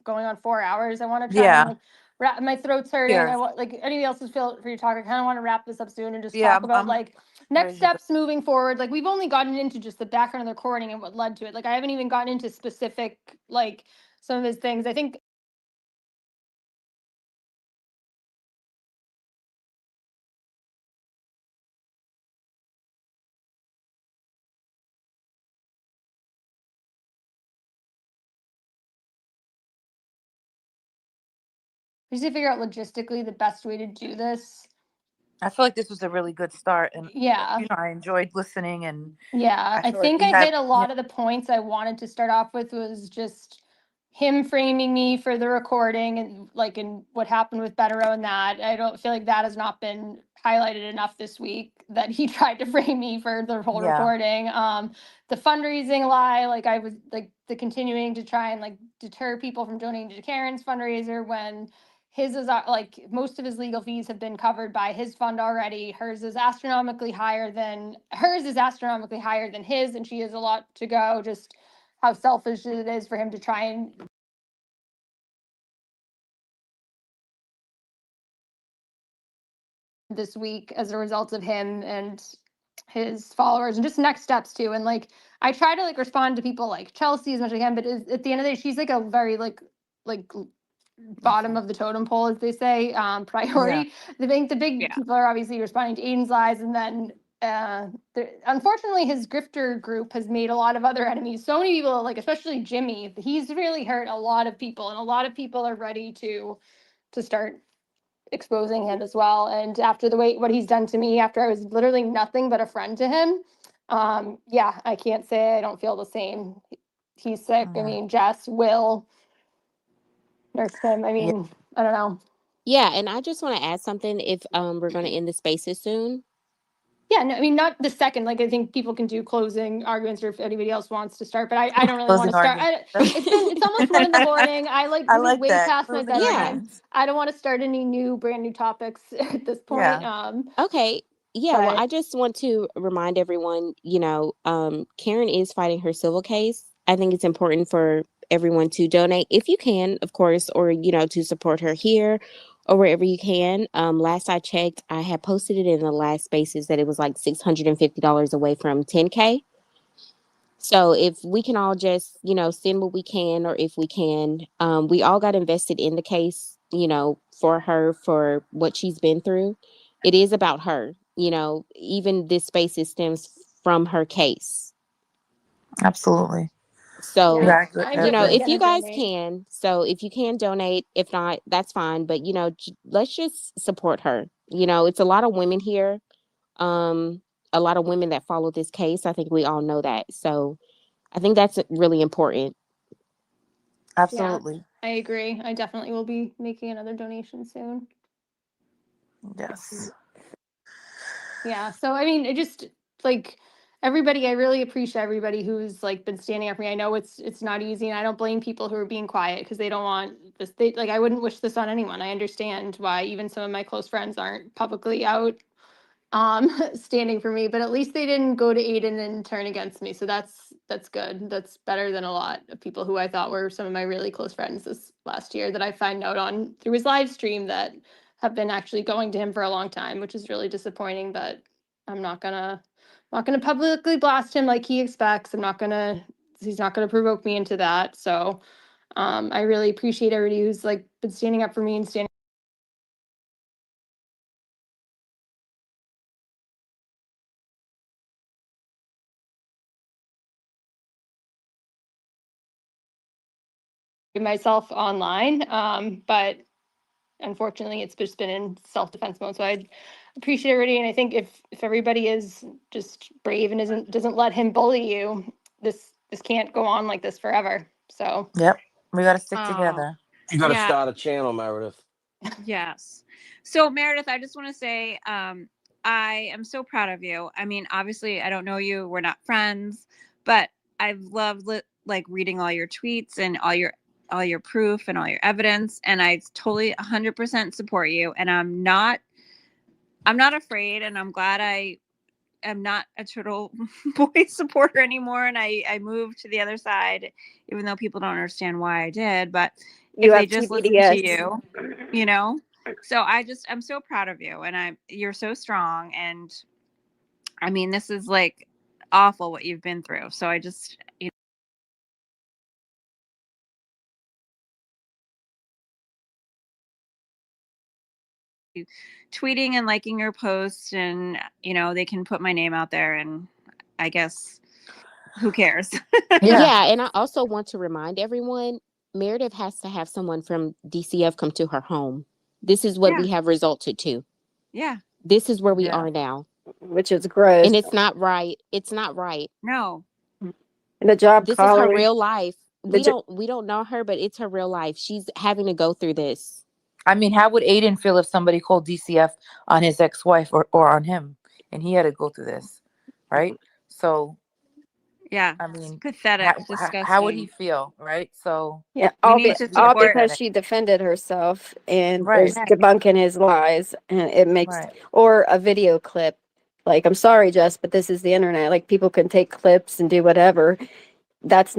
going on 4 hours. I want to try and Yeah. like wrap. My throat's hurting. I Cheers. want, like, anybody else's feel free to talk. I kind of want to wrap this up soon and just Yeah, talk about I'm like next ready to go. steps moving forward. Like, we've only gotten into just the background of the recording and what led to it. Like, I haven't even gotten into specific like some of his things. I think we just need to figure out logistically the best way to do this. I feel like this was a really good start, and Yeah. I enjoyed listening, and Yeah, I feel like think we I have hit a lot of the points I wanted to start off with. Was just him framing me for the recording and like in what happened with Bettero and that. I don't feel like that has not been highlighted enough this week, that he tried to frame me for the whole Yeah. recording. The fundraising lie, like I was like the continuing to try and like deter people from donating to Karen's fundraiser when his is like most of his legal fees have been covered by his fund already. Hers is astronomically higher than his, and she has a lot to go. Just how selfish it is for him to try and this week as a result of him and his followers, and just next steps too. And like I try to like respond to people like Chelsea as much as I can, but at the end of the day, she's like a very like bottom of the totem pole, as they say, priority. I think the big people are obviously responding to Aiden's lies, and then unfortunately his grifter group has made a lot of other enemies. So many people, like especially Jimmy, he's really hurt a lot of people, and a lot of people are ready to start exposing him as well. And after the way what he's done to me, after I was literally nothing but a friend to him, yeah, I can't say I don't feel the same. He's sick. I mean, Jess, Will, nurse him. I mean, I don't know. Yeah, and I just want to add something if we're going to end the spaces soon. Yeah, no, I mean, not the second. Like, I think people can do closing arguments, or if anybody else wants to start, but I don't really want to start. It's almost 1 in the morning. I like way that. past my Closing bedtime. arguments. I don't want to start any brand new topics at this point. Okay. Yeah, well, but- I just want to remind everyone, Karen is fighting her civil case. I think it's important for everyone to donate if you can, of course, or, to support her here or wherever you can. Last I checked, I had posted it in the last spaces that it was like $650 away from 10K. So if we can all just, send what we can, or if we can, we all got invested in the case, for her, for what she's been through. It is about her, even this space stems from her case. Absolutely. So, if you guys can, if you can donate, if not, that's fine. But, let's just support her. It's a lot of women here. A lot of women that follow this case. I think we all know that. So I think that's really important. Absolutely. Yeah, I agree. I definitely will be making another donation soon. Yes. Yeah. So, I mean, it just like everybody, I really appreciate everybody who's like been standing up for me. I know it's not easy, and I don't blame people who are being quiet because they don't want this. I wouldn't wish this on anyone. I understand why even some of my close friends aren't publicly out standing for me, but at least they didn't go to Aiden and turn against me. So that's good. That's better than a lot of people who I thought were some of my really close friends this last year that I find out on through his live stream that have been actually going to him for a long time, which is really disappointing. But I'm not gonna publicly blast him like he expects. He's not gonna provoke me into that. So I really appreciate everybody who's like been standing up for me and standing myself online. But unfortunately, it's just been in self-defense mode. So I appreciate everybody, and I think if everybody is just brave and doesn't let him bully you, this can't go on like this forever. So Yep, we got to stick Oh, together. You got to Yeah. start a channel, Meredith. Yes. So Meredith, I just want to say, I am so proud of you. I mean, obviously, I don't know you; we're not friends, but I've loved like reading all your tweets and all your proof and all your evidence, and I totally 100% support you. And I'm not afraid, and I'm glad I am not a Turtle Boy supporter anymore, and I moved to the other side, even though people don't understand why I did. But if You they have just listen to TBDS. you know. So I'm so proud of you, and you're so strong. And I mean, this is like awful what you've been through. So I just, tweeting and liking your posts, and they can put my name out there, and I guess who cares? Yeah, and I also want to remind everyone, Meredith has to have someone from DCF come to her home. This is what Yeah. we have resulted to. Yeah. This is where we Yeah. are now. Which is gross. And it's not right. It's not right. No. And the job This is her calling. real life. The We don't know her, but it's her real life. She's having to go through this. I mean, how would Aiden feel if somebody called DCF on his ex-wife or on him, and he had to go through this, right? So, Yeah. I mean, Pathetic. Disgusting. how would he feel, right? So, Yeah, We all, need to all support. because she defended herself and Right. is debunking his lies, and it makes Right. or a video clip. Like, I'm sorry, Jess, but this is the internet. Like, people can take clips and do whatever. That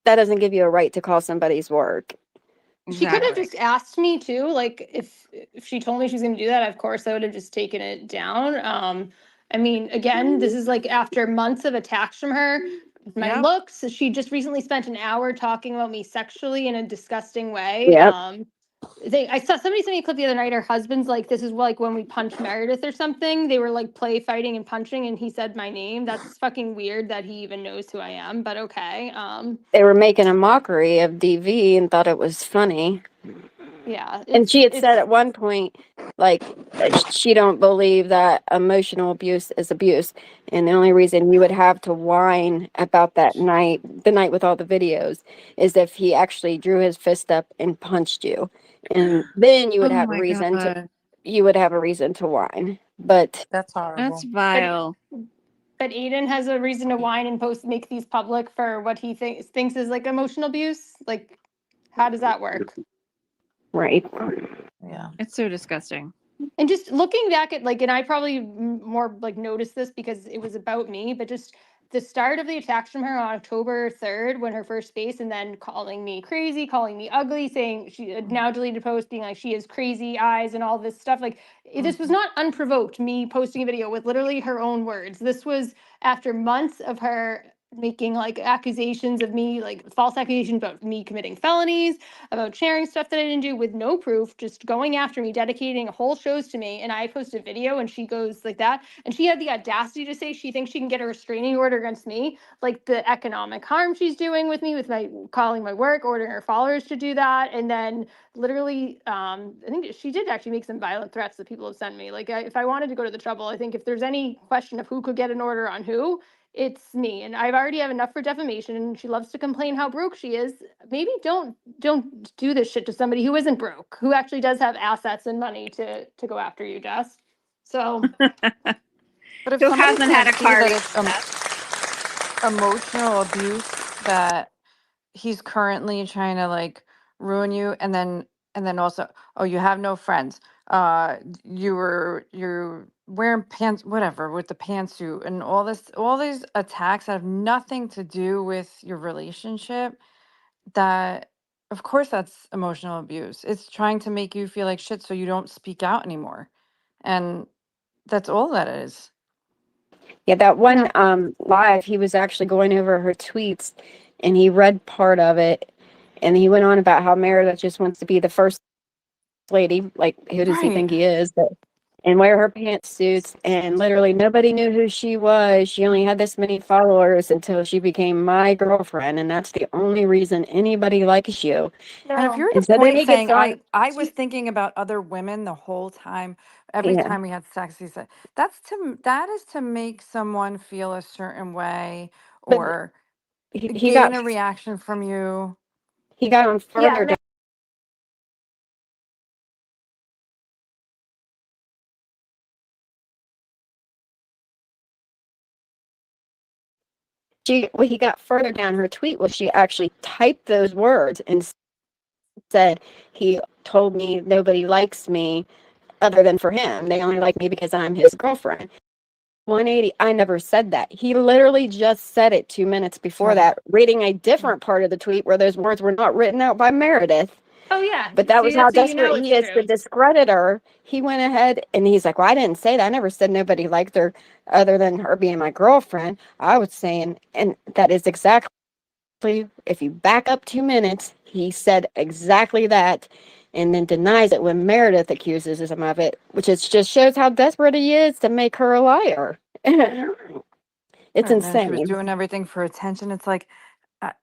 doesn't give you a right to call somebody's work. she could have Exactly. just asked me too. Like if she told me she was going to do that, of course I would have just taken it down. I mean, again, this is like after months of attacks from her. My Yep. looks. She just recently spent an hour talking about me sexually in a disgusting way. Yep. I saw somebody sent me a clip the other night. Her husband's like, this is like when we punched Meredith or something. They were like play fighting and punching, and he said my name. That's fucking weird that he even knows who I am, but okay. They were making a mockery of DV and thought it was funny. Yeah. And she had said at one point, like, she don't believe that emotional abuse is abuse. And the only reason you would have to whine about that night, the night with all the videos, is if he actually drew his fist up and punched you. And then you would have a reason to whine. But That's horrible. That's vile. But Aiden has a reason to whine and make these public for what he thinks is like emotional abuse. Like, how does that work? right. Yeah. It's so disgusting. And just looking back at and I probably more like noticed this because it was about me, but just the start of the attacks from her on October 3rd when her first space, and then calling me crazy, calling me ugly, saying she had now deleted post being like she has crazy eyes and all this stuff. Like this was not unprovoked, me posting a video with literally her own words. This was after months of her making like accusations of me, like false accusations about me committing felonies, about sharing stuff that I didn't do with no proof, just going after me, dedicating whole shows to me. And I posted a video and she goes like that. And she had the audacity to say she thinks she can get a restraining order against me, like the economic harm she's doing with me, with my calling my work, ordering her followers to do that. And then literally, I think she did actually make some violent threats that people have sent me. Like if I wanted to go to the trouble, I think if there's any question of who could get an order on who, it's me. And I've already have enough for defamation, and she loves to complain how broke she is. Maybe don't do this shit to somebody who isn't broke, who actually does have assets and money to go after you, Jess. So But if Who somebody hasn't had a can't see car? that it's emotional abuse, that he's currently trying to like ruin you, and then also, oh, you have no friends, you're wearing pants, whatever, with the pantsuit and all these attacks that have nothing to do with your relationship, that of course that's emotional abuse. It's trying to make you feel like shit so you don't speak out anymore, and that's all that is. Yeah, that one live, he was actually going over her tweets and he read part of it, and he went on about how Meredith just wants to be the first lady. Like, who does he Right. think he is? And wear her pantsuits, and literally nobody knew who she was. She only had this many followers until she became my girlfriend, and that's the only reason anybody likes you. And if No. you're And the so then point he gets saying, on. I was thinking about other women the whole time, every Yeah, time we had sex, he said, that is to make someone feel a certain way but or he gain got a reaction from you. on Yeah, further no. down. He got further down her tweet was she actually typed those words and said, he told me nobody likes me other than for him. They only like me because I'm his girlfriend. 180, I never said that. He literally just said it 2 minutes before Said it. that, reading a different part of the tweet where those words were not written out by Meredith. Oh yeah. But that See, was how that's so you desperate know he it's is to true. discredit her. He went ahead and he's like, well, I didn't say that. I never said nobody liked her other than her being my girlfriend. I was saying, and that is exactly, if you back up 2 minutes, he said exactly that, and then denies it when Meredith accuses him of it, which is just shows how desperate he is to make her a liar. It's And then she was insane. doing everything for attention. It's like,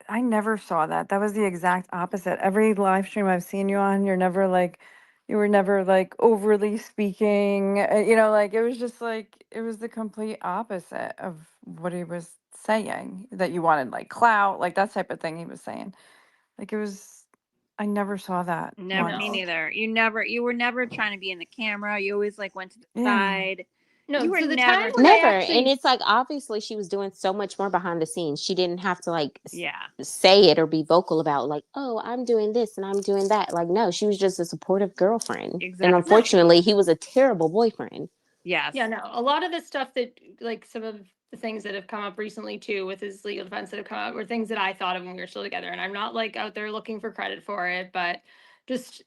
I never saw that. That was the exact opposite. Every live stream I've seen you on, you were never like overly speaking. Like it was just like, it was the complete opposite of what he was saying, that you wanted like clout, like that type of thing he was saying. Like it was, I never saw that Never, me once. No. neither. You were never trying to be in the camera. You always like went to the Yeah. side. No, You were so the never time when I Never. actually And it's like obviously she was doing so much more behind the scenes. She didn't have to like yeah. say it or be vocal about like, oh, I'm doing this and I'm doing that. Like, no, she was just a supportive girlfriend. And Exactly. unfortunately, he was a terrible boyfriend. Yes. Yeah, no. A lot of the stuff that, like, some of the things that have come up recently too with his legal defense that have come out were things that I thought of when we were still together. And I'm not like out there looking for credit for it, but just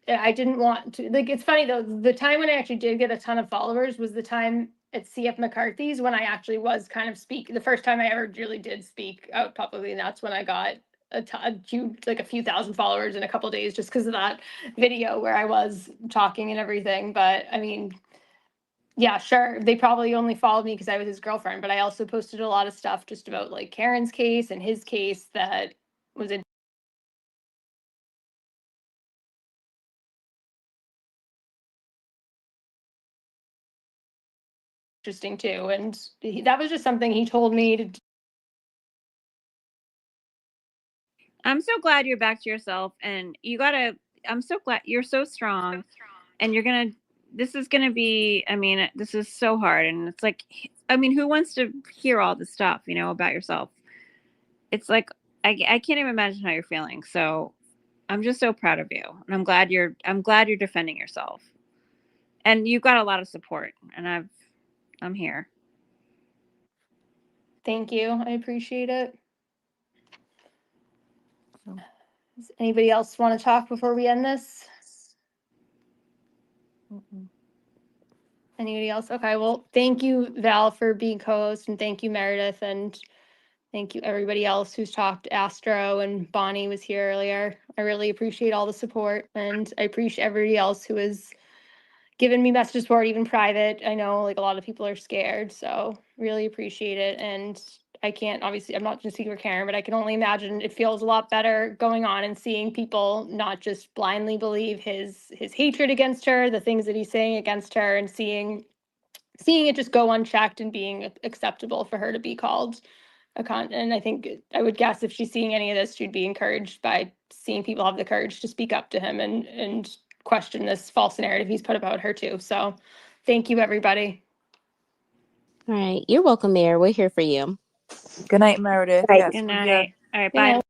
I didn't want to, like, it's funny though, the time when I actually did get a ton of followers was the time at CF McCarthy's when I actually was kind of the first time I ever really did speak out publicly. And that's when I got a huge, like a few thousand followers in a couple days just because of that video where I was talking and everything. But I mean, yeah, sure. They probably only followed me because I was his girlfriend, but I also posted a lot of stuff just about like Karen's case and his case that was interesting too. And that was just something he told me to. I'm so glad you're back to yourself, and I'm so glad you're so strong, and this is gonna be, I mean, this is so hard, and it's like, I mean, who wants to hear all this stuff, about yourself? It's like, I can't even imagine how you're feeling. So I'm just so proud of you, and I'm glad you're defending yourself, and you've got a lot of support, and I'm here. Thank you. I appreciate it. Does anybody else want to talk before we end this? Anybody else? Okay, well, thank you, Val, for being co-host, and thank you, Meredith, and thank you, everybody else who's talked. Astro and Bonnie was here earlier. I really appreciate all the support, and I appreciate everybody else who has given me message support, even private. I know like a lot of people are scared, so really appreciate it. And I can't, obviously, I'm not just speaking for Karen, but I can only imagine it feels a lot better going on and seeing people not just blindly believe his hatred against her, the things that he's saying against her, and seeing it just go unchecked and being acceptable for her to be called and I think I would guess if she's seeing any of this, she'd be encouraged by seeing people have the courage to speak up to him and question this false narrative he's put about her too. So thank you, everybody. All right. You're welcome, Mayor. We're here for you. Good night, Meredith. Right. Yes, Good we're here. night. All right, Good bye. night.